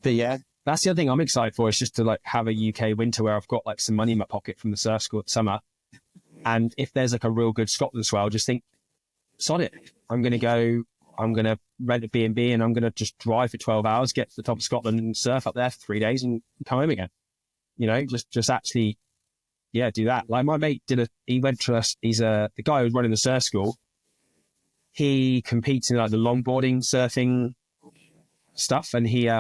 yeah, that's the other thing I'm excited for is just to like have a UK winter where I've got like some money in my pocket from the surf school at summer. And if there's like a real good Scotland swell, just think, sod it. I'm going to rent a B&B and I'm going to just drive for 12 hours, get to the top of Scotland and surf up there for 3 days and come home again. You know, just actually, do that. Like my mate he went to us, the guy who's running the surf school. He competes in like the longboarding surfing stuff. And he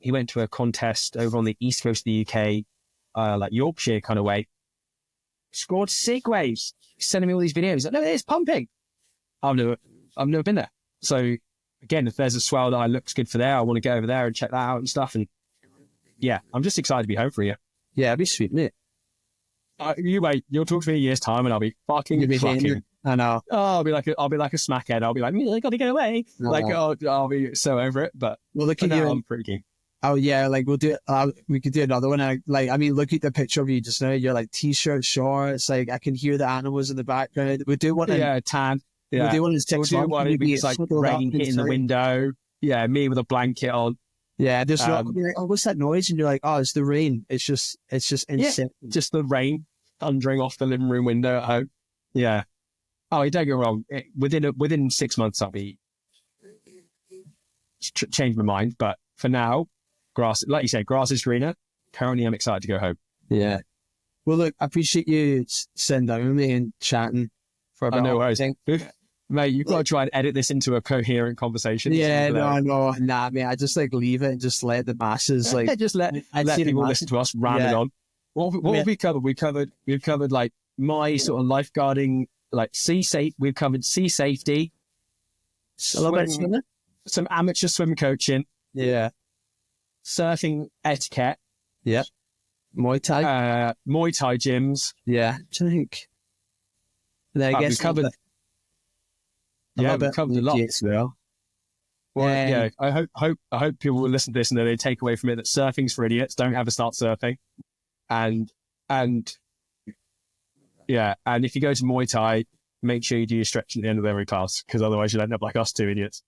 went to a contest over on the east coast of the UK, like Yorkshire kind of way. Scored sick waves. He's sending me all these videos. Like, no, it's pumping. I've never been there. So again, if there's a swell that looks good for there, I want to go over there and check that out and stuff. And yeah, I'm just excited to be home for you. Yeah, it'd be sweet, mate. You wait, you'll talk to me in a year's time and I'll be fucking. I know. Oh, I'll be like a smackhead. I'll be like, I gotta get away. I'll be so over it. But look at you. I'm pretty keen. Oh yeah, like we'll do. We could do another one. Look at the picture of you just now. You're like t-shirt, shorts. Like I can hear the animals in the background. We'll do one. Tan. Yeah. We'll do one in 6 months. It's like rain hitting the window. Yeah, me with a blanket on. Yeah, there's not, you're like, oh, what's that noise? And you're like, oh, it's the rain. It's just insane. Just the rain thundering off the living room window at home. Yeah. Oh, don't get me wrong. Within 6 months, I'll be change my mind. But for now, grass, like you said, grass is greener. Currently, I'm excited to go home. Yeah. Well, look, I appreciate you sitting down with me and chatting for about. No worries. Mate, you've got to try and edit this into a coherent conversation. Yeah, no, nah, mate. I just like leave it and just let the masses like just let people listen to us rambling on. What have we covered? We've covered like my sort of lifeguarding, like we've covered sea safety, swimming, some amateur swim coaching, surfing etiquette, Muay Thai, Muay Thai gyms. Yeah, I think. And I guess we've covered. We've covered a lot as well. Well, yeah, I hope people will listen to this and then they take away from it that surfing's for idiots. Don't ever start surfing. And if you go to Muay Thai, make sure you do your stretching at the end of every class, because otherwise you'll end up like us two idiots.